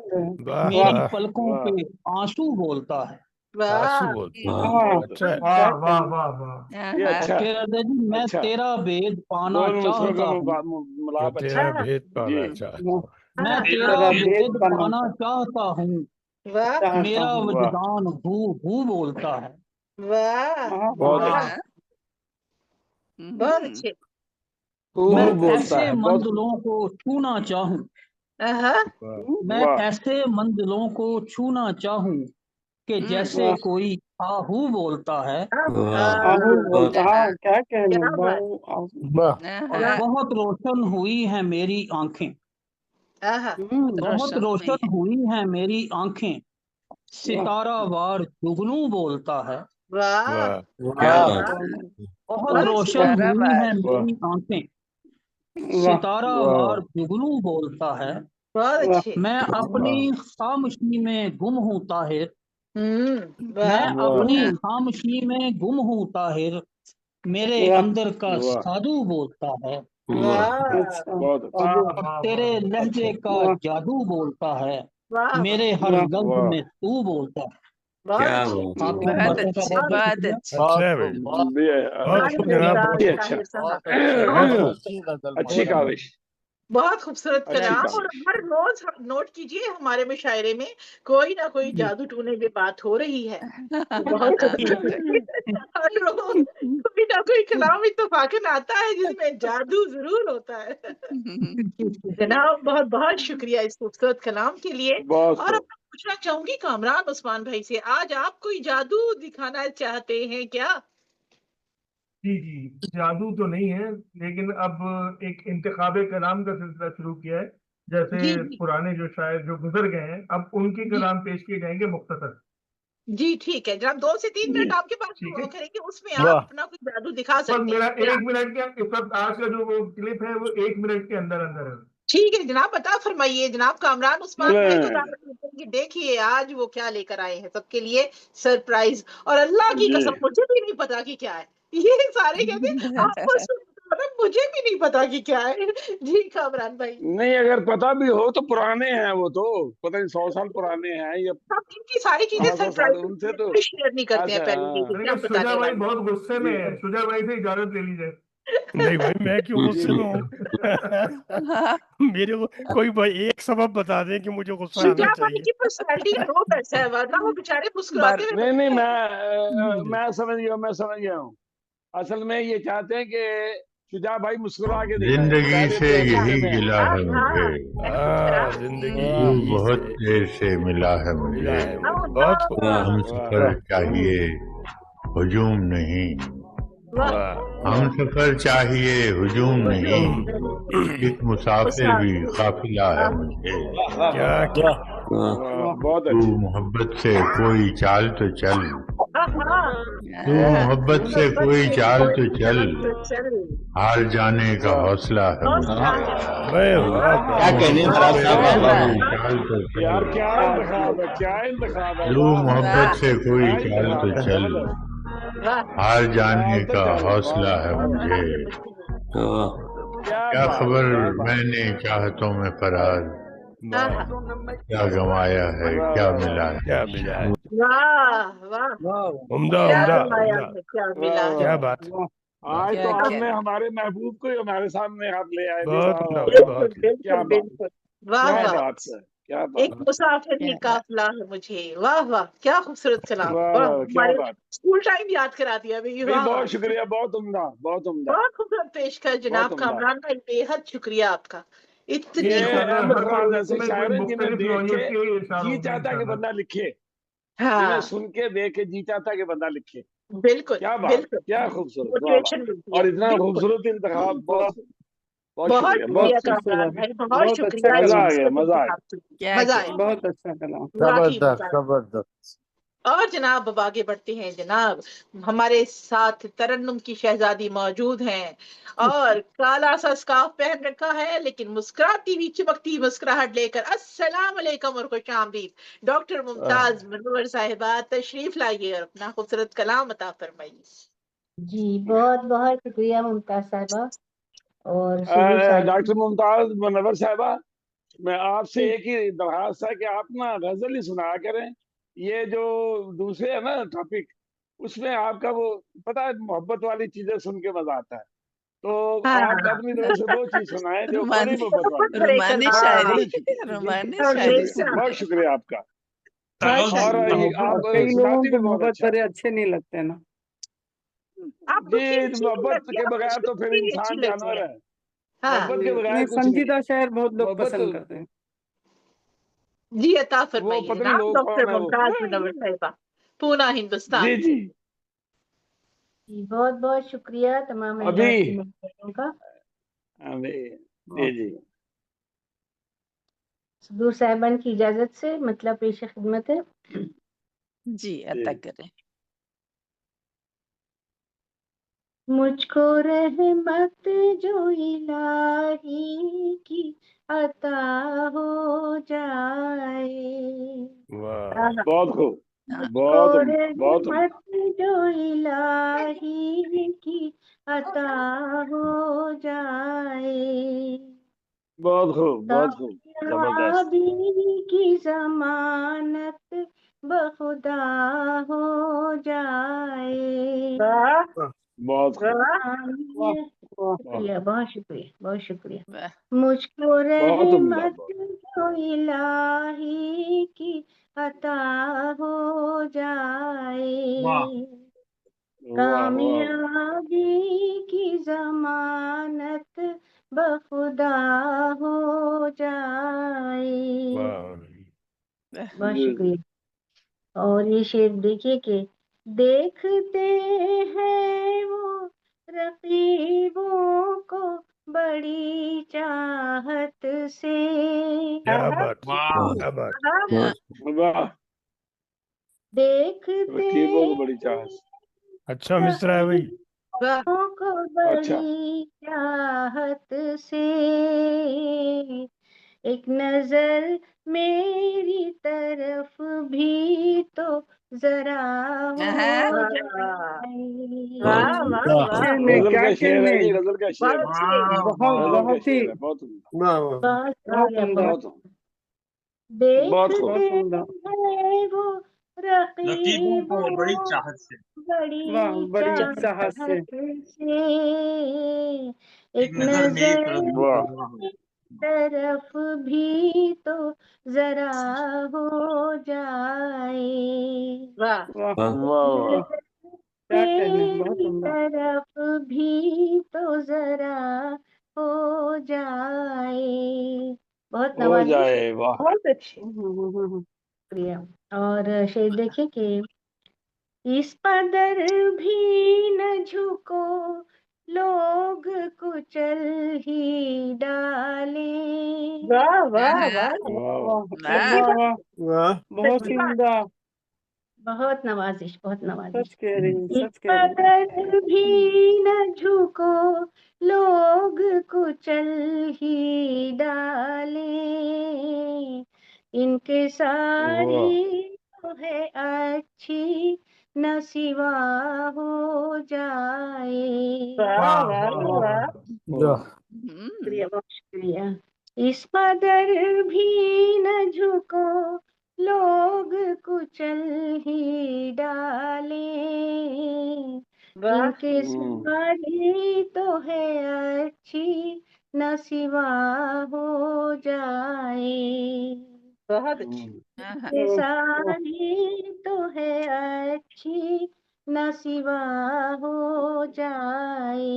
S10: वाह
S3: मेरी
S10: वाह,
S3: पलकों
S2: वाह
S3: पे आंसू बोलता है।
S10: आंसू
S1: वाह,
S10: बोलता
S7: वाह
S10: है,
S8: हाँ
S10: अच्छा है।
S8: क्या कहने।
S2: ये
S5: हाँ,
S2: अच्छा,
S3: शेर अज़हर जी, मैं
S2: अच्छा,
S3: तेरा भेद पाना
S2: दोनों नस्लों
S3: चाहता
S2: का
S3: हूँ।
S10: मैं
S2: मिलाप अच्छा
S10: तेरा
S2: है।
S1: आहा,
S10: भेद
S2: जी,
S10: पाना चाहता हूँ।
S3: मैं
S1: आहा,
S3: तेरा
S8: तेरा भेद
S3: भेद
S8: पाना
S3: पाना चाहता हूँ,
S1: वाह
S8: चाहता
S3: मेरा
S8: हूँ।
S2: वाह
S3: वजदान हू हू बोलता है।
S1: वाह,
S2: बहुत
S1: वाह,
S2: अच्छा,
S5: हाँ,
S1: बहुत अच्छे।
S3: मैं
S2: खूब बोलता
S3: ऐसे
S2: है, बहुत खूब।
S3: मंजिलों को छूना चाहूँ,
S1: आहा,
S10: वाह
S3: मैं
S2: वाह
S3: ऐसे मंजिलों को छूना चाहूँ कि जैसे
S8: वाह
S3: कोई आहू बोलता है।
S1: आहा,
S7: वाह
S8: आहू
S7: बहुत
S8: बोलता, हाँ क्या कहने।
S1: क्या बात,
S10: वाह,
S3: और
S1: वाह,
S3: बहुत रोशन हुई है मेरी आंखें,
S1: आहा,
S3: बहुत
S5: रोशन हुई
S3: रोशन
S5: है।
S3: हुई है मेरी आंखें, सितारा वार जुगनू बोलता है।
S1: वाह,
S10: वाह,
S7: क्या
S1: वाह,
S7: बात
S1: वाह,
S3: बहुत
S1: बहुत अच्छे,
S3: रोशन
S5: सितारा
S3: हुई
S5: बार।
S3: है
S2: वाह
S3: मेरी आंखें,
S8: वाह
S3: सितारा
S2: वाह
S3: वार जुगनू बोलता है।
S1: बहुत
S8: वाह
S1: अच्छे।
S3: मैं अपनी
S2: वाह
S3: खामोशी में गुम हूँ ताहिर, मैं
S1: वाह,
S2: वाह
S3: अपनी
S5: हाँ,
S3: खामोशी में गुम हूँ ताहिर, मेरे
S8: वाह
S3: अंदर का
S2: वाह,
S3: साधु बोलता है।
S7: वाह
S1: वाह,
S8: अच्छा
S2: बहुत अच्छा,
S8: साधु।
S3: और तेरे
S2: अच्छा,
S3: लहजे का
S8: वाह
S3: जादू बोलता है,
S1: वाह, वाह,
S3: मेरे हर
S8: वाह
S3: लफ्ज
S2: वाह
S3: में तू बोलता है।
S1: बहुत
S7: क्या
S1: अच्छे।
S7: बात है
S3: आपकी
S7: वाह
S5: बहुत
S3: मोहब्बत का
S5: अच्छे,
S3: बहुत बहुत
S5: बहुत
S3: शुक्रिया।
S5: अच्छे।
S10: अच्छा है भाई, बहुत
S1: माहिर
S10: खूब जनाब, बहुत
S1: मुमताज
S2: ये
S10: खूब,
S2: अच्छा,
S1: ताहिर साहब,
S10: बहुत
S1: बहुत
S10: खूब।
S2: अच्छी काविश,
S1: बहुत खूबसूरत
S2: अच्छी
S1: कलाम। और
S2: काविश।
S1: हर रोज नोट कीजिए हमारे मुशायरे में कोई ना कोई जादू टूने की बात हो रही है। बहुत हर रोज कोई ना कोई कलाम इत्तेफाकन आता है जिसमें जादू जरूर होता है। जनाब बहुत बहुत शुक्रिया इस खूबसूरत कलाम के लिए।
S2: बहुत
S1: और अब
S2: खूब।
S1: मैं पूछना चाहूंगी कामरान उस्मान भाई से, आज आप कोई जादू दिखाना चाहते हैं क्या?
S11: जी जी, जादू तो नहीं है, लेकिन अब एक इंतखाबे कलाम का सिलसिला शुरू किया है। जैसे
S1: जी जी
S11: पुराने जो शायर जो गुजर गए हैं, अब उनके
S1: जी
S11: कलाम पेश किए जाएंगे मुख्तसर।
S1: जी, ठीक है जनाब, 2 से 3
S2: जी
S1: मिनट आपके पास
S11: ठीक
S1: वो
S11: है,
S1: करेंगे, उसमें आप अपना कुछ जादू दिखा
S11: बस
S1: सकते
S11: मेरा
S1: हैं फिर
S11: 1 मिनट का इस वक्त आज का जो वो क्लिप है वो 1 मिनट के अंदर अंदर है।
S1: ठीक है जनाब, बता फरमाइए जनाब कामरान उस्मान भाई को
S2: चले
S1: दावत देते हैं कि देखिए आज वो क्या लेकर आए हैं सबके लिए सरप्राइज। और अल्लाह की
S2: जी
S1: कसम मुझे भी नहीं पता कि क्या है। ये सारे कहते हैं आपको मतलब मुझे भी नहीं पता कि क्या है। जी कामरान भाई,
S2: नहीं, अगर पता भी हो तो पुराने हैं वो तो, पता नहीं 100 साल पुराने हैं या
S1: हम इनकी सारी चीजें
S2: 500 साल, उनसे तो
S1: शेयर नहीं करते हैं
S2: अच्छा।
S1: पहले भी,
S2: हाँ
S1: जिससे हम
S11: शुजा
S1: बताने
S11: भाई
S1: वाले।
S11: बहुत गुस्से में है, शुजा भाई से इजाजत ले लीजिए।
S10: नहीं भाई, मैं क्यों गुस्से में हूँ?
S5: हाँ,
S10: मेरे को कोई भाई एक सबब बता दे कि मुझे गुस्सा आना
S1: शुजा भाई
S10: चाहिए।
S1: की पर्सनैलिटी का रोब ऐसा है, वरना वो बेचारे मुस्कुराते
S5: बार
S1: हुए
S2: नहीं नहीं,
S1: रहते हैं।
S2: मैं समझ गया हूँ। असल में ये चाहते हैं कि शुजा भाई मुस्कुरा के दिखाएं,
S12: जिंदगी
S2: पहले
S12: से
S2: तो गुस्से
S12: यही
S2: में है।
S12: गिला
S1: हाँ
S12: है
S1: हाँ,
S12: मुझे,
S10: हाँ, जिंदगी
S12: तू
S10: यही
S12: बहुत
S10: से
S12: देर से मिला है
S10: मिला
S12: मुझे,
S10: है मुझे।
S1: वाह
S10: बहुत खूब,
S1: वाह
S12: हम
S2: वाह
S12: सफर चाहिए हुजूम नहीं,
S1: वाह,
S10: वाह।
S12: हम सफर चाहिए हुजूम नहीं,
S1: हुजूम
S12: एक मुसाफिर भी
S1: मुसाफिर।
S12: काफिला है
S1: हाँ
S12: मुझे,
S10: क्या क्या
S7: वाह
S2: वाह, बहुत
S12: तू
S2: अच्छी।
S12: मोहब्बत से कोई चाल तो चल,
S1: हाँ हाँ,
S12: तू मोहब्बत से
S1: मोहब्बत
S12: कोई
S1: से
S12: चाल तो
S1: कोई
S12: चल,
S1: चाल तो चल,
S12: हार जाने का
S2: वाह
S12: हौसला है मुझे,
S1: हौसला है।
S10: भाई, वाह
S1: वाह
S12: तू
S10: वाह
S12: मोहब्बत से
S2: यार,
S12: कोई
S2: क्या
S12: चाल तो चल,
S2: इंतखाब है, क्या इंतखाब है,
S12: तू
S2: वाह
S12: मोहब्बत से कोई
S2: क्या
S12: चाल तो
S2: इंतखाब है,
S12: चल,
S2: जबरदस्त।
S1: वाह,
S12: हार जाने
S2: चाल तो
S12: का
S2: चल, वाह
S12: हौसला है
S2: वाह वाह,
S12: मुझे,
S7: वाह
S2: क्या
S12: क्या
S2: बात है,
S12: खबर
S2: क्या बात
S12: मैंने चाहतों में फरार,
S1: हाँ
S10: वाह,
S1: हाँ,
S12: क्या गंवाया है
S2: वाह
S12: क्या
S2: वाह वाह
S12: मिला है,
S10: क्या मिला है?
S1: वाह वाह,
S10: उम्दा
S1: क्या
S10: उम्दा
S1: गवाया
S10: उम्दा,
S1: है क्या
S2: वाह
S1: मिला है।
S10: क्या
S2: वाह।
S10: बात,
S2: आज
S5: क्या
S2: तो
S5: कहना।
S2: आपने हमारे महबूब को ही हमारे सामने हाथ ले आए भी,
S10: बहुत
S2: वाह
S10: उम्दा
S2: वाह
S10: भाई,
S2: वाह,
S10: बहुत
S1: बिल्कुल
S2: क्या
S1: बिल्कुल
S2: बात,
S1: बिल्कुल, वाह
S2: क्या
S1: वाह,
S2: बात है, क्या बात,
S1: एक मुसाफिर ही
S5: क्या बात।
S1: काफिला है मुझे, वाह वाह, क्या खूबसूरत कलाम,
S2: वाह
S1: वाह,
S2: वाह, क्या
S1: हमारे
S2: बात।
S1: स्कूल टाइम याद करा दिया भाई,
S2: नहीं,
S1: वाह वाह,
S2: बहुत शुक्रिया, बहुत उम्दा, बहुत उम्दा,
S1: बहुत खूबसूरत पेश कर
S2: बहुत
S1: जनाब
S2: उम्दा।
S1: कामरान भाई, बेहद शुक्रिया आपका, इतनी
S2: ये
S11: इंशाल्लाह
S2: अहमद
S11: हर
S2: खान
S11: वक्त
S2: जैसे
S11: में कोई
S2: शायर हैं जिन्हें
S11: मुख्तलिफ
S2: देख
S11: नौइयत
S2: के
S11: के इशारे
S2: जी
S11: होंगे
S2: चाहता कि
S11: इंशाल्लाह।
S2: बंदा लिखे, जिन्हें
S1: हाँ
S2: सुन के देख के जी चाहता कि बंदा लिखे।
S1: बिल्कुल
S2: क्या बात,
S1: बिल्कुल,
S2: क्या खूबसूरत, वाह वाह।
S1: मोटिवेशन मिलती है,
S2: और इतना
S1: बिल्कुल,
S2: खूबसूरत इंतखाब, बहुत बहुत
S1: बहुत
S2: शुक्रिया, बहुत
S1: शुक्रिया
S2: शुक्रिया।
S1: कामरान भाई, बहुत
S8: बहुत अच्छा
S1: शुक्रिया इस
S2: मजा आ
S8: कलाम,
S2: गया,
S1: खूबसूरत
S2: मजा आ
S1: इंतखाब
S2: गया।
S1: के लिए।
S5: क्या
S1: मजा
S5: क्या।
S1: आया,
S8: बहुत अच्छा कलाम।
S1: वाकई मजा आया।
S10: जबरदस्त।
S1: और जनाब अब आगे बढ़ते हैं जनाब, हमारे साथ तरन्नुम की शहजादी मौजूद हैं और काला सा स्कार्फ पहन रखा है, लेकिन मुस्कुराती हुई चिपकती मुस्कुराहट लेकर अस्सलाम वालेकुम और खुश आमदीद डॉक्टर मुमताज मनवर साहिबा, तशरीफ लाइए और अपना खूबसूरत कलाम अता फरमाइए।
S13: जी बहुत बहुत शुक्रिया मुमताज साहिबा और सुबह साहिबा।
S2: डॉक्टर मुमताज मुनव्वर साहिबा, मैं आपसे
S13: जी
S2: एक ही दरख्वास्त है कि आप ना गजल ही सुनाया करें। ये जो दूसरे है ना टॉपिक, उसमें आपका वो पता है, मोहब्बत वाली चीजें सुन के मजा आता है, तो आप
S1: हाँ
S2: अपनी तरफ से वो चीज सुनाएं जो थोड़ी
S5: रुमानी
S2: मोहब्बत वाली है।
S5: रुमानी
S1: हाँ
S2: बड़ी
S5: शायरी
S2: शुक्रिया,
S5: रुमानी शायरी
S1: हमेशा,
S2: बहुत शुक्रिया आपका। और
S1: माशाल्लाह,
S2: ये
S8: और
S2: आप
S8: कई लोगों
S2: सुनाती
S8: को
S2: भी बहुत
S8: मोहब्बत
S2: अच्छा है
S8: भरे अच्छे नहीं लगते ना।
S1: आप
S2: जी।
S1: दुखी अच्छी नहीं
S2: मोहब्बत
S1: लगती,
S2: के
S1: आप
S2: बगैर तो फिर
S1: मुस्कुराती हुई अच्छी
S2: इंसान
S1: लगती
S2: जानवर
S1: है।
S2: है,
S1: हाँ
S2: मोहब्बत के
S8: नहीं,
S2: बगैर कुछ नहीं।
S8: संजीदा शेर बहुत लोग
S2: मोहब्बत
S8: पसंद करते हैं।
S1: जी अता
S2: वो
S1: फरमाइए
S2: पता नहीं
S1: जनाब,
S2: लोग
S1: डॉक्टर
S2: कौन है वो।
S1: मुमताज मुनव्वर साहिबा, पूना हिंदुस्तान
S2: जी
S1: से।
S2: जी।
S13: जी बहुत बहुत शुक्रिया तमाम
S2: अभी
S13: हजरात की मेहरबानियों का।
S2: जी जी।
S13: सुबह साहिबान की इजाजत से मतलब पेश खिदमत है।
S5: जी अता करें।
S13: मुझको रहमत जो इलाही की अता हो जाए,
S2: बहुत खूब,
S13: को
S2: बहुत उम्दा, बहुत उम्दा।
S13: रहमत जो इलाही की अता हो जाए,
S2: बहुत खूब, बहुत खूब, जबरदस्त।
S13: कामयाबी की जमानत बखुदा हो जाए।
S2: बहुत खूब,
S13: शुक्रिया, बहुत शुक्रिया, बहुत शुक्रिया।
S5: वाह
S13: मुझको
S2: बहुत उम्दा,
S13: रहमत
S2: बहुत।
S13: जो इलाही की अता हो जाए,
S2: वाह वाह।
S13: कामयाबी की जमानत बखुदा हो जाए। बहुत शुक्रिया। और ये शेर देखिए कि देखते हैं वो रकीबों को बड़ी चाहत से,
S10: क्या बात, क्या बात।
S2: वाह,
S13: देखते
S2: रकीबों को बड़ी चाहत।
S10: अच्छा मिस्र है भाई।
S13: रकीबों को
S2: अच्छा,
S13: बड़ी चाहत से, एक नजर मेरी तरफ भी तो जरा हो जाए।
S1: वाह वाह वाह
S8: कहने
S2: गजल
S8: क्या
S2: का शेर है
S8: कहने
S2: जी, गजल का शेर है,
S1: बहुत अच्छे
S8: बहुत
S2: गजल का
S8: बहुत ही
S2: शेर है, बहुत उम्दा,
S13: बहुत
S8: बहुत
S13: शुक्रिया,
S8: उम्दा
S13: बहुत
S2: बहुत बहुत
S13: देखते
S2: खूब।
S8: बहुत उम्दा।
S13: हैं वो
S9: रकीबों को बड़ी
S13: रकीबों
S9: चाहत से
S8: वाह,
S13: बड़ी
S8: बड़ी
S13: चाहत
S8: चाहत से
S13: से
S9: एक
S13: एक
S9: नजर मेरी
S13: नजर
S9: तरफ
S2: वाह
S9: भी
S13: तरफ भी तो जरा हो जाए।
S1: वाह
S4: वाह
S2: वाह वाह,
S8: क्या कहने, बहुत
S13: मेरी
S8: उम्दा।
S13: तरफ भी तो जरा हो जाए। बहुत
S2: हो
S13: नवाजिश,
S2: जाए, वाह
S1: बहुत अच्छे
S13: शुक्रिया। और शेर देखिए कि इस कदर भी न झुको लोग कुचल ही डाले।
S1: वाह वाह वाह
S2: वाह
S8: वाह
S1: सच्ची
S8: वाह
S1: बात
S8: वाह, बहुत
S1: सच्ची
S8: ही
S1: बात
S8: उम्दा।
S13: बहुत नवाजिश, बहुत नवाजिश।
S8: सच कह रही,
S13: इस
S8: सच कह रही।
S13: कदर भी न झुको लोग कुचल ही डाले। इनके
S2: वाह
S13: सारी तो है अच्छी न सिवा हो जाए।
S1: वाह
S11: वाह
S1: वाह
S11: वाह
S1: वाह
S2: वाह,
S13: शुक्रिया, बहुत शुक्रिया। इस कदर भी न झुको लोग कुचल ही डाले।
S1: वाह
S13: इनके सारी तो है अच्छी न सिवा हो जाए।
S1: बहुत अच्छे
S13: इनके सारी तो है अच्छी न सिवा हो जाए।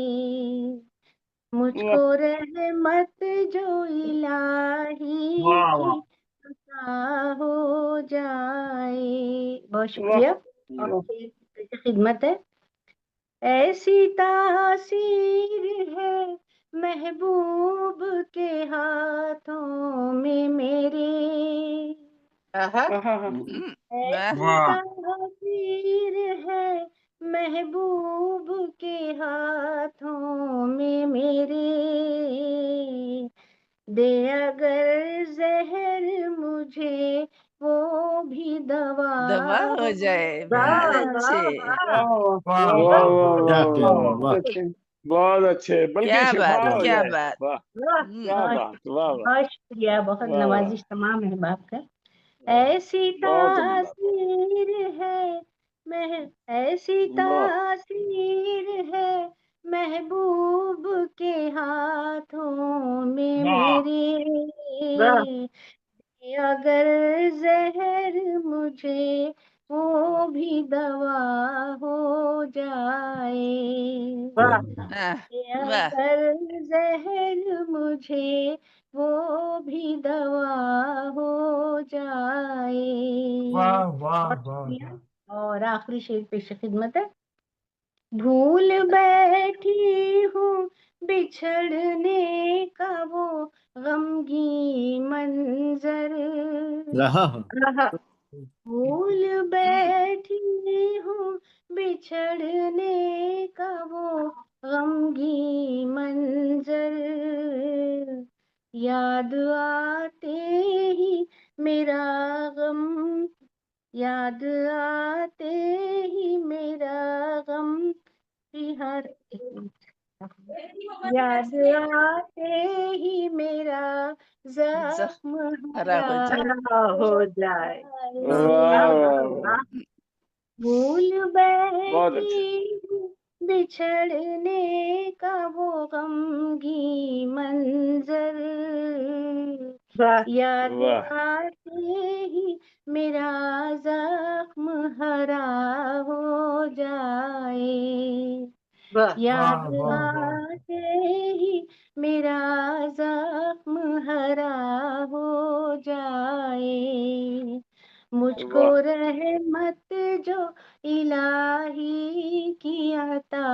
S13: मुझको रहमत जो इलाही
S9: वाह वाह
S13: की अता हो जाए। बहुत
S8: वाह
S13: शुक्रिया। और फिर खिदमत है। ऐसी तासीर है महबूब के हाथों में मेरे।
S1: आहा
S13: ऐसी
S9: वाह
S13: तासीर है महबूब के हाथों में मेरे। दे अगर जहर मुझे वो भी दवा
S5: दवा हो जाए,
S1: वाह
S5: बहुत
S1: वाह
S5: अच्छे।
S1: वाह
S8: वाह
S2: वाह
S8: वाह
S2: वाह वाह
S11: क्या
S2: वाह,
S8: बहुत अच्छे।
S2: बहुत अच्छे, बल्कि
S5: क्या
S2: शिफा
S5: बात,
S2: हो
S5: क्या
S2: जाए,
S5: बात।
S2: वाह
S1: वाह
S2: क्या
S13: बहुत
S2: बात, वाह वाह
S13: बहुत शुक्रिया, बहुत
S2: वाह वाह,
S13: नवाजिश तमाम है बाप का। ऐसी
S2: बहुत उम्दा,
S13: तासीर है ऐसी
S2: वाह
S13: तासीर है महबूब के हाथों में
S9: वाह
S1: वाह
S13: मेरे। अगर जहर मुझे वो भी दवा हो जाए।
S1: वाह
S5: वाह
S13: अगर जहर मुझे वो भी दवा हो जाए।
S11: वाह वाह
S13: बहुत
S11: वाह
S13: शुक्रिया। और आखिरी शेर पेश खिदमत है। भूल बैठी हूँ बिछड़ने का वो गमगी मंजर।
S1: आहा
S13: भूल बैठी हूँ बिछड़ने का वो गमगी मंजर। याद आते ही मेरा गम याद आते ही मेरा गम हर याद आते ही मेरा जख्म
S5: हरा हो जाए।
S13: हरा
S1: हो जाए
S2: वाह
S1: वाह
S2: वाह
S1: वाह
S2: वाह,
S1: वाह
S13: भूल
S2: बहुत अच्छे,
S13: बैठी हूँ बिछड़ने का वो गमगी मंजर।
S1: वाह
S13: याद
S2: वाह
S13: आते ही मेरा जख्म हरा हो जाए।
S1: वाह
S13: याद
S11: वाह वाह वाह
S13: आते ही मेरा जख्म हरा हो जाए। मुझको
S2: वाह
S13: रहमत जो इलाही की अता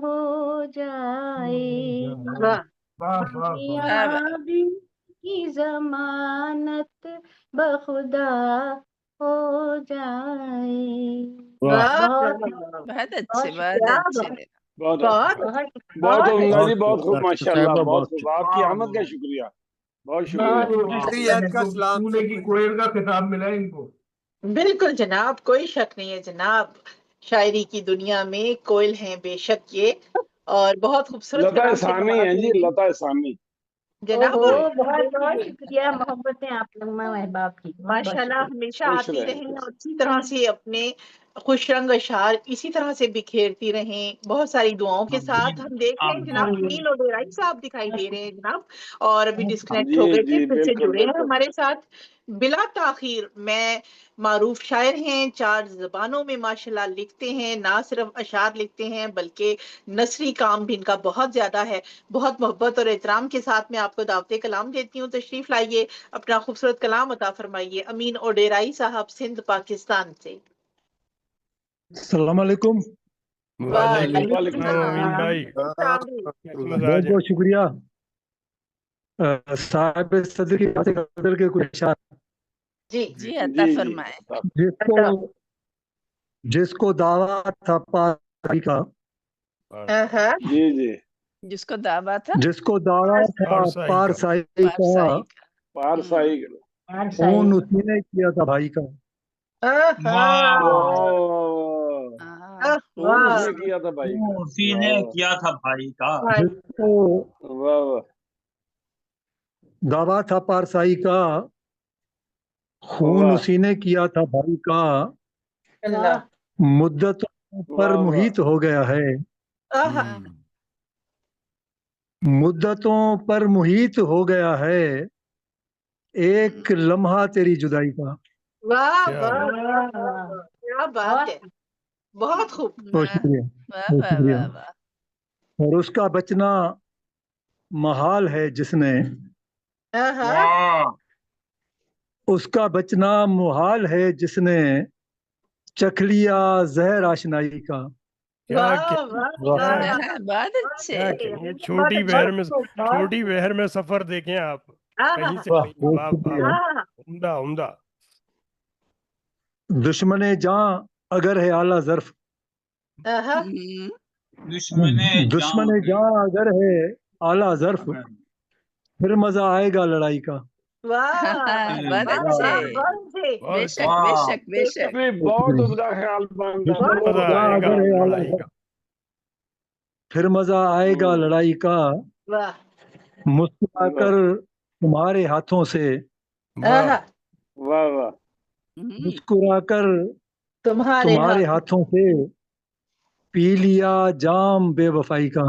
S13: हो जाए।
S1: वाह
S11: वाह वाह वाह
S5: वाह वाह
S13: कामयाबी की जमानत बखुदा हो जाए।
S2: वाह,
S1: वाह
S13: बहुत
S1: वाह वाह
S5: बहुत अच्छे,
S13: बहुत
S5: बहुत
S13: शुक्रिया।
S5: अच्छे
S1: बहुत
S5: लगा।
S2: बहुत
S1: बहुत
S2: बहुत
S13: बहुत
S2: बहुत
S1: बहुत
S2: उम्दा
S1: अच्छे
S2: जी, बहुत खूब, माशाल्लाह, बहुत खूब, आपकी
S9: वाह
S2: आमद का शुक्रिया। बहुत शुक्रिया।
S11: पूने की कोयल का खिताब मिला है इनको।
S1: बिल्कुल जनाब, कोई शक नहीं है जनाब, शायरी की दुनिया में कोयल हैं बेशक ये, और बहुत खूबसूरत
S2: लता
S1: कलाम से
S2: सानी है जी,
S1: नवाजी
S2: लता सानी
S1: जनाब।
S13: बहुत बहुत शुक्रिया, मोहब्बतें आप लम्मा महबाब की, बहुत
S1: माशाल्लाह
S13: शुक्रिया।
S1: हमेशा
S2: खुश
S1: आती
S2: रहें,
S1: रहें और इसी तरह से अपने खुश रंग अशार इसी तरह से बिखेरती रहें, बहुत सारी दुआओं के साथ। हम देख रहे हैं जनाब अमीन ओबेराई साहब दिखाई दे रहे हैं जनाब, और अभी डिस्कनेक्ट हो
S2: जी
S1: गए थे,
S2: जी,
S1: फिर से
S2: बिल्कुल
S1: जुड़े हैं
S2: बिल्कुल।
S1: हमारे साथ बिला ताखीर। मैं मारूफ शायर हैं, 4 ज़बानों में माशाल्लाह लिखते हैं, ना सिर्फ अशार लिखते हैं बल्कि नसरी काम भी इनका बहुत ज्यादा है। बहुत मोहब्बत और एहतराम के साथ मैं आपको दावते कलाम देती हूँ, तशरीफ लाइए, अपना खूबसूरत कलाम अता फरमाइए। अमीन ओडेराई साहब, सिंध पाकिस्तान से।
S14: अस्सलाम वालेकुम।
S10: वालेकुम सलाम अमीन भाई,
S14: बहुत बहुत शुक्रिया साहिब सदर की बातें बदल के कुछ अशार।
S5: जी अता फरमाए।
S14: जिसको दावा था पारी का,
S2: जी जी,
S5: जिसको दावा था,
S14: जिसको दावा था पारसाई का,
S2: पारसाई
S14: खून उसी ने किया था भाई का।
S2: खून उसने किया था भाई का,
S15: उसी ने किया था भाई का।
S14: जिसको
S2: वाह वाह,
S14: दावा था पारसाई का, खून उसी ने किया था भाई का। मुद्दतों पर मुहित हो गया है, मुद्दतों पर मुहित हो गया है, एक लम्हा तेरी जुदाई का।
S1: वाह वाह, क्या बात है, बहुत खूब।
S14: बहुत शुक्रिया, बहुत शुक्रिया। और उसका बचना महाल है जिसने, उसका बचना मुहाल है जिसने चख लिया जहर आशनाई का।
S5: बहुत अच्छे।
S10: छोटी बहर में सफर देखें आप, कहीं से कहीं। वाह वाह, उम्दा उम्दा।
S14: दुश्मने जां अगर है आला ज़र्फ, दुश्मने जां अगर है आला ज़र्फ, फिर मजा आएगा लड़ाई का।
S5: बहुत अच्छे, बेशक बेशक बेशक।
S2: बहुत उम्दा ख्याल
S14: बनता, फिर मजा आएगा लड़ाई का। मुस्कुराकर तुम्हारे हाथों से,
S2: वाह वाह,
S14: मुस्कुराकर तुम्हारे हाथों से पी लिया जाम बेवफाई का।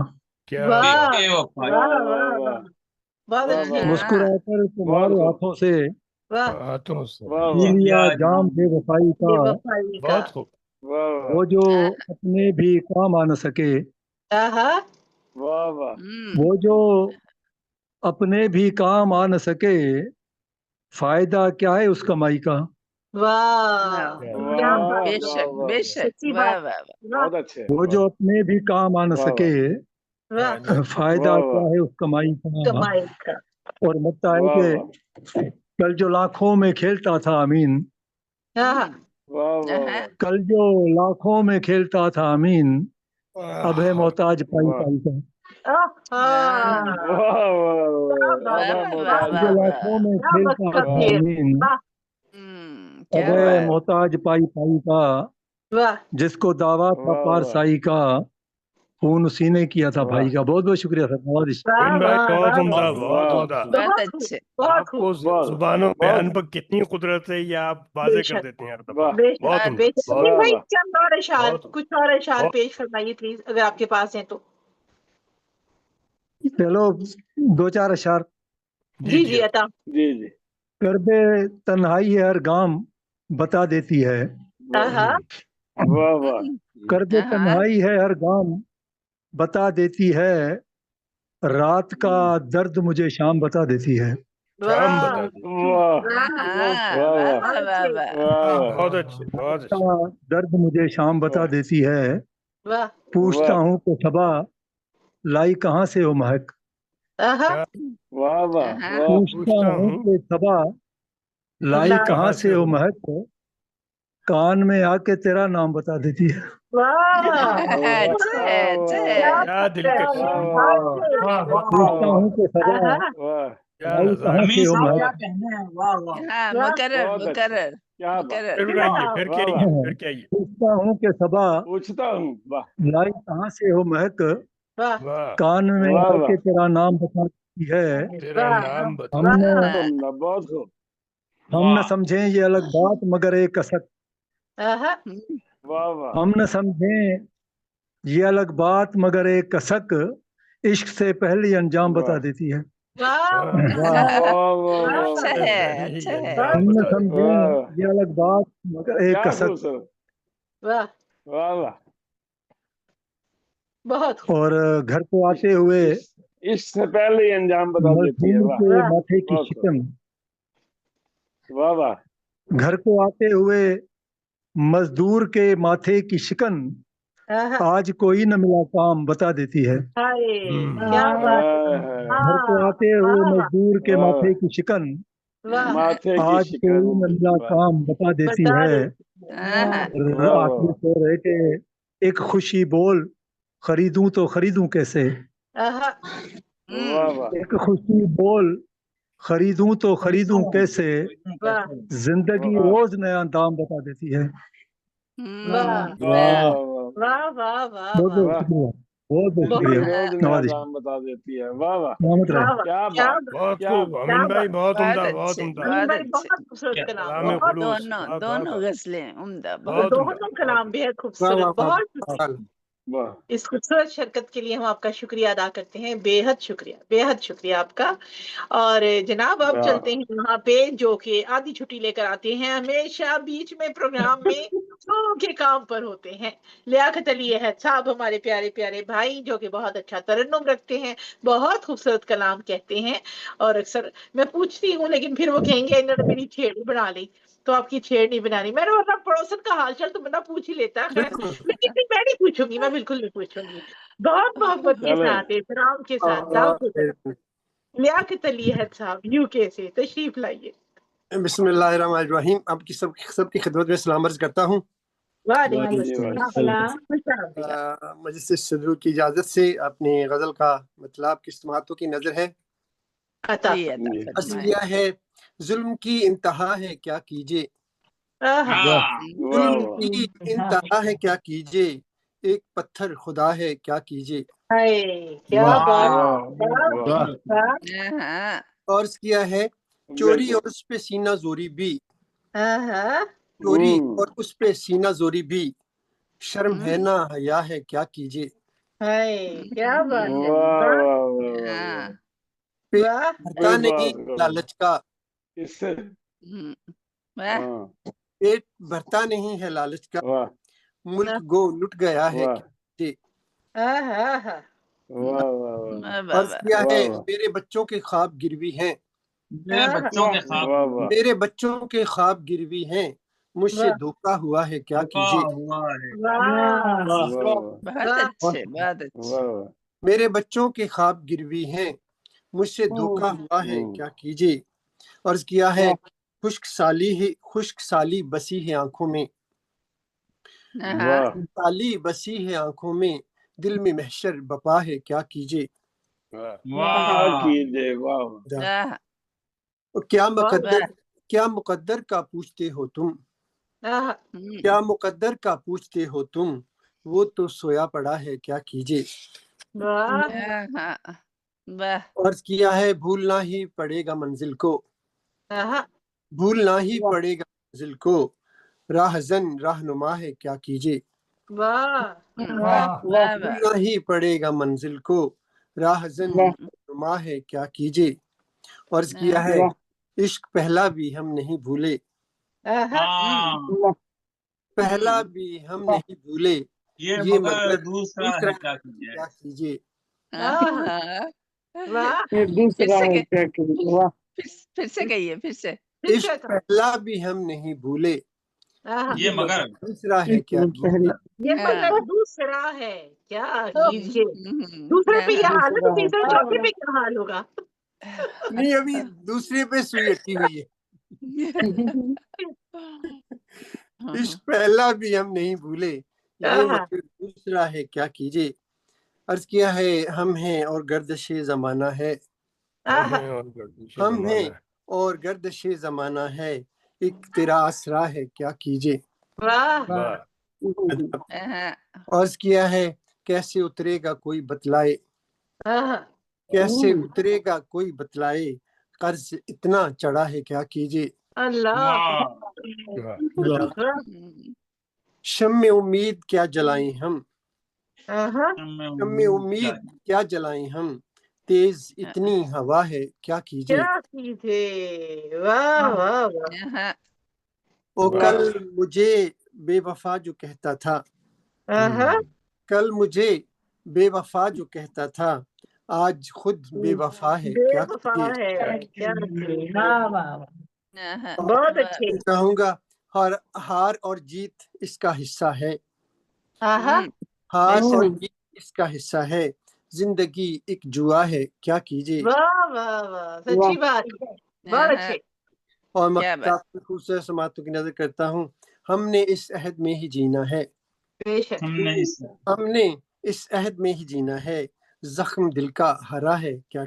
S14: मुस्कुराकर तुम्हारे हाथों से पी लिया जाम बेवफाई का।
S10: बहुत खूब।
S14: वो जो अपने भी काम आ न सके,
S2: वाह वाह,
S14: वो जो अपने भी काम आ न सके, फायदा क्या है उस कमाई का।
S5: बेशक बेशक, वाह वाह,
S2: बहुत अच्छे।
S14: वो जो अपने भी काम आ न सके, फायदा क्या है उस कमाई का। और लगता है कि कल जो लाखों में खेलता था अमीन, कल जो लाखों में खेलता था अमीन, अब है मोहताज पाई पाई का। जो लाखों में खेलता था अमीन, अब है मोहताज पाई पाई का। जिसको दावा था पारसाई का, खून उसी ने किया था भाई का। बहुत बहुत शुक्रिया सर,
S10: बहुत उम्दा, बहुत उम्दा।
S5: बहुत अच्छे।
S10: आपको जुबानों बयान पर कितनी कुदरत है, ये आप वाजे कर देते हैं हर दफा। बहुत
S1: भाई चंद और अशार, कुछ और अशार पेश फरमाइए प्लीज, अगर आपके पास हैं तो।
S14: चलो 2-4 अशार।
S1: जी अता।
S2: जी जी।
S14: करबे तन्हाई है हर गाम बता देती है,
S2: वाह वाह,
S14: करबे तन्हाई है हर गाम बता देती है, रात का दर्द मुझे शाम बता देती है।
S10: शाम बता देती
S2: बहुत
S10: अच्छे, बहुत
S14: अच्छे। दर्द मुझे शाम बता देती है, पूछता हूँ कि सबा लाई कहाँ से हो महक।
S2: वाह वाह,
S14: पूछता हूँ कि सबा लाई कहाँ से हो महक, कान में आके तेरा नाम बता देती है। पूछता हूँ कि सबा भाई कहाँ से हो
S15: क्या
S14: महक?
S15: कहने हैं, वाह वाह।
S5: हाँ
S2: बहुत
S5: मुकर्रर
S2: अच्छा,
S5: मुकर्रर
S2: क्या बात,
S5: मुकर्रर
S10: फिर आइए, फिर
S2: वाह
S10: क्या
S2: वाह,
S10: फिर क्या
S14: पूछता हूँ कि सबा
S2: पूछता हूँ, वाह
S14: लाई कहाँ से हो महक?
S1: वाह
S10: वाह,
S14: कान में
S2: वाह
S14: आके
S2: वाह,
S14: तेरा नाम बताती है।
S10: तेरा
S1: वाह
S10: नाम बता।
S14: हमने
S5: वाह
S2: बहुत खूब,
S14: हम न
S15: वाह
S14: समझें ये अलग बात मगर एक कसक।
S1: आहा,
S2: वाह वाह,
S14: हम न समझें ये अलग बात मगर एक कसक इश्क से पहले अंजाम बता
S2: वाह
S14: देती है।
S1: वाह
S2: वाह वाह वाह
S5: अच्छा
S2: वाह,
S5: है अच्छा है।
S10: अंजाम
S14: हम न
S10: बता दे।
S14: समझें ये अलग बात मगर एक
S2: क्या
S14: कसक।
S2: खूबसूरत,
S1: वाह,
S2: वाह वाह,
S1: बहुत खूब।
S14: और घर को आते हुए
S2: इश्क से पहले ही अंजाम बता देती है,
S14: मजदूर
S2: वाह
S14: के
S1: वाह
S14: माथे की
S2: बहुत खूब,
S14: शिकन।
S2: वाह वाह,
S14: घर को आते हुए मजदूर के माथे की शिकन
S1: आहा,
S14: आज कोई न मिला काम बता देती है।
S1: हाय क्या बात है।
S14: घर को
S1: हाँ,
S14: आते हुए
S1: वाह
S14: मजदूर के
S2: वाह
S14: माथे की शिकन
S1: वाह,
S2: माथे की
S14: आज
S2: शिकन,
S14: कोई न मिला
S2: वाह
S14: काम बता देती
S1: बता
S14: है।
S1: देती है।
S5: हाँ
S14: और
S2: वाह
S14: आखिरी
S2: वाह,
S14: शेर है कि एक खुशी बोल खरीदूं तो खरीदूं कैसे।
S1: आहा,
S2: वाह वाह,
S14: एक खुशी बोल खरीदूं तो खरीदूं कैसे
S1: वाह
S14: जिंदगी
S2: वाह
S14: रोज नया दाम बता देती है।
S1: वाह
S2: वाह
S5: वाह
S2: वाह,
S1: वाह वाह वाह
S14: बहुत
S1: वाह,
S14: बहुत
S2: वाह,
S14: शुक्रिया, बहुत बहुत
S2: जिंदगी
S14: शुक्रिया।
S2: रोज नया
S14: नवाजिश
S2: दाम बता देती है, वाह वाह,
S14: सलामत
S1: वाह
S14: रहे।
S1: वाह,
S2: क्या
S1: क्या
S2: बात,
S1: बात,
S10: बहुत
S2: क्या
S10: खूब
S2: बात,
S1: क्या
S10: अमीन भाई,
S1: बात।
S10: बहुत
S5: बहुत
S10: उम्दा, बहुत
S5: अच्छे
S10: उम्दा।
S1: अमीन
S5: बहुत
S1: भाई
S5: अच्छे।
S1: बहुत खूबसूरत कलाम,
S10: कलाम
S1: बहुत
S10: खुलूस,
S5: दोनों
S10: वाह वाह
S5: दोनों
S10: वाह,
S5: गजलें उम्दा बहुत
S10: बहुत
S5: उम्दा।
S10: उम्दा,
S1: दोनों
S10: बहुत
S1: कलाम
S10: उम्दा।
S1: बेहद
S11: वाह वाह
S1: खूबसूरत, बहुत शुक्रिया।
S11: वाह।
S2: वाह,
S1: इस खूबसूरत शिरकत के लिए हम आपका शुक्रिया अदा करते हैं, बेहद शुक्रिया आपका। और जनाब अब
S2: वाह,
S1: चलते हैं वहाँ पे जो कि आधी छुट्टी लेकर आते हैं, हमेशा बीच में प्रोग्राम में सौ के काम पर होते हैं। लियाकत अली अहद साहब हमारे प्यारे प्यारे भाई जो कि बहुत अच्छा तरन्नुम रखते हैं, बहुत खूबसूरत कलाम कहते हैं। और अक्सर मैं पूछती हूँ लेकिन फिर वो कहेंगे इन्होंने मेरी छेड़ बना ली, तो आपकी छेड़ नहीं बनानी। मैंने मतलब पड़ोसन का हालचाल तो बंदा पूछ ही लेता है, खैर लेकिन फिर मैं नहीं पूछूंगी, मैं बिल्कुल नहीं पूछूंगी। बहुत मोहब्बत के
S2: चले,
S1: साथ, एहतराम के साथ दावत के साथ लियाकत अली अहद साहब यूके से तशरीफ लाइए।
S11: बिस्मिल्लाहिर्रहमानिर्रहीम। आपकी सबकी खिदमत में सलाम अर्ज करता हूँ।
S1: वालेकुम
S2: जी वाह,
S1: अस्सलाम।
S11: मजलिस सदरू की इजाजत से अपनी गजल का मतलब की समातों की नजर है।
S1: अता
S5: जी अता
S2: जी,
S11: अर्ज
S5: फरमाए।
S11: किया है जुल्म की इंतहा है क्या कीजिए,
S1: आहा,
S2: वाह वाह
S11: जुल्म
S2: वाह,
S11: की इंतहा है क्या कीजिए, एक पत्थर खुदा है क्या कीजिए।
S1: हाय क्या
S11: वाह
S1: बात,
S2: वाह
S1: क्या
S2: वाह,
S1: बात।
S5: हाँ
S11: अर्ज किया है चोरी
S2: बिल्कुल,
S11: और उस पे सीना जोरी भी,
S1: आहा,
S11: चोरी और उस पे सीना जोरी भी, शर्म है
S5: हम्म,
S11: ना हया है क्या कीजिए।
S1: हाय क्या बात है।
S2: वाह
S1: वाह
S2: वाह वाह वाह वाह,
S5: हाँ
S11: पेट
S1: वाह
S11: भरता नहीं
S2: बेबाक करो,
S11: लालच का,
S2: इससे,
S5: वाह
S2: हाँ,
S11: पेट भरता नहीं है लालच का,
S2: वाह
S11: मुल्क गो लुट गया है
S2: वाह
S11: क्या कीजिए।
S1: आहा,
S2: वाह वाह वाह,
S5: वाह
S11: अर्ज
S5: वाह।
S11: किया है
S2: वाह वाह,
S11: मेरे बच्चों के ख्वाब गिरवी हैं,
S15: मेरे
S1: आहा,
S15: बच्चों के
S2: वाह
S15: ख्वाब
S2: वाह,
S11: मेरे बच्चों के ख्वाब गिरवी हैं, मुझसे
S1: वाह
S11: धोखा हुआ है क्या
S15: धोखा
S11: कीजिए।
S15: हुआ है।
S1: वाह
S2: वाह वाह,
S5: बहुत
S1: वाह
S5: अच्छे बहुत अच्छे।
S2: वाह वाह,
S11: मेरे बच्चों के ख्वाब गिरवी हैं, मुझसे धोखा हुआ है क्या कीजिए। अर्ज किया है खुश्क साली बसी है आंखों में,
S5: हाँ
S2: वाह
S11: साली बसी है आंखों में, दिल में महशर बपा है क्या कीजिए।
S2: वाह, क्या
S15: वाह
S2: कीजिए, वाह वाह,
S5: वाह
S11: और
S1: बहुत
S5: वाह।
S11: क्या मुकद्दर का पूछते हो तुम,
S1: आहा,
S11: क्या मुकद्दर का पूछते हो तुम, वो तो सोया पड़ा है क्या कीजिए।
S1: वाह
S5: हाँ वाह।
S11: अर्ज किया है भूलना ही पड़ेगा मंजिल को,
S1: आहा,
S11: भूलना ही पड़ेगा मंजिल को, राहजन रहनुमा है क्या कीजिए।
S1: वाह
S5: वाह वाह वाह।
S11: भूलना ही पड़ेगा मंजिल को, राहजन रहनुमा है क्या कीजिए। अर्ज किया है इश्क पहला भी हम नहीं भूले,
S1: आहा,
S15: हाँ
S11: पहला भी हम नहीं भूले,
S15: ये
S11: ये
S15: मगर
S11: मगर
S15: दूसरा
S11: दूसरा
S15: है
S11: है
S15: क्या कीजिए।
S11: क्या कीजिए।
S1: आहा, वाह
S5: फिर से फिर से कहिए फिर से।
S1: फिर
S11: इश्क
S1: से कहा।
S11: पहला भी हम नहीं भूले,
S1: आहा,
S15: ये मगर
S11: दूसरा है क्या कीजिए।
S1: ये
S5: हाँ
S1: मगर दूसरा है क्या कीजिए। दूसरे पे ये
S5: हाँ
S1: हाल है तो तीसरे चौथे पे क्या हाल होगा।
S11: नहीं अभी दूसरे पे सुई अटकी हुई है। इश्क पहला भी हम नहीं भूले, ये
S1: आहा,
S11: मगर दूसरा है क्या कीजिए। अर्ज किया है हम हैं और गर्दिश जमाना है, हम हैं और गर्दिश ज़माना है, एक तेरा आसरा है, क्या कीजिए। अर्ज किया है, कैसे उतरेगा कोई बतलाए, कैसे उतरेगा कोई बतलाए, कर्ज इतना चढ़ा है, क्या कीजिए। शम्मे उम्मीद क्या जलाएं हम, शम्मे उम्मीद क्या जलाएं हम, तेज इतनी हवा है, क्या कीजिए।
S1: वाह वाह वाह।
S11: ओ कल मुझे बेवफा जो कहता था, कल मुझे बेवफा जो कहता था, आज खुद बेवफा है, क्या कीजिए।
S1: बहुत अच्छे।
S11: कहूँगा हार और जीत इसका हिस्सा है, हार और जीत इसका हिस्सा है, जिंदगी एक जुआ है, क्या कीजिए।
S1: वाह वाह वाह, सच्ची बात, बहुत अच्छे।
S11: और मैं खूबसूरत समातों की नजर करता हूँ, हमने इस अहद में ही जीना है, हमने इस अहद में ही जीना है, जख्म दिल का हरा है, क्या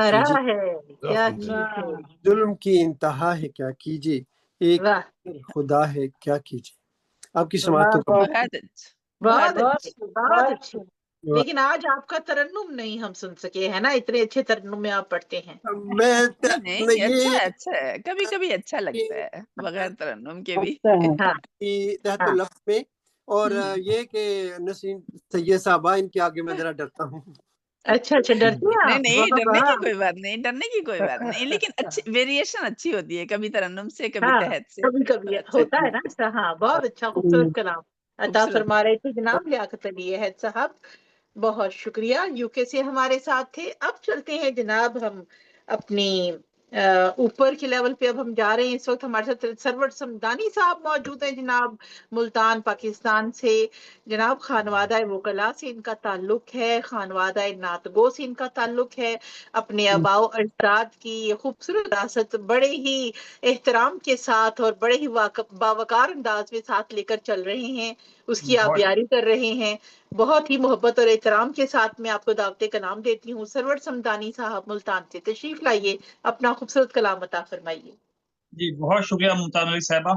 S11: कीजिए। जुल्म की इंतहा है, क्या कीजिए, एक खुदा है, क्या कीजिए। आपकी समातों को
S1: बहुत अच्छे। लेकिन आज आपका तरन्नुम नहीं हम सुन सके, है ना, इतने अच्छे तरन्नुम में आप पढ़ते हैं।
S5: नहीं अच्छा है, कभी कभी अच्छा लगता है बगैर तरन्नुम के भी।
S11: लफ्ज़ में और ये कि नसीम सैयद साहबा, इनके आगे मैं जरा डरता हूँ।
S1: अच्छा डरती हैं आप?
S5: नहीं डरने की कोई बात नहीं, डरने की कोई बात नहीं, लेकिन अच्छी वेरिएशन अच्छी होती है, कभी तरन्नुम से, कभी तहत से,
S1: कभी कभी होता है ना। हाँ, बहुत अच्छा खूबसूरत कलाम अता फरमा रहे थे जनाब लियाकत अली अहद साहब, बहुत शुक्रिया। यूके से हमारे साथ थे। अब चलते हैं जनाब हम अपनी ऊपर के लेवल पे, अब हम जा रहे हैं। इस वक्त हमारे साथ सरवर समदानी साहब मौजूद हैं जनाब, मुल्तान पाकिस्तान से। जनाब खानवादा वकला से इनका ताल्लुक है, खानवादा नातगो से इनका ताल्लुक है। अपने आबाओ अजदाद की ये खूबसूरत विरासत बड़े ही एहतराम के साथ और बड़े ही बावकार अंदाज में साथ लेकर चल रहे हैं, उसकी आबियारी कर रहे हैं। बहुत ही मोहब्बत और एहतराम के साथ मैं आपको दावते कलाम देती हूँ। सरवर समदानी साहब मुल्तान से तशरीफ लाइए, अपना खूबसूरत कलाम अता फरमाइए।
S16: जी बहुत शुक्रिया मुमताज अली साहिबा।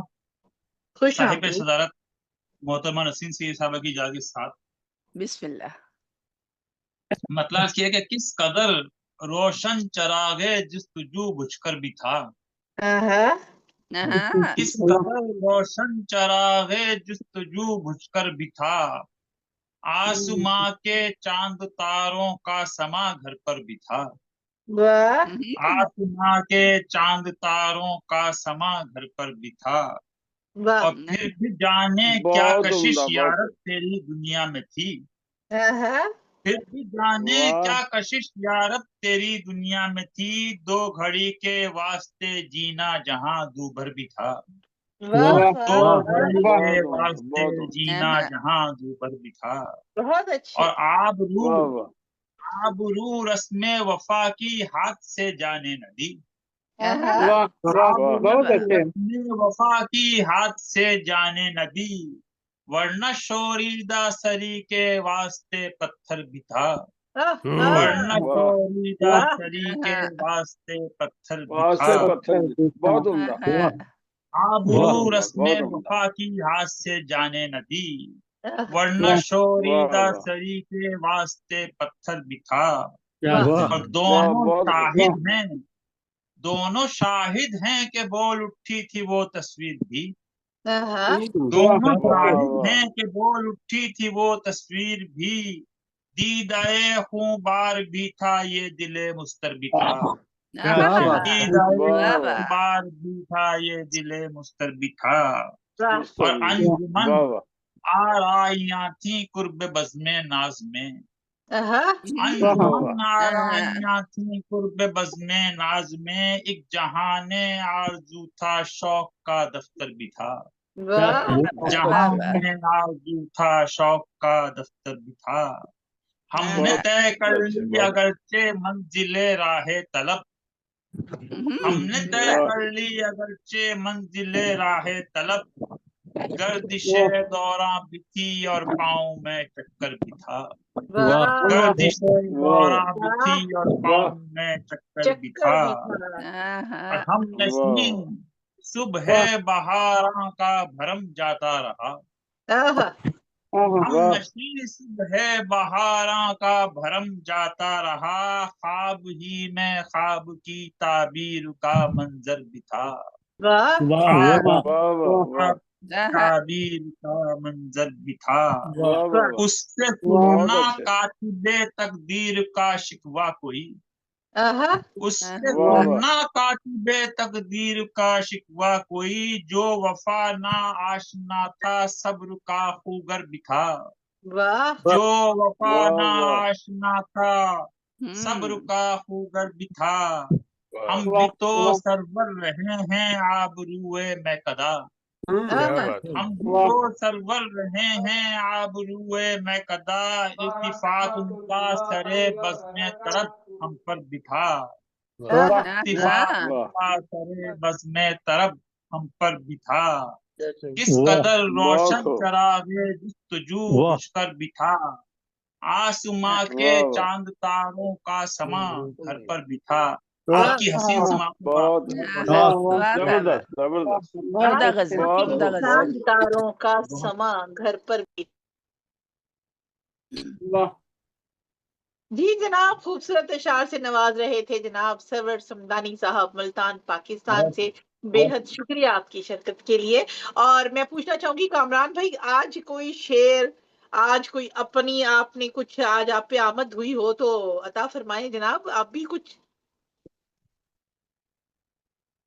S1: खुश
S16: साहिब सदारत मोहतरमा नसीम सैयद साहबा की इजाजत के साथ
S5: बिस्मिल्लाह।
S16: मतलब ये कि किस कदर रोशन चरागे जस्तजू बुझकर भी था, किस कदर रोशन चरागे जस्तजू बुझकर भी था, आसमां के चांद तारों का समा घर पर भी था, आसमां के चांद तारों का समा घर पर भी था, और फिर भी जाने क्या कशिश यारत तेरी दुनिया में थी, फिर भी जाने क्या कशिश यारत तेरी दुनिया में थी, दो घड़ी के वास्ते जीना जहां दूभर भी था, दो घड़ी के वास्ते जीना जहां दूभर भी था।
S1: बहुत अच्छे।
S16: और आबरू रस्मे वफा की हाथ से जाने न दी, वफा की हाथ से जाने न दी, वरना शोरीदा सरी के वास्ते पत्थर भी था, वरना शोरीदा सरी के वास्ते पत्थर भी था। आबरू रस्मे वफा की हाथ से जाने न दी, वरना शोरीदा सरी के वास्ते पत्थर भी था। और दोनों शाहिद हैं कि बोल उठी थी वो तस्वीर भी, दोनों शाहिद हैं कि बोल उठी थी वो तस्वीर भी, दीदाए खूंबार भी था ये दिले मुस्तर भी था, दीदाए खूंबार भी था ये दिले मुस्तर भी था। और अंजुमन आराइयां थी कुर्ब बज़्मे नाज में, अंजुमन आराइयां थी कुर्ब बज़्मे नाज में, एक जहाने आरज़ू था शौक का दफ्तर भी था, जहाने आरज़ू था शौक का दफ्तर भी था। हमने तय कर ली अगरचे मंजिले राहे तलब, हमने तय कर ली अगरचे मंजिले राहे तलब, गर्दिशे दौरा भी थी और पाँव में चक्कर भी था। गर्दिशे दौरा भी थी और पाँव में चक्कर भी था। और हम नसीम सुबह बहारा का भरम जाता रहा। हम नशीं सुबह बहारा का भरम जाता रहा। ख्वाब ही में ख्वाब की ताबीर का मंजर भी था। ताबीर का मंजर भी था। उससे सुनना कातिबे तकदीर का शिकवा कोई। उससे सुनना कातिबे तकदीर का शिकवा कोई। जो वफा ना आशना था सब्र का खूगर भी था। जो वफा ना आशना था सब्र का खूगर भी था। हम भी तो सरवर रहे हैं आबरूए में कदा। हम भी तो सरवर रहे हैं आबरूए में कदा। इत्तिफाक उनका सरे बज़्म तरब हम पर भी था। इत्तिफाक उनका सरे बज़्म तरब हम पर भी था। किस कदर रोशन चरागे जुस्तजू कर भी था। आसमां के चांद तारों का समा घर पर भी था। आपकी हसीन
S1: चांद तारों का समा घर पर भी। जी जनाब, खूबसूरत अशार से नवाज रहे थे जनाब सरवर समदानी साहब मुल्तान पाकिस्तान से। बेहद शुक्रिया आपकी शिरकत के लिए। और मैं पूछना चाहूंगी कामरान भाई, आज कोई शेर, आज कोई अपनी आपने कुछ आज आप पे आमद हुई हो तो अता फरमाए जनाब। आप भी कुछ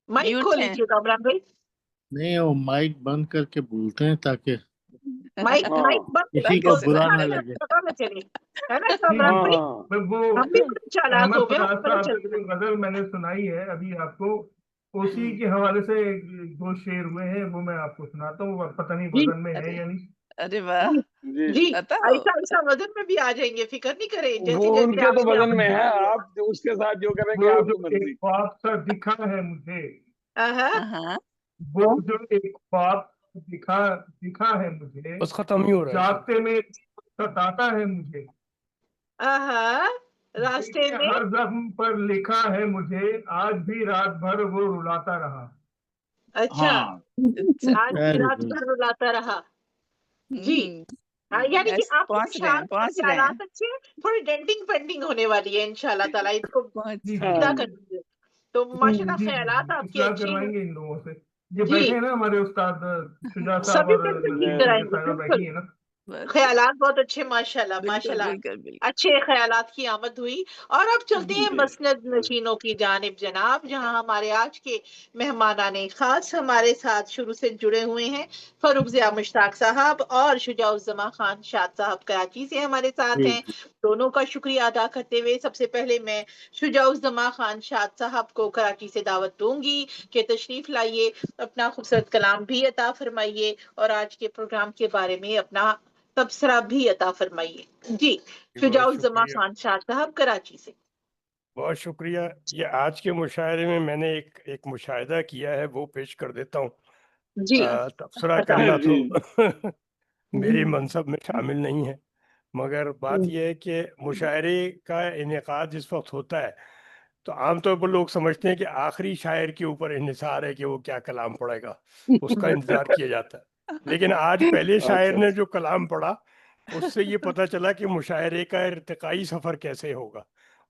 S1: माइक खोल लीजिए कामरान भाई।
S17: नहीं, वो माइक बंद करके बोलते हैं ताकि
S1: माइक बंद
S17: किसी को बुरा ना लगे।
S1: पता न चले, है ना कामरान भाई। हम भी कुछ चालाक हो गए, पता चल गया।
S10: गजल मैंने सुनाई है अभी आपको, उसी के हवाले से दो शेर हुए हैं, वो मैं आपको सुनाता हूँ। पता नहीं वजन में है या नहीं।
S5: अरे वाह
S1: जी, ऐसा वजन में भी आ जाएंगे, फिक्र नहीं करें। जैसे
S2: वो उनके तो वजन में है,
S1: आप
S2: आप उसके साथ जो करेंगे आपकी मर्जी।
S10: एक ख्वाब सा दिखा है मुझे, वो जो एक ख्वाब दिखा है मुझे, बस खत्म ही हो रहा है। रास्ते में सताता है मुझे,
S1: रास्ते में
S10: हर जख्म पर लिखा है मुझे, आज भी रात भर वो रुलाता रहा।
S1: अच्छा, आज भी रात भर रुलाता रहा। जी, यानी कि आपके ख्यालात अच्छे, थोड़ी डेंटिंग पेंटिंग होने वाली है इंशाल्लाह ताला। इसको सीधा कर दीजिए तो माशाल्लाह ख्यालात आपके अच्छे हैं।
S10: इन लोगों से ये बैठे हैं ना हमारे उस्ताद शुजा साहब और बैठी है ना,
S1: ख्यालात बहुत अच्छे माशाल्लाह माशाल्लाह। अच्छे ख्यालात की आमद हुई। और अब चलते हैं मसनद नशीनों की जानिब जनाब, जहां हमारे आज के मेहमानाने खास हमारे साथ शुरू से जुड़े हुए हैं। फरूख ज़िया मुश्ताक साहब और शुजाउज़्ज़मा खान शाद साहब कराची से हमारे साथ हैं। दोनों का शुक्रिया अदा करते हुए सबसे पहले मैं शुजाउज़्ज़मा खान शाद साहब को कराची से दावत दूंगी कि तशरीफ लाइए, अपना खूबसूरत कलाम भी अता फरमाइए और आज के प्रोग्राम के बारे में अपना तबसरा भी अता फरमाइए। जी, शुजाउज़्ज़मा खान शाद साहब कराची से।
S10: बहुत शुक्रिया। ये आज के मुशायरे में मैंने एक मुशाहिदा किया है, वो पेश कर देता हूँ। तबसरा करना तो मेरे मनसब में शामिल नहीं है, मगर बात यह है कि मुशायरे का इनेकाद जिस वक्त होता है तो आमतौर पर लोग समझते हैं कि आखिरी शायर के ऊपर इन्हिसार है कि वो क्या कलाम पढ़ेगा, उसका इंतजार किया जाता है। लेकिन आज पहले शायर ने जो कलाम पढ़ा उससे ये पता चला कि मुशायरे का इर्तिकाई सफर कैसे होगा।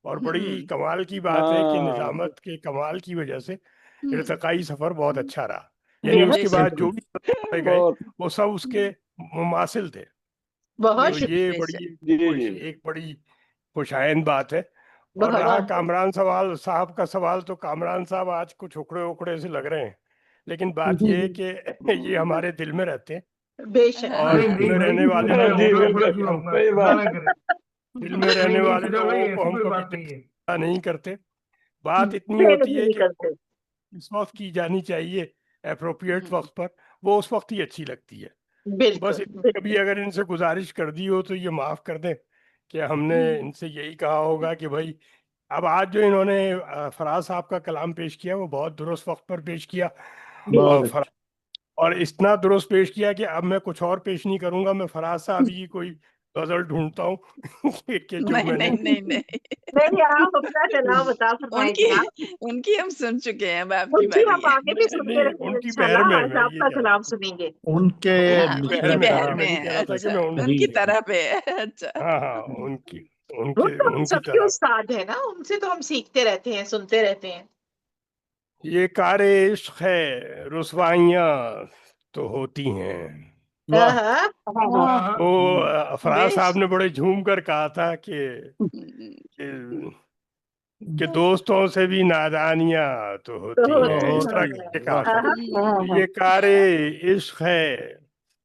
S10: और बड़ी कमाल की बात है कि निजामत के कमाल की वजह से इर्तिकाई सफर बहुत अच्छा रहा। यानी उसके बाद जो भी गए वो सब उसके मुमासिल थे। तो ये एक बड़ी खुशाइंद बात है। और रहा कामरान साहब का सवाल, तो कामरान साहब आज कुछ उखड़े से लग रहे हैं, लेकिन बात ये है कि ये हमारे दिल में रहते हैं और दिल में रहने वाले लोगों को हम कभी नहीं करते। बात इतनी होती है कि इस वक्त की जानी चाहिए एप्रोप्रिएट वक्त पर, वो उस वक्त ही अच्छी लगती है। बस कभी अगर इनसे गुजारिश कर दी हो तो ये माफ कर दें कि हमने इनसे यही कहा होगा कि भाई अब आज जो इन्होंने फराज साहब का कलाम पेश किया वो बहुत दुरुस्त वक्त पर पेश किया। और इतना दुरुस्त पेश किया कि अब मैं कुछ और पेश नहीं करूंगा, मैं फराज साहब की कोई गजल ढूंढता हूँ कि जो
S5: नहीं
S10: मैंने
S5: नहीं नहीं नहीं
S1: नहीं आप अपना चलाओ, बता फरमाइए
S5: उनकी
S1: जनाब।
S5: उनकी हम सुन चुके हैं, अब आपकी
S1: उनकी
S5: बारी
S1: हम
S5: है।
S1: आगे भी सुनते
S10: नहीं,
S1: रहेंगे
S10: उनकी पहर
S1: इंशाल्लाह,
S10: में
S1: आज
S10: मैं ये
S1: आपका
S10: कह
S1: कलाम सुनेंगे।
S17: उनके
S5: हाँ,
S10: पहर
S17: मिसरे
S10: में
S5: बहर
S10: मैं
S5: में
S10: ये
S5: है।
S10: कह रहा था कि
S5: अच्छा,
S10: मैं
S5: उनकी तरह पे है। अच्छा
S10: हाँ हाँ उनकी
S1: वो
S10: उनके
S1: तो हम
S10: उनकी
S1: सबके
S10: तरह।
S1: उस्ताद है ना, उनसे तो हम सीखते रहते हैं, सुनते रहते हैं।
S10: ये कारे इश्क है, रुसवाइयाँ तो होती हैं।
S1: हाँ
S10: वो फराज
S5: बेश
S10: साहब ने बड़े झूम कर कहा था कि दोस्तों से भी नादानियां तो
S1: तो
S10: होती हैं,
S1: होती
S10: इस तरह
S1: है।
S10: के कहा था।
S1: हाँ,
S10: ये कारे इश्क है,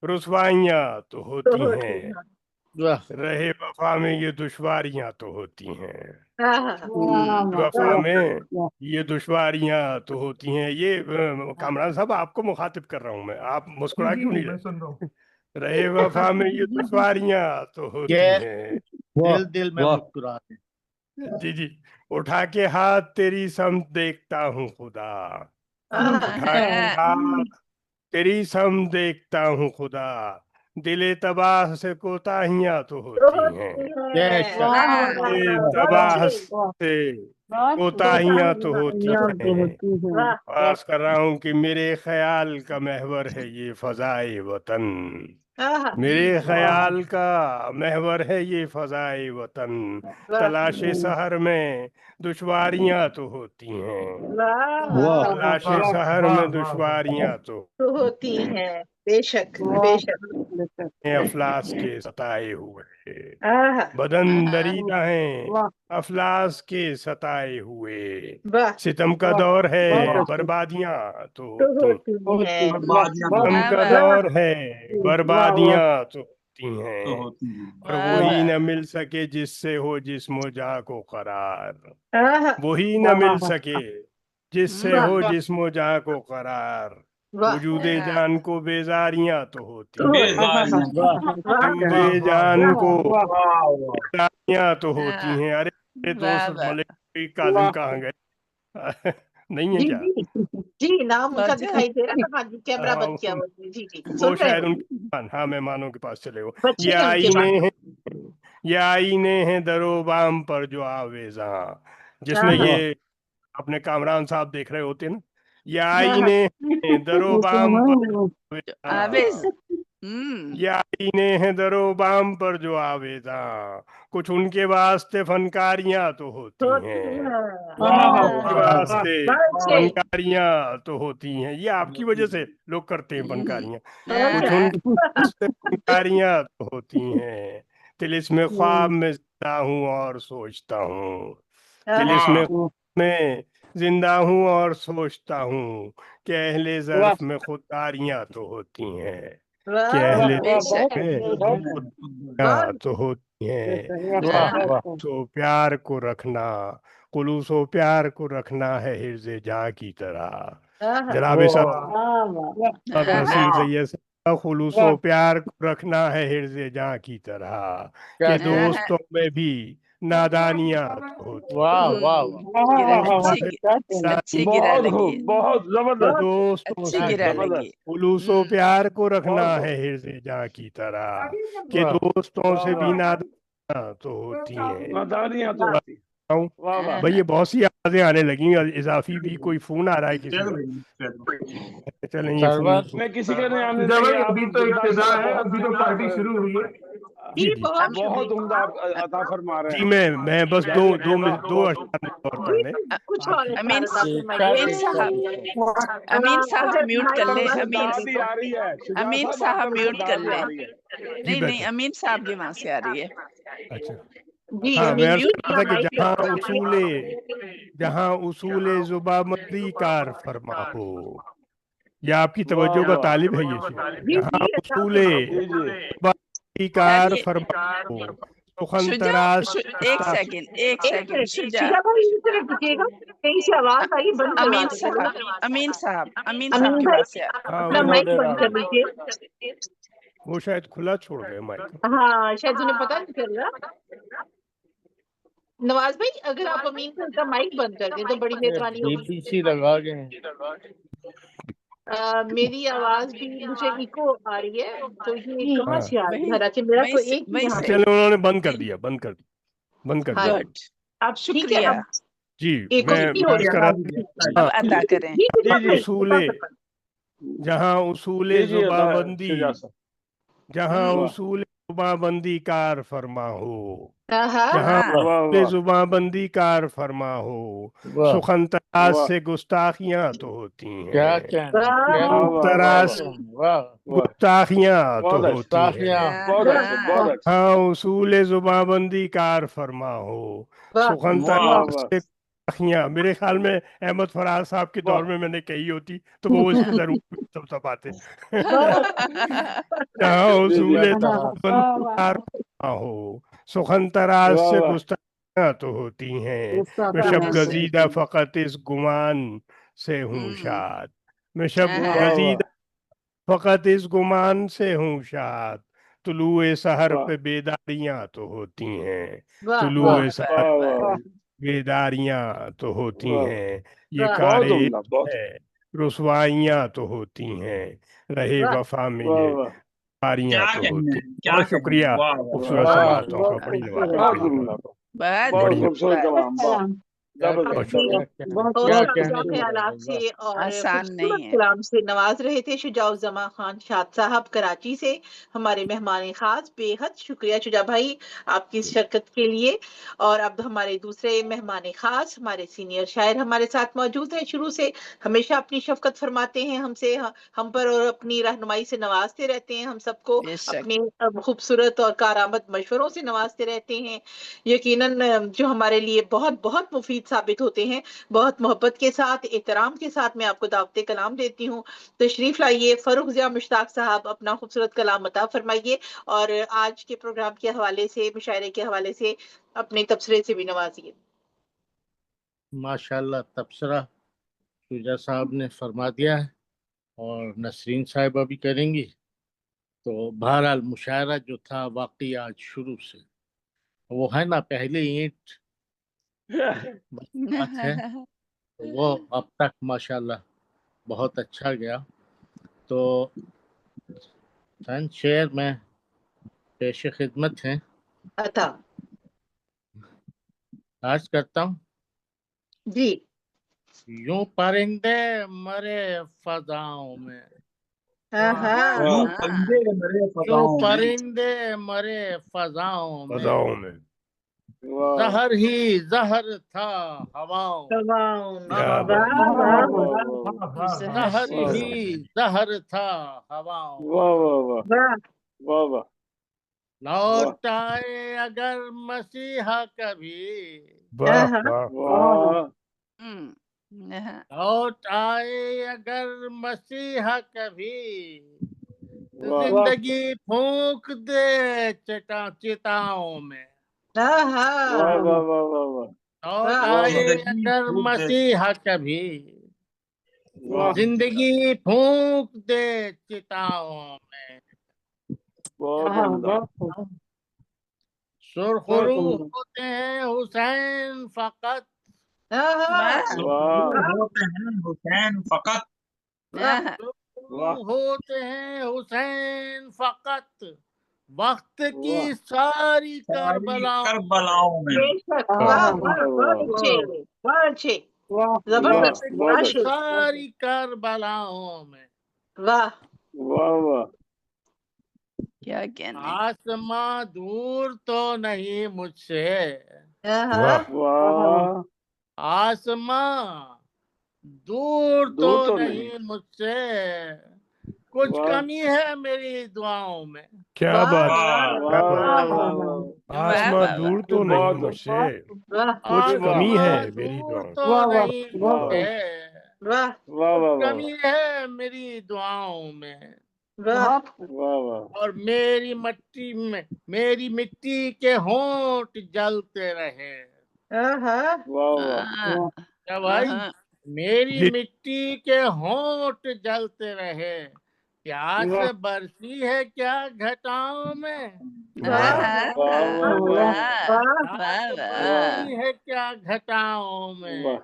S10: रुसवाइयाँ तो
S1: तो
S10: होती
S1: होती
S10: हैं,
S1: है।
S10: रहे वफा में ये दुश्वारियां तो होती हैं।
S1: हाँ,
S10: वफा में ये दुश्वारियां तो होती हैं। ये कामरान साहब आपको मुखातिब कर रहा हूँ मैं, आप मुस्कुरा क्यों नहीं रहे? रहे वफा में ये दुश्वारियां तो होती हैं।
S17: दिल दिल में मुस्कुराते।
S10: जी जी। उठा के हाथ तेरी सम देखता हूँ खुदा, उठा के हाथ तेरी सम देखता हूँ खुदा, दिले तबाह से कोताहियां तो होती हैं। दिले तबाह से कोताहियां तो होती हैं। आस कर रहा हूँ कि मेरे ख्याल का महवर है ये फजाए वतन, मेरे ख्याल का महवर है ये फजाए वतन, तलाशे सहर में दुश्वारियां तो होती हैं, तलाशे सहर में दुश्वारियां तो
S1: होती हैं, बेशक बेशक।
S10: अफलास के सताए हुए, बदन दरीदा हैं अफलास के सताए हुए, सितम का दौर है बर्बादियां तो होती, सितम का दौर है बर्बादियां तो होती हैं, और वही न मिल सके जिससे हो जिस्मो जा को करार, वही न मिल सके जिससे हो जिस्मो जा को करार, वजूदे जान को बेजारियां तो होती हैं, वजूदे जान को बेजारियां तो होती हैं। अरे मेरे दोस्त मलिक काजिम कहाँ गए? नहीं है
S1: जी
S10: क्या?
S1: जी जी, नाम उनका दिखाई दे रहा था। हाँ जी, कैमरा बंद किया वो। जी जी,
S10: वो
S1: सुन रहे
S10: शायद
S1: हैं।
S10: उनके हाँ मेहमानों के पास चले गए।
S1: बच्चे
S10: ये
S1: हैं उनके
S10: आईने
S1: पास।
S10: हैं, ये आईने हैं दरोबाम पर जो आवेजा, जिसमें ये अपने कामरान साहब देख रहे होते ना, ये आईने हैं दरोबाम पर
S5: आवेज।
S10: ये आईने हैं दरोबाम पर जो आवेजा, कुछ उनके वास्ते फनकारियां तो होती हैं, उनके वास्ते फनकारियां तो होती हैं। ये आपकी वजह से लोग करते हैं फनकारियां, कुछ उनके वास्ते फनकारियां तो होती हैं। तिलिस्म में ख्वाब में जिंदा हूँ और सोचता हूँ, तिलिस्म में जिंदा हूँ और सोचता हूँ कि अहले ज़र्फ में खुदारियां तो होती हैं, कि अहले तो होती हैं। तो प्यार को रखना, कुलूसो प्यार को रखना है हिर्ज़े जा की तरह। जनाब तहसील सैयद साहब, खुलूसो प्यार को रखना है हिर्ज़े जा की तरह, कि दोस्तों में भी नादानियां तो होती
S5: अच्छी गिरा लगी,
S2: बहुत जबरदस्त,
S10: दोस्तों
S5: अच्छी
S10: से
S5: गिरा लगी।
S10: खुलूसो प्यार को रखना है हिर्ज़े जा की तरह, कि दोस्तों से भी नादानियां तो होती हैं।
S2: नादानियां तो होती।
S10: भाई ये बहुत सी आवाजें आने लगी, इजाफी भी कोई फोन आ रहा है किसी का? चलें ये फोन
S2: मैं किसी का नहीं आने
S18: जब
S2: देंगे।
S18: अभी तो इब्तिदा है, अभी तो पार्टी शुरू हुई है।
S10: जी जी
S2: बहुत उम्दा अता फरमा रहे
S10: जी।
S2: हैं।
S10: मैं बस दो अशार और पढ़ लें।
S1: कुछ और
S5: अमीन साहब, अमीन साहब म्यूट कर ले। अमीन साहब म्यूट कर ले। नहीं नहीं, अमीन साहब की वहां से आ रही है।
S10: अच्छा
S1: जी,
S10: हाँ, मैं अर्ज
S1: म्यूट
S10: कर रहा था कि जहाँ उसूले जुबामंदी कार फरमा हो, या आपकी तवज्जो का तालिब है ये शेर, जहाँ उसूले जुबामंदी कार फरमा हो, सुखन तराश
S5: एक सेकंड शुजा
S1: कहीं से आवाज आई, बंद करवा दो।
S5: अमीन साहब की बात से
S1: अपना माइक बंद कर लीजिए।
S10: वो शायद खुला छोड़ गए माइक।
S1: हाँ, शायद उन्हें पता नहीं चल रहा। नवाज भाई, अगर आप अमीन का माइक बंद कर दें तो बड़ी मेहरबानी होगी।
S17: बीपीसी लगा के
S1: मेरी आवाज भी मुझे इको आ रही है, तो ये कहाँ
S10: हाँ
S1: से आ रही है?
S5: वही
S1: हालांकि मेरा
S5: वही
S1: तो
S5: से
S1: एक ही
S5: वही
S1: यहाँ
S5: से
S1: पे।
S10: चलो उन्होंने बंद कर
S1: हाँ
S10: दिया।
S5: गुड,
S1: अब ठीक है,
S5: शुक्रिया।
S1: अब
S10: जी
S1: इको
S10: मैं
S1: नहीं हो
S10: अर्ज
S1: रहा।
S10: करा
S5: अब
S10: हाँ
S5: अदा करें।
S1: जी जी
S2: जी जी
S10: उसूले जहाँ उसूले
S2: जी जी
S10: जुबाबंदी
S2: शुजा साहब
S10: जहाँ
S5: हम्म,
S10: उसूल जुबाबंदी कार फरमा हो,
S1: हाँ
S10: जहाँ
S5: हाँ,
S2: वाह
S10: उसूल
S2: वाह
S10: जुबाबंदी कार फरमा हो,
S17: वाह
S10: सुखन तराज
S2: वाह
S10: से गुस्ताखियां तो होती
S17: क्या
S10: हैं,
S17: कहना, क्या
S2: वाह
S10: सुखन
S2: वाह वाह
S10: तराज
S2: वाह
S17: वाह,
S2: वाह
S10: गुस्ताखियां तो
S2: बहुत अच्छा
S10: होती
S17: साखियां,
S10: हैं,
S2: बहुत अच्छा
S5: हाँ,
S2: बहुत अच्छा
S10: हाँ उसूल जुबाबंदी कार फरमा हो, सुखन
S2: वाह
S10: तराज
S2: वाह
S10: से गुस्ताखियां। मेरे ख्याल में अहमद फराज साहब के दौर
S2: वाह
S10: में मैंने कही होती तो वो इसको जरूर सब पाते। जहाँ
S2: जी जी
S10: उसूल
S2: अच्छा
S10: जुबाबंदी कार फरमा हो, सुखन तराज
S2: वाह
S10: से
S2: वाह
S10: गुस्ताखियां तो होती हैं, मैं
S1: वाह
S10: शब
S5: हाँ,
S10: गजीदा फकत इस गुमान से हूँ शाद, मैं शब
S2: वाह
S5: हाँ,
S10: गजीदा
S2: वाह
S10: फकत इस गुमान से हूँ शाद, तुलुए सहर
S2: वाह
S10: पे बेदारियां तो होती हैं,
S1: वाह
S17: वाह,
S10: तुलुए
S5: वाह
S10: सहर
S5: वाह
S2: वाह
S5: वाह,
S2: वाह
S10: बेदारियां तो होती
S2: वाह
S10: हैं, ये
S1: वाह
S2: बहुत
S10: कारे
S2: उम्दा बहुत
S10: है रुसवाइयां तो होती हैं, रहे
S1: वाह
S10: वफा में
S2: वाह
S10: ये
S2: वाह
S10: पारियां
S16: क्या
S10: तो
S16: कहने
S10: होती
S16: हैं,
S10: हैं।
S16: क्या
S10: बहुत
S16: कहने हैं,
S10: शुक्रिया,
S16: वाह वाह
S10: खूबसूरत सी
S2: वाह
S10: बातों का, बड़ी नवाज
S2: बहुत
S10: बड़ी
S2: उम्दा
S5: बहुत
S2: बहुत
S10: बड़ी
S5: खूब,
S2: खूबसूरत कलाम वाह
S17: क्या
S10: बहुत
S2: जबरदस्त
S17: कहना,
S1: अपने
S10: शुक्रिया।
S17: क्या कहना,
S1: और
S17: क्या
S1: ताज़ा
S17: कहने को
S1: ख्यालात
S17: लगे, वाह।
S1: से और
S5: आसान
S1: खूबसूरत
S5: नहीं है।
S1: कलाम से नवाज रहे थे शुजाउज़्ज़मा खान शाद साहब कराची से, हमारे मेहमान खास। बेहद शुक्रिया शुजा भाई आपकी इस शिरकत के लिए। और अब हमारे दूसरे मेहमान खास, हमारे सीनियर शायर हमारे साथ मौजूद हैं। शुरू से हमेशा अपनी शफकत फरमाते हैं हमसे, हम पर, और अपनी रहनुमाई से नवाजते रहते हैं हम सबको,
S5: बेशक,
S1: अपने खूबसूरत और कारआमद मशवरों से नवाजते रहते हैं। यकीनन जो हमारे लिए बहुत बहुत मुफीद साबित होते हैं। बहुत मोहब्बत के साथ, एहतराम के साथ मैं आपको दावत कलाम देती हूँ। तशरीफ लाइए, फर्रुख ज़िया मुश्ताक साहब, अपना खूबसूरत कलाम अता फरमाइए और आज के प्रोग्राम के हवाले से, मुशायरे के हवाले से अपने तबसरे से भी नवाजिए।
S17: माशाल्लाह, तबसरा शुजा साहब ने फरमा दिया है और नसरीन साहिबा भी करेंगी। तो बहरहाल मुशायरा जो था वाकई आज शुरू से वो है ना, पहले ईंट बात है, तो वो अब तक माशाल्लाह बहुत अच्छा गया। तो चंद शेर में पेश खिदमत हैं,
S1: अता
S17: आज करता हूँ।
S1: जी।
S17: यूं परिंदे मरे फजाओं में,
S16: यूं परिंदे मरे
S17: यूं
S16: फजाओं में,
S17: परिंदे मरे फजाओं में,
S10: फजाओं में
S17: जहर ही जहर था हवाओं में,
S10: क्या बात
S17: जहर ही जहर था हवाओं में।
S2: वाह वाह वाह वाह वाह
S17: लौट आए अगर मसीहा कभी,
S10: वाह वाह
S2: वाह
S17: लौट आए अगर मसीहा कभी,
S2: वाह
S17: जिंदगी फूंक दे चिताओं में।
S2: वाह वाह वाह वाह वाह
S17: लौट आए
S16: जिंदगी
S17: अगर
S16: फूंक दे,
S17: मसीहा कभी,
S2: वाह
S17: जिंदगी फूंक दे चिताओं में।
S2: बहुत उम्दा
S17: सुरखरू होते हैं हुसैन फकत,
S16: सुरखरू होते हैं हुसैन फकत,
S17: सुरखरू होते हैं हुसैन फकत, वक्त की
S2: वाह
S17: सारी
S16: सारी
S17: करबलाओं
S16: करबलाओं में।
S1: बेशक, वाह वाह, बहुत अच्छे, बहुत अच्छे,
S2: वाह
S1: जबरदस्त,
S2: बहुत
S17: की
S2: अच्छा
S1: आशिक,
S17: सारी करबलाओं में।
S1: वाह
S2: वाह वाह
S5: क्या कहने।
S17: आसमां दूर तो नहीं मुझसे,
S10: वाह
S2: वाह
S17: आसमां दूर तो
S2: दूर तो
S17: नहीं मुझसे, कुछ
S2: वाह
S17: कमी है मेरी दुआओं में।
S10: क्या बात क्या
S2: वाह
S10: बात,
S2: वाह वाह
S10: आसमां दूर तो नहीं
S2: बहुत
S10: मुझसे,
S1: वाह
S10: कुछ कमी है
S17: आसमां
S10: मेरी
S17: दूर
S10: दुआओं
S17: तो नहीं
S2: वाह
S17: मुझसे,
S1: वाह
S2: वाह
S17: कुछ
S2: वाह वाह
S17: कमी है मेरी दुआओं में।
S1: वाह
S2: वाह वाह
S17: और मेरी मिट्टी के होंठ जलते रहे।
S2: वाह वाह
S17: क्या भाई, मेरी
S10: जी
S17: मिट्टी के होंठ जलते रहे, प्यास बरसी है क्या घटाओं में,
S1: वाह
S2: वाह वाह वाह
S17: प्यास
S2: वाह
S17: बरसी है क्या घटाओं में।
S2: वाह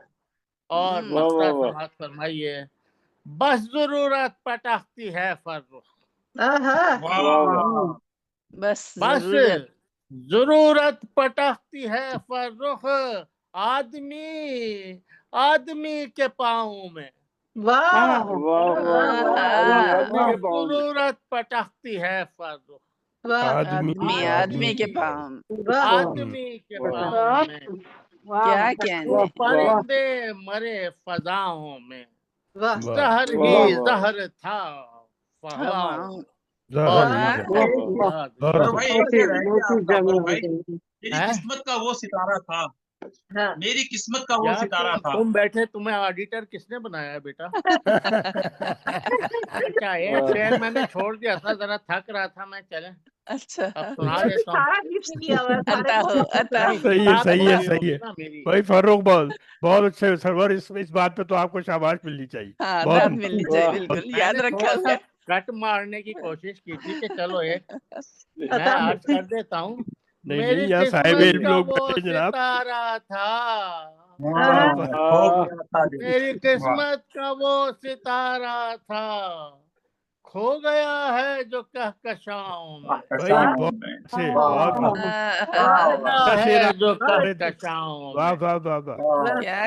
S17: और
S2: वाह
S17: मक्ता
S2: वाह वाह
S17: समाज फरमाइए, बस जरूरत पटाखती है फर्रुख,
S5: बस
S17: बस
S5: जरूरत
S17: जरूरत पटाखती है फर्रुख, आदमी आदमी के पाँव में।
S1: वाह
S17: जरूरत पटाखती है फर्रुख,
S5: आदमी आदमी के पाँव
S17: आदमी के पाँव में।
S5: क्या कहने।
S17: परिंदे मरे फजाओं में, जहर ही जहर था फहवाओं।
S16: मेरी किस्मत का वो सितारा था, मेरी किस्मत का वो सितारा था।
S17: तुम बैठे, तुम्हें ऑडिटर किसने बनाया बेटा? अच्छा, एक शेर मैंने छोड़ दिया था, जरा थक रहा था मैं, चले
S5: अच्छा
S17: अब सुना देता हूँ।
S10: सही है भाई फर्रुख, बहुत अच्छे सरवर। इस बात पे तो आपको शाबाश मिलनी चाहिए।
S5: हाँ,
S10: बहुत
S5: मिलनी चाहिए, बिल्कुल याद रखा है।
S17: कट मारने की कोशिश की थी कि चलो एक मैं अर्ज कर देता हूँ। मेरी किस्मत का वो सितारा था, मेरी किस्मत का वो सितारा था, खो गया है जो कहकशाओं में।
S5: क्या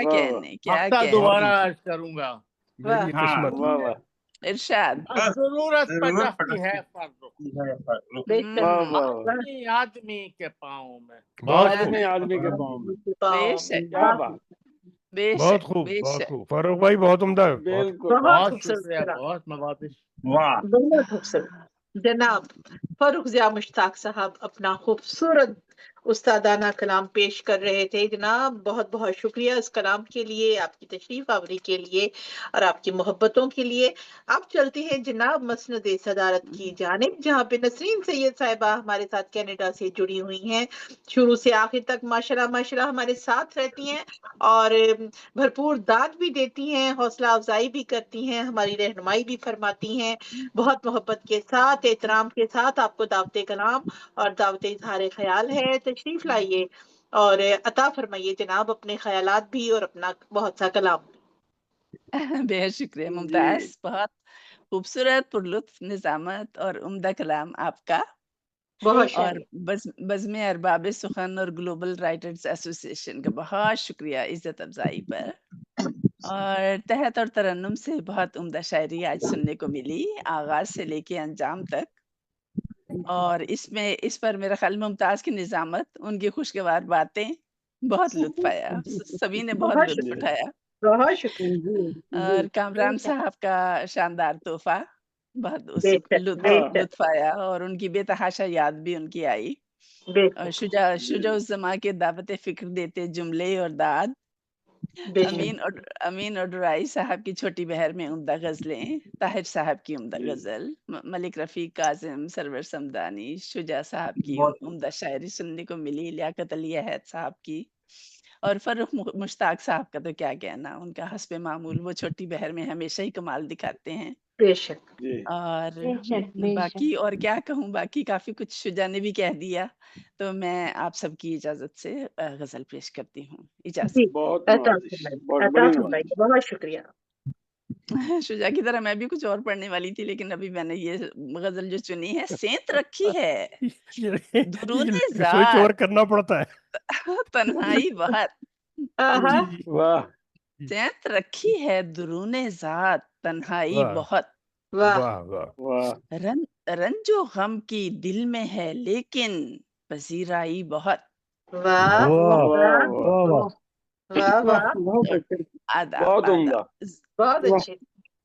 S5: कहने, क्या कहने।
S17: दोबारा अर्ज करूंगा।
S5: इरशाद।
S17: जरूरत पटाखती है फर्रुख, आदमी के पाँव में।
S2: आदमी के पाँव में।
S5: बेशक,
S10: बहुत खूब, बहुत खूब फर्रुख भाई, बहुत उम्दा।
S17: बहुत शुक्रिया, बहुत मवादिश।
S1: वाह, बहुत खूबसूरत। जनाब फर्रुख ज़िया मुश्ताक साहब अपना खूबसूरत उस्तादाना कलाम पेश कर रहे थे। जनाब बहुत बहुत शुक्रिया इस कलाम के लिए, आपकी तशरीफ आवरी के लिए और आपकी मोहब्बतों के लिए। अब चलते हैं जनाब मसनद सदारत की जानिब, जहाँ पे नसरीन सैयद साहिबा हमारे साथ कनाडा से जुड़ी हुई हैं। शुरू से आखिर तक माशाल्लाह माशाल्लाह हमारे साथ रहती हैं और भरपूर दाद भी देती हैं, हौसला अफजाई भी करती हैं, हमारी रहनुमाई भी फरमाती हैं। बहुत मोहब्बत के साथ, एहतराम के साथ आपको दावत कलाम और दावत इजहार ख्याल है। तशरीफ लाइए और अता फरमाइए जनाब अपने ख्यालात भी और अपना बहुत सा कलाम।
S5: बेहद शुक्रिया मुमताज, बहुत खूबसूरत, पुरलुत्फ, निजामत और उम्दा कलाम आपका। और बज़्म अरबाब सुखन और ग्लोबल राइटर्स एसोसिएशन का बहुत शुक्रिया इज्जत अफजाई पर। और तहत और तरन्नुम से बहुत उम्दा शायरी आज सुनने को मिली, आगाज से लेके अंजाम तक। और इसमें इस पर मेरा ख्याल मुमताज की निजामत, उनकी खुशगवार बातें, बहुत लुत्फ आया, सभी ने बहुत लुत्फ उठाया।
S1: बहुत शुक्रिया।
S5: और कामरान साहब का शानदार तोहफा, बहुत लुत्फ आया और उनकी बेतहाशा याद भी उनकी आई। और शुजा के दावत फिक्र देते जुमले और दाद। अमीन ओडराई साहब की छोटी बहर में उम्दा गजलें, ताहिर साहब की उम्दा गजल, मलिक रफीक काजिम, सरवर समदानी, शुजा साहब की उम्दा शायरी सुनने को मिली, लियाकत अली अहद साहब की। और फर्रुख मुश्ताक साहब का तो क्या कहना, उनका हस्बे मामूल वो छोटी बहर में हमेशा ही कमाल दिखाते हैं।
S1: बेशक।
S5: और बाकी और क्या कहूँ, बाकी काफी कुछ शुजा ने भी कह दिया, तो मैं आप सबकी इजाजत से गजल पेश करती हूँ। इजाजत।
S1: बहुत शुक्रिया।
S5: शुजा की तरह मैं भी कुछ और पढ़ने वाली थी, लेकिन अभी मैंने ये गजल जो चुनी है, सेंत रखी है दुरूने ज़ात
S10: करना पड़ता है,
S5: तन्हाई बहुत।
S2: वाह,
S5: सेंत रखी है दुरूने ज़ात, तन्हाई बहुत। रंजो गम की दिल में है, लेकिन पजीराई बहुत।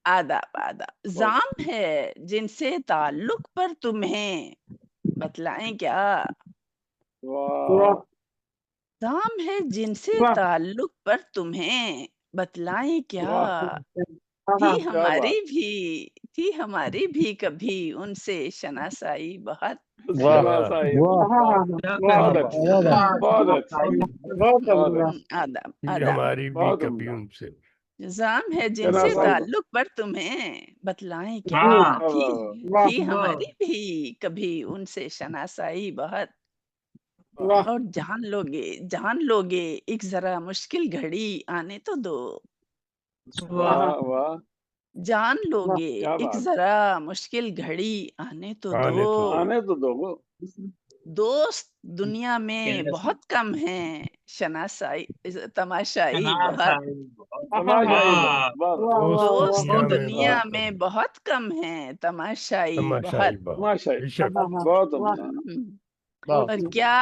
S5: आदाब जाम है जिनसे ताल्लुक पर तुम्हें बतलाएं क्या। जाम है जिनसे ताल्लुक पर तुम्हें बतलाएं क्या। थी हमारी भी कभी उनसे शनासाई बहुत।
S10: हमारी भी कभी उनसे
S5: जाम है जिनसे ताल्लुक पर तुम्हें बतलाएं क्या। थी हमारी भी कभी उनसे शनासाई बहुत। और जान लोगे एक जरा मुश्किल घड़ी आने तो दो। जान लोगे
S2: क्या
S5: एक
S2: बात है।
S5: जरा मुश्किल घड़ी आने तो दो।
S2: आने तो दो।
S5: दोस्त दुनिया में बहुत कम हैं, शनासाई तमाशाई बहुत।
S2: तमाशाई बहुत।
S5: दोस्त
S10: दुनिया में
S5: दुनिया
S10: बहुत कम
S5: में बहुत कम हैं, तमाशाई
S10: तमाशाई
S5: बहुत।
S2: तमाशाई
S10: बेशक
S2: बहुत उम्दा।
S5: और क्या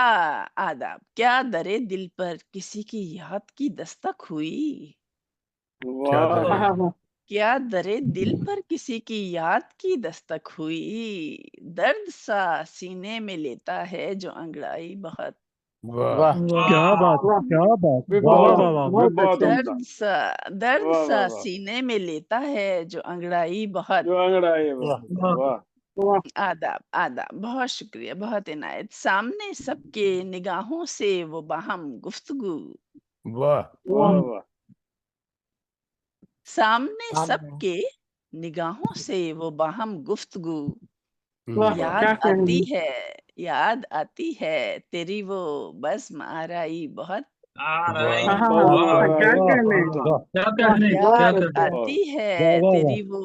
S5: आदाब, क्या दरे दिल पर किसी की याद की दस्तक हुई।
S10: क्या दरे
S5: क्या दरे दिल पर किसी की याद की दस्तक हुई। दर्द सा सीने में लेता है जो अंगड़ाई बहुत।
S10: वाह
S14: क्या बात है, क्या बात है, वाह वाह वाह वाह।
S2: बहुत उम्दा।
S5: दर्द
S2: वाह
S5: सा
S2: वाह वाह।
S5: सीने में लेता है जो अंगड़ाई बहुत।
S2: जो अंगड़ाई वाह।
S5: आदाब आदाब, बहुत शुक्रिया, बहुत इनायत। सामने सबके निगाहों से वो बाहम गुफ्तगू।
S10: वाह
S2: वाह वाह।
S5: सामने सबके निगाहों से वो बाहम गुफ्तगू। याद आती है तेरी वो बज़्म आराई बहुत। याद आती है तेरी वो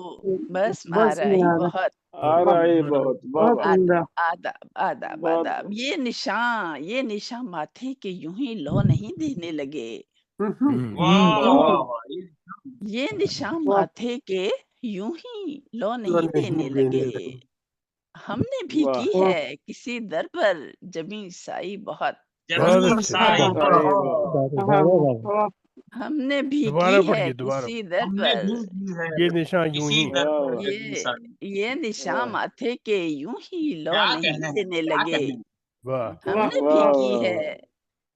S5: बज़्म आराई बहुत। आदाब आदाब आदाब आदाब। ये निशान माथे के यूं ही लौ नहीं देने लगे। ये निशान माथे के यूं ही लौ नहीं देने लगे। हमने भी की है किसी दर पर जमी साई बहुत। हमने भी की
S10: दोबारा
S5: है
S10: पढ़िए, दोबारा।
S5: किसी दर पर
S10: ये निशान यूं ही
S5: ये निशान माथे के यूं ही लौ नहीं देने लगे।
S10: वाह
S5: हमने भी की है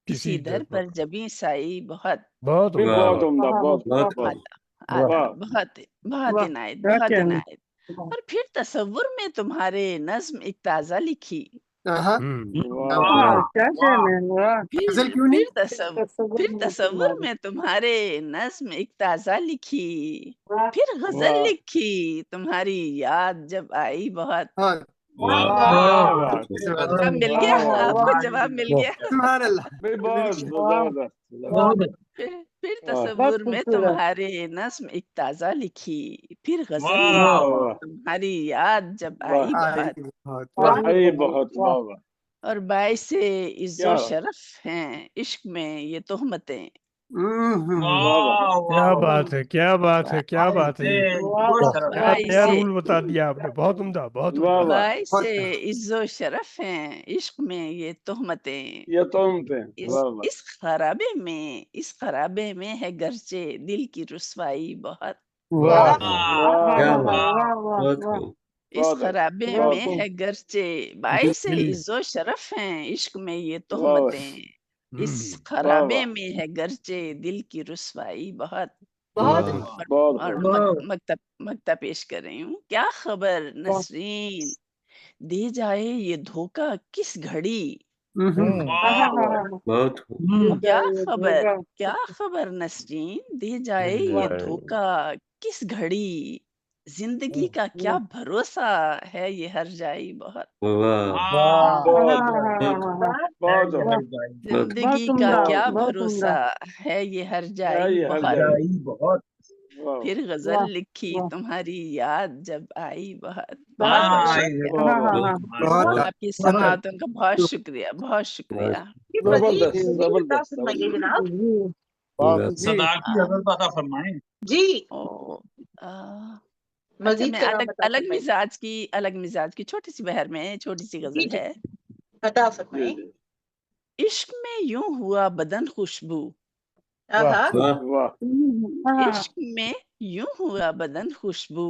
S5: किसी दर पर जमी साई बहुत।
S10: बहुत
S2: बहुत उम्दा। बहुत
S5: आदाब, बहुत बहुत इनायत, बहुत इनायत। और फिर तसव्वुर में तुम्हारे नज्म एक ताज़ा लिखी। फिर तसव्वुर में तुम्हारे नज्म एक ताज़ा लिखी। फिर गजल लिखी तुम्हारी याद जब आई बहुत। आपका मिल गया, आपको जवाब मिल गया। फिर तसव्वुर में तुम्हारे नज्म एक ताज़ा लिखी। फिर गजल लिखी तुम्हारी याद जब आई बहुत। और बाइसे इज्जो शरफ हैं इश्क में ये तोहमतें।
S10: क्या बात है, क्या बात है, क्या बात है। नया रूल बता दिया आपने। बहुत उम्दा, बहुत उम्दा।
S5: बाइसे इज्जो शरफ हैं इश्क में ये तोहमतें। इस खराबे में है गर्चे दिल की रुसवाई बहुत। इस खराबे में है गर्चे बाइसे इज्जो शरफ हैं इश्क में ये तोहमतें। इस खराबे में है गर्चे दिल की रुसवाई बहुत। और मक्ता पेश कर रही हूँ। क्या खबर नसरीन दे जाए ये धोखा किस घड़ी। क्या खबर नसरीन दे जाए ये धोखा किस घड़ी। जिंदगी का क्या भरोसा है ये हर जाई बहुत। जिंदगी का क्या भरोसा है ये हर जाई बहुत। फिर गजल लिखी तुम्हारी याद जब आई बहुत। आपकी समातों का बहुत शुक्रिया, बहुत शुक्रिया।
S1: जी
S5: मजीद अलग मिजाज की छोटी सी बहर में छोटी सी गजल है।
S1: बता फरमाएं।
S5: इश्क में यूं हुआ बदन खुशबू। इश्क में यूं हुआ बदन खुशबू।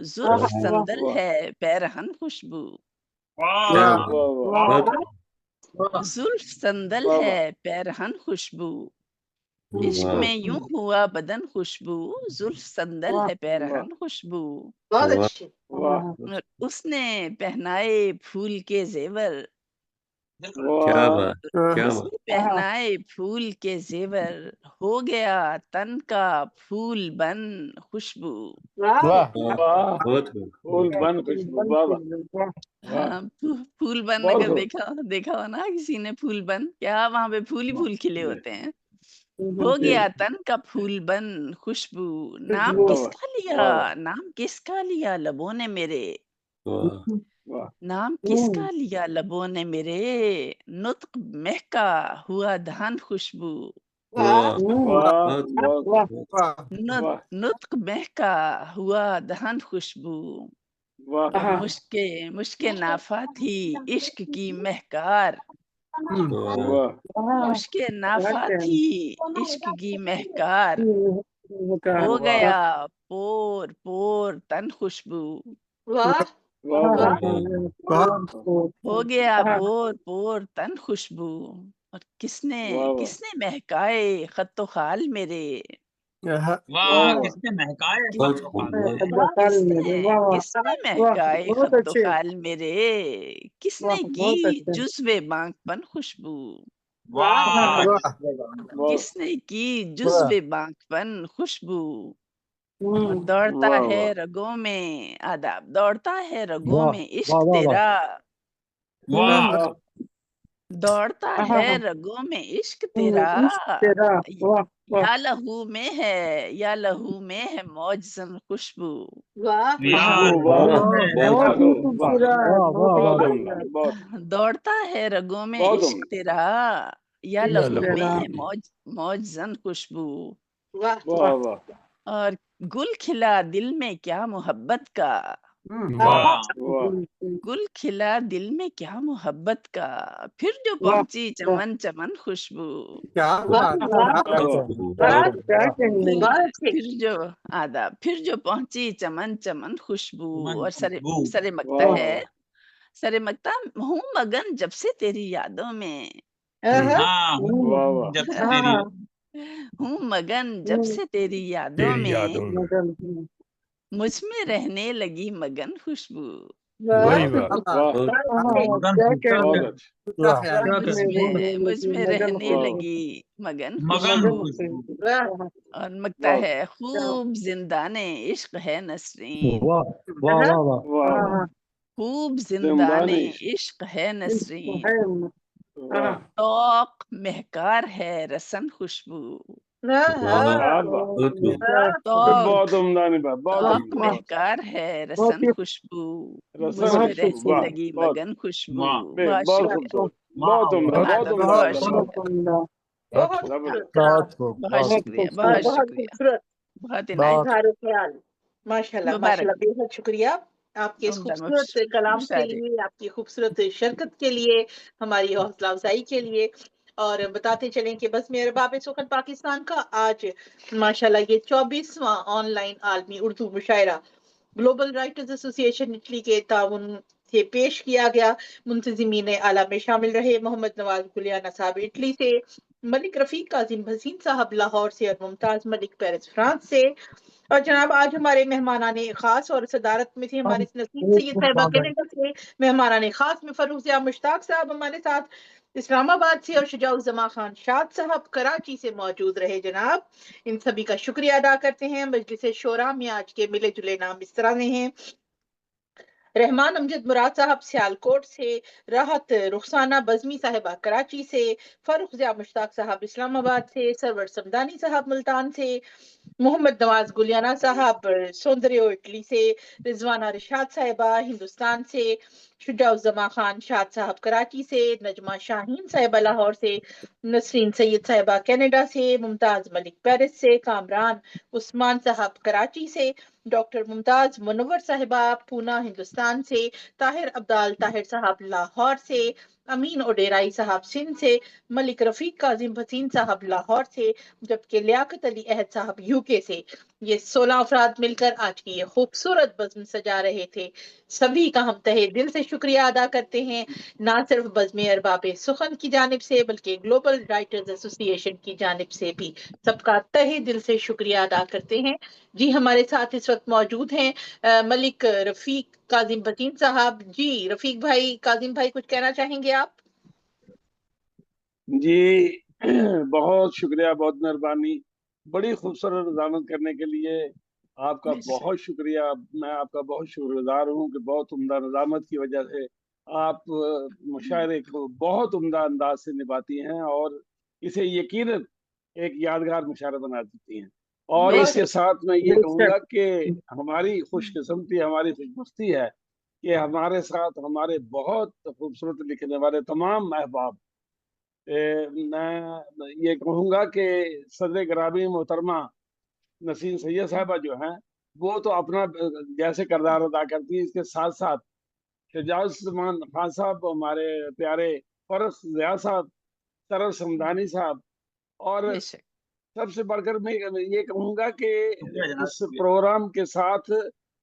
S5: जुल्फ संदल है पैरहन खुशबू। जुल्फ संदल है पैरहन खुशबू। इश्क में यूं हुआ बदन खुशबू। जुल्फ संदल है पैरहन खुशबू। उसने पहनाए फूल के जेवर। उसने पहनाए फूल के जेवर। हो गया तन का फूल बन खुशबू। फूल बन अगर देखा हो ना किसी ने फूल बन, क्या वहां पे फूल ही फूल खिले होते हैं। हो गया तन का फूल बन खुशबू, नाम किसका लिया, नाम किसका लिया लबों ने मेरे, नाम किसका लिया लबों ने मेरे, नुत्क महका हुआ धन खुशबू, नुत्क महका हुआ दहन खुशबू, मुश्के मुश्के नाफा थी इश्क की महकार, मुश्के नाफा थी इश्क की महकार, हो गया पोर पोर तन खुशबू, हो गया पोर पोर तन खुशबू, और किसने किसने महकाए खत्तो खाल मेरे,
S16: वाह किसने महकाए
S5: किसने महकाए खत्तो खाल मेरे, किसने की जुज़्वे बांकपन खुशबू, किसने की जुज़्वे बांकपन खुशबू, दौड़ता है रगों में आदाब, दौड़ता है रगों में इश्क तेरा, दौड़ता है रगों में इश्क तेरा, या लहू में है या लहू में है मौजज़न खुशबू, दौड़ता है रगों में इश्क तेरा, या लहू में है मौजज़न खुशबू, और गुल खिला दिल में क्या मोहब्बत का, गुल खिला दिल में क्या मोहब्बत का, फिर जो पहुंची चमन चमन खुशबू, फिर जो आदाब, फिर जो पहुंची चमन चमन खुशबू, और सरे मकता है, सरे मकता हूँ मगन जब से तेरी यादों में,
S16: जब से तेरी
S5: हूँ मगन जब से तेरी यादों में, मुझ में रहने लगी मगन खुशबू, मुझ में रहने लगी मगन खुशबू, और मकता है खूब जिंदाने इश्क है नसरीन, खूब जिंदाने इश्क है नसरीन, तौक महकार है रसन खुशबू,
S2: बहुत उम्दा निभा,
S5: तौक महकार है रसन खुशबू, मुझ में रहने लगी मगन खुशबू, बहुत शुक्रिया,
S2: बहुत उम्दा, बहुत उम्दा,
S5: बहुत शुक्रिया, बहुत शुक्रिया, बहुत इनायत,
S1: माशाल्लाह माशाल्लाह, बेहद शुक्रिया आपके इस खूबसूरत कलाम के लिए, आपकी खूबसूरत शिरकत के लिए, हमारी हौसला अफजाई के लिए। और बताते चलें कि बस मेरे बाब सुखन पाकिस्तान का आज माशाल्लाह ये 24वां ऑनलाइन आलमी Urdu mushaira global writers association Italy के ताउन से पेश किया गया। मुंतजिमीन आला में शामिल रहे मोहम्मद नवाज गुलियाना साहब इटली से, मलिक रफीक काजिम भसीन साहब लाहौर से, और मुमताज मलिक पेरिस फ्रांस से। और जनाब आज हमारे मेहमानाने खास और सदारत में थे हमारे नसीम सैयद साहिबा कनाडा से, मेहमानाने खास में फरूखिया मुश्ताक साहब हमारे साथ इस्लामाबाद से, और शुजाउज़्ज़मा खान शाद साहब कराची से मौजूद रहे। जनाब इन सभी का शुक्रिया अदा करते हैं। मजलिस शोरा में आज के मिले जुले नाम इस तरह से हैं: रहमान अमजद मुराद साहब सियालकोट से, राहत रुखसाना बज़मी साहिबा कराची से, फरूखिया मुश्ताक साहब इस्लामाबाद से, सरवर समदानी साहब मुल्तान से, मोहम्मद नवाज गुलियाना साहब सौंदर्य इटली से, रिजवाना रिशाद साहिबा हिंदुस्तान से, शुजाउज़्ज़मा खान शाद साहब कराची से, नजमा शाहीन साहिबा लाहौर से, नसरीन सैयद साहिबा कनाडा से, मुमताज मलिक पेरिस से, कामरान उस्मान साहब कराची से, डॉक्टर मुमताज मुनव्वर साहिबा पूना हिंदुस्तान से, ताहिर अब्दाल ताहिर साहब लाहौर से, अमीन ओडेराई साहब सिंध से, मलिक रफीक काजिम भसीन साहब लाहौर से, जबकि लियाकत अली अहद साहब यूके से। ये 16 अफराद मिलकर आज की ये खूबसूरत बज़्म सजा रहे थे। सभी का हम तहे दिल से शुक्रिया अदा करते हैं, ना सिर्फ बज़्म अरबाब सुखन की जानिब से बल्कि ग्लोबल राइटर्स एसोसिएशन की जानिब से भी सबका तहे दिल से शुक्रिया अदा करते हैं। जी हमारे साथ इस वक्त मौजूद हैं मलिक रफीक काजिम भसीन साहब। जी रफीक भाई, काजिम भाई, कुछ कहना चाहेंगे आप?
S2: जी बहुत शुक्रिया, बहुत मेहरबानी, बड़ी खूबसूरत रज़ामत करने के लिए आपका बहुत शुक्रिया। मैं आपका बहुत शुक्रगुजार हूँ कि बहुत उम्दा रज़ामत की वजह से आप मुशायरे को बहुत उम्दा अंदाज से निभाती हैं और इसे यकीनन एक यादगार मुशायरा बना देती हैं। और इसके साथ मैं ये कहूँगा कि हमारी खुशकिस्मती, हमारी खुशबख्ती है कि हमारे साथ हमारे बहुत खूबसूरत लिखने वाले तमाम अहबाब, मैं ये कहूँगा कि सदर ग्रामी मोहतरमा नसीम सैयद साहिबा जो हैं वो तो अपना जैसे किरदार अदा करती है, इसके साथ साथ शजाउज़्ज़मान खान साहब, हमारे प्यारे फरस ज़िया साहब, सरर समदानी साहब, और सबसे बढ़कर मैं ये कहूँगा कि इस प्रोग्राम के साथ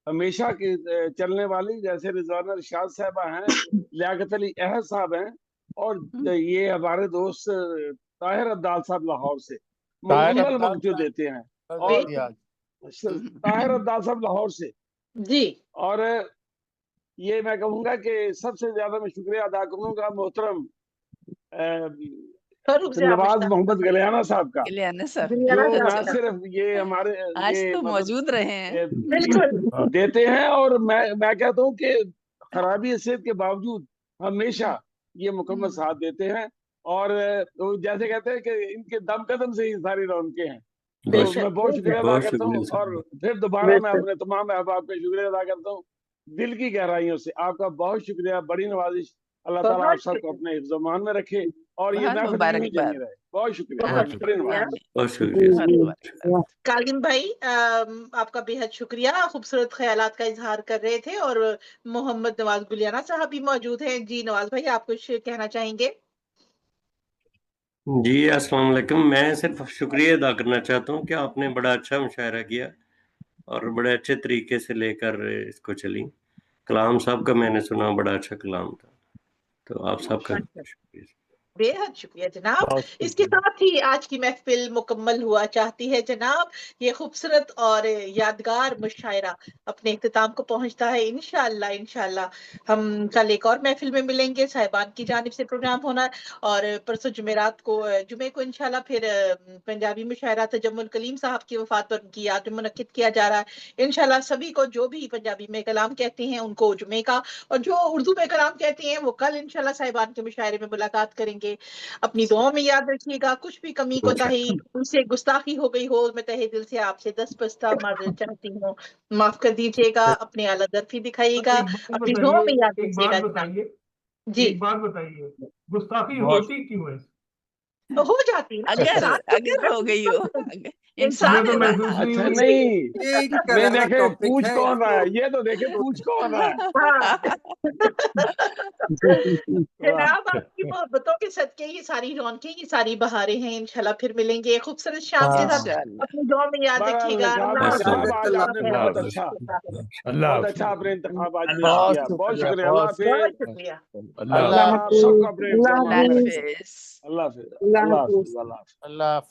S2: हमेशा की चलने वाली जैसे रिजवाना इरशाद साहबा हैं, लियाकत अली अहद साहब हैं, और ये हमारे दोस्त ताहिर अब्दाल साहब लाहौर से मुकम्मल वक्त जो देते हैं, और ताहिर अब्दाल साहब लाहौर से
S1: जी।
S2: और ये मैं कहूँगा कि सबसे ज्यादा मैं शुक्रिया अदा करूँगा मोहतरम नवाज मोहम्मद गलियाना साहब का, जो न सिर्फ ये हमारे
S5: आज
S2: ये
S5: तो मौजूद रहे हैं
S2: देते हैं, और मैं कहता हूँ कि खराबी हैसियत के बावजूद हमेशा ये मुकम्मल साथ देते हैं, और जैसे कहते हैं कि इनके दम कदम से ही सारी रौनकें हैं। तो मैं बहुत शुक्रिया अदा करता हूँ, और फिर दोबारा मैं अपने तमाम अहबाब का शुक्रिया अदा करता हूँ दिल की गहराइयों से। आपका बहुत शुक्रिया, बड़ी नवाजिश। अल्लाह ताला आप सबको अपने हिफ्ज़-ओ-मान में रखे और ये महफिल यूं ही जमी रहे। बहुत शुक्रिया।
S1: कालिम भाई, आपका बेहद शुक्रिया, खूबसूरत ख्यालात का इजहार कर रहे थे, और मोहम्मद नवाज गुलियाना साहब भी मौजूद हैं। जी नवाज भाई, आप कुछ कहना चाहेंगे?
S7: जी अस्सलाम वालेकुम। मैं सिर्फ शुक्रिया अदा करना चाहता हूँ कि आपने बड़ा अच्छा मुशायरा किया और बड़े अच्छे तरीके से लेकर इसको चली। कलाम साहब का मैंने सुना, बड़ा अच्छा कलाम था, तो आप सबका शुक्रिया।
S1: बेहद शुक्रिया जनाब। इसके साथ ही आज की महफिल मुकम्मल हुआ चाहती है जनाब। ये खूबसूरत और यादगार मुशायरा अपने इख्तिताम को पहुंचता है। इंशाल्लाह हम कल एक और महफिल में मिलेंगे। साहिबान की जानिब से प्रोग्राम होना, और परसों जुमेरात को जुमे को इंशाल्लाह फिर पंजाबी मुशायरा तजम्मुल कलीम साहब की वफात पर उनकी याद में मुनक्किद किया जा रहा है। इंशाल्लाह सभी को जो भी पंजाबी में कलाम कहते हैं उनको जुमे का, और जो उर्दू में कलाम कहते हैं वो कल इंशाल्लाह साहिबान के मुशायरे में मुलाकात करेंगे। अपनी दुआ में याद रखिएगा, कुछ भी कमी कोताही उनसे गुस्ताखी हो गई हो, मैं तहे दिल से आपसे दस्तबस्ता माजरत चाहती हूँ, माफ कर दीजिएगा। अपने आला दर्फी दिखाइएगा, अपनी दुआ में याद रखिएगा। जी,
S18: एक बात बताइए, गुस्ताखी होती क्यों है?
S1: हो जाती है
S5: अगर हो गई हो,
S1: इंसान
S18: तो महसूस
S2: अच्छा
S18: नहीं हुई।
S2: नहीं देखे पूछ कौन रहा है, ये तो देखे पूछ कौन रहा है।
S1: जनाब, आपकी मोहब्बतों के सदके ये सारी रौनकें, ये सारी बहारें हैं। इंशाल्लाह फिर मिलेंगे खूबसूरत शाम के साथ। अपनी दुआ में याद रखिएगा।
S2: बहुत अच्छा आपने इंतखाब आज किया, बहुत शुक्रिया। अल्लाह हाफिज़।
S5: अल्लाह हाफिज़।
S2: अल्लाह हाफिज़।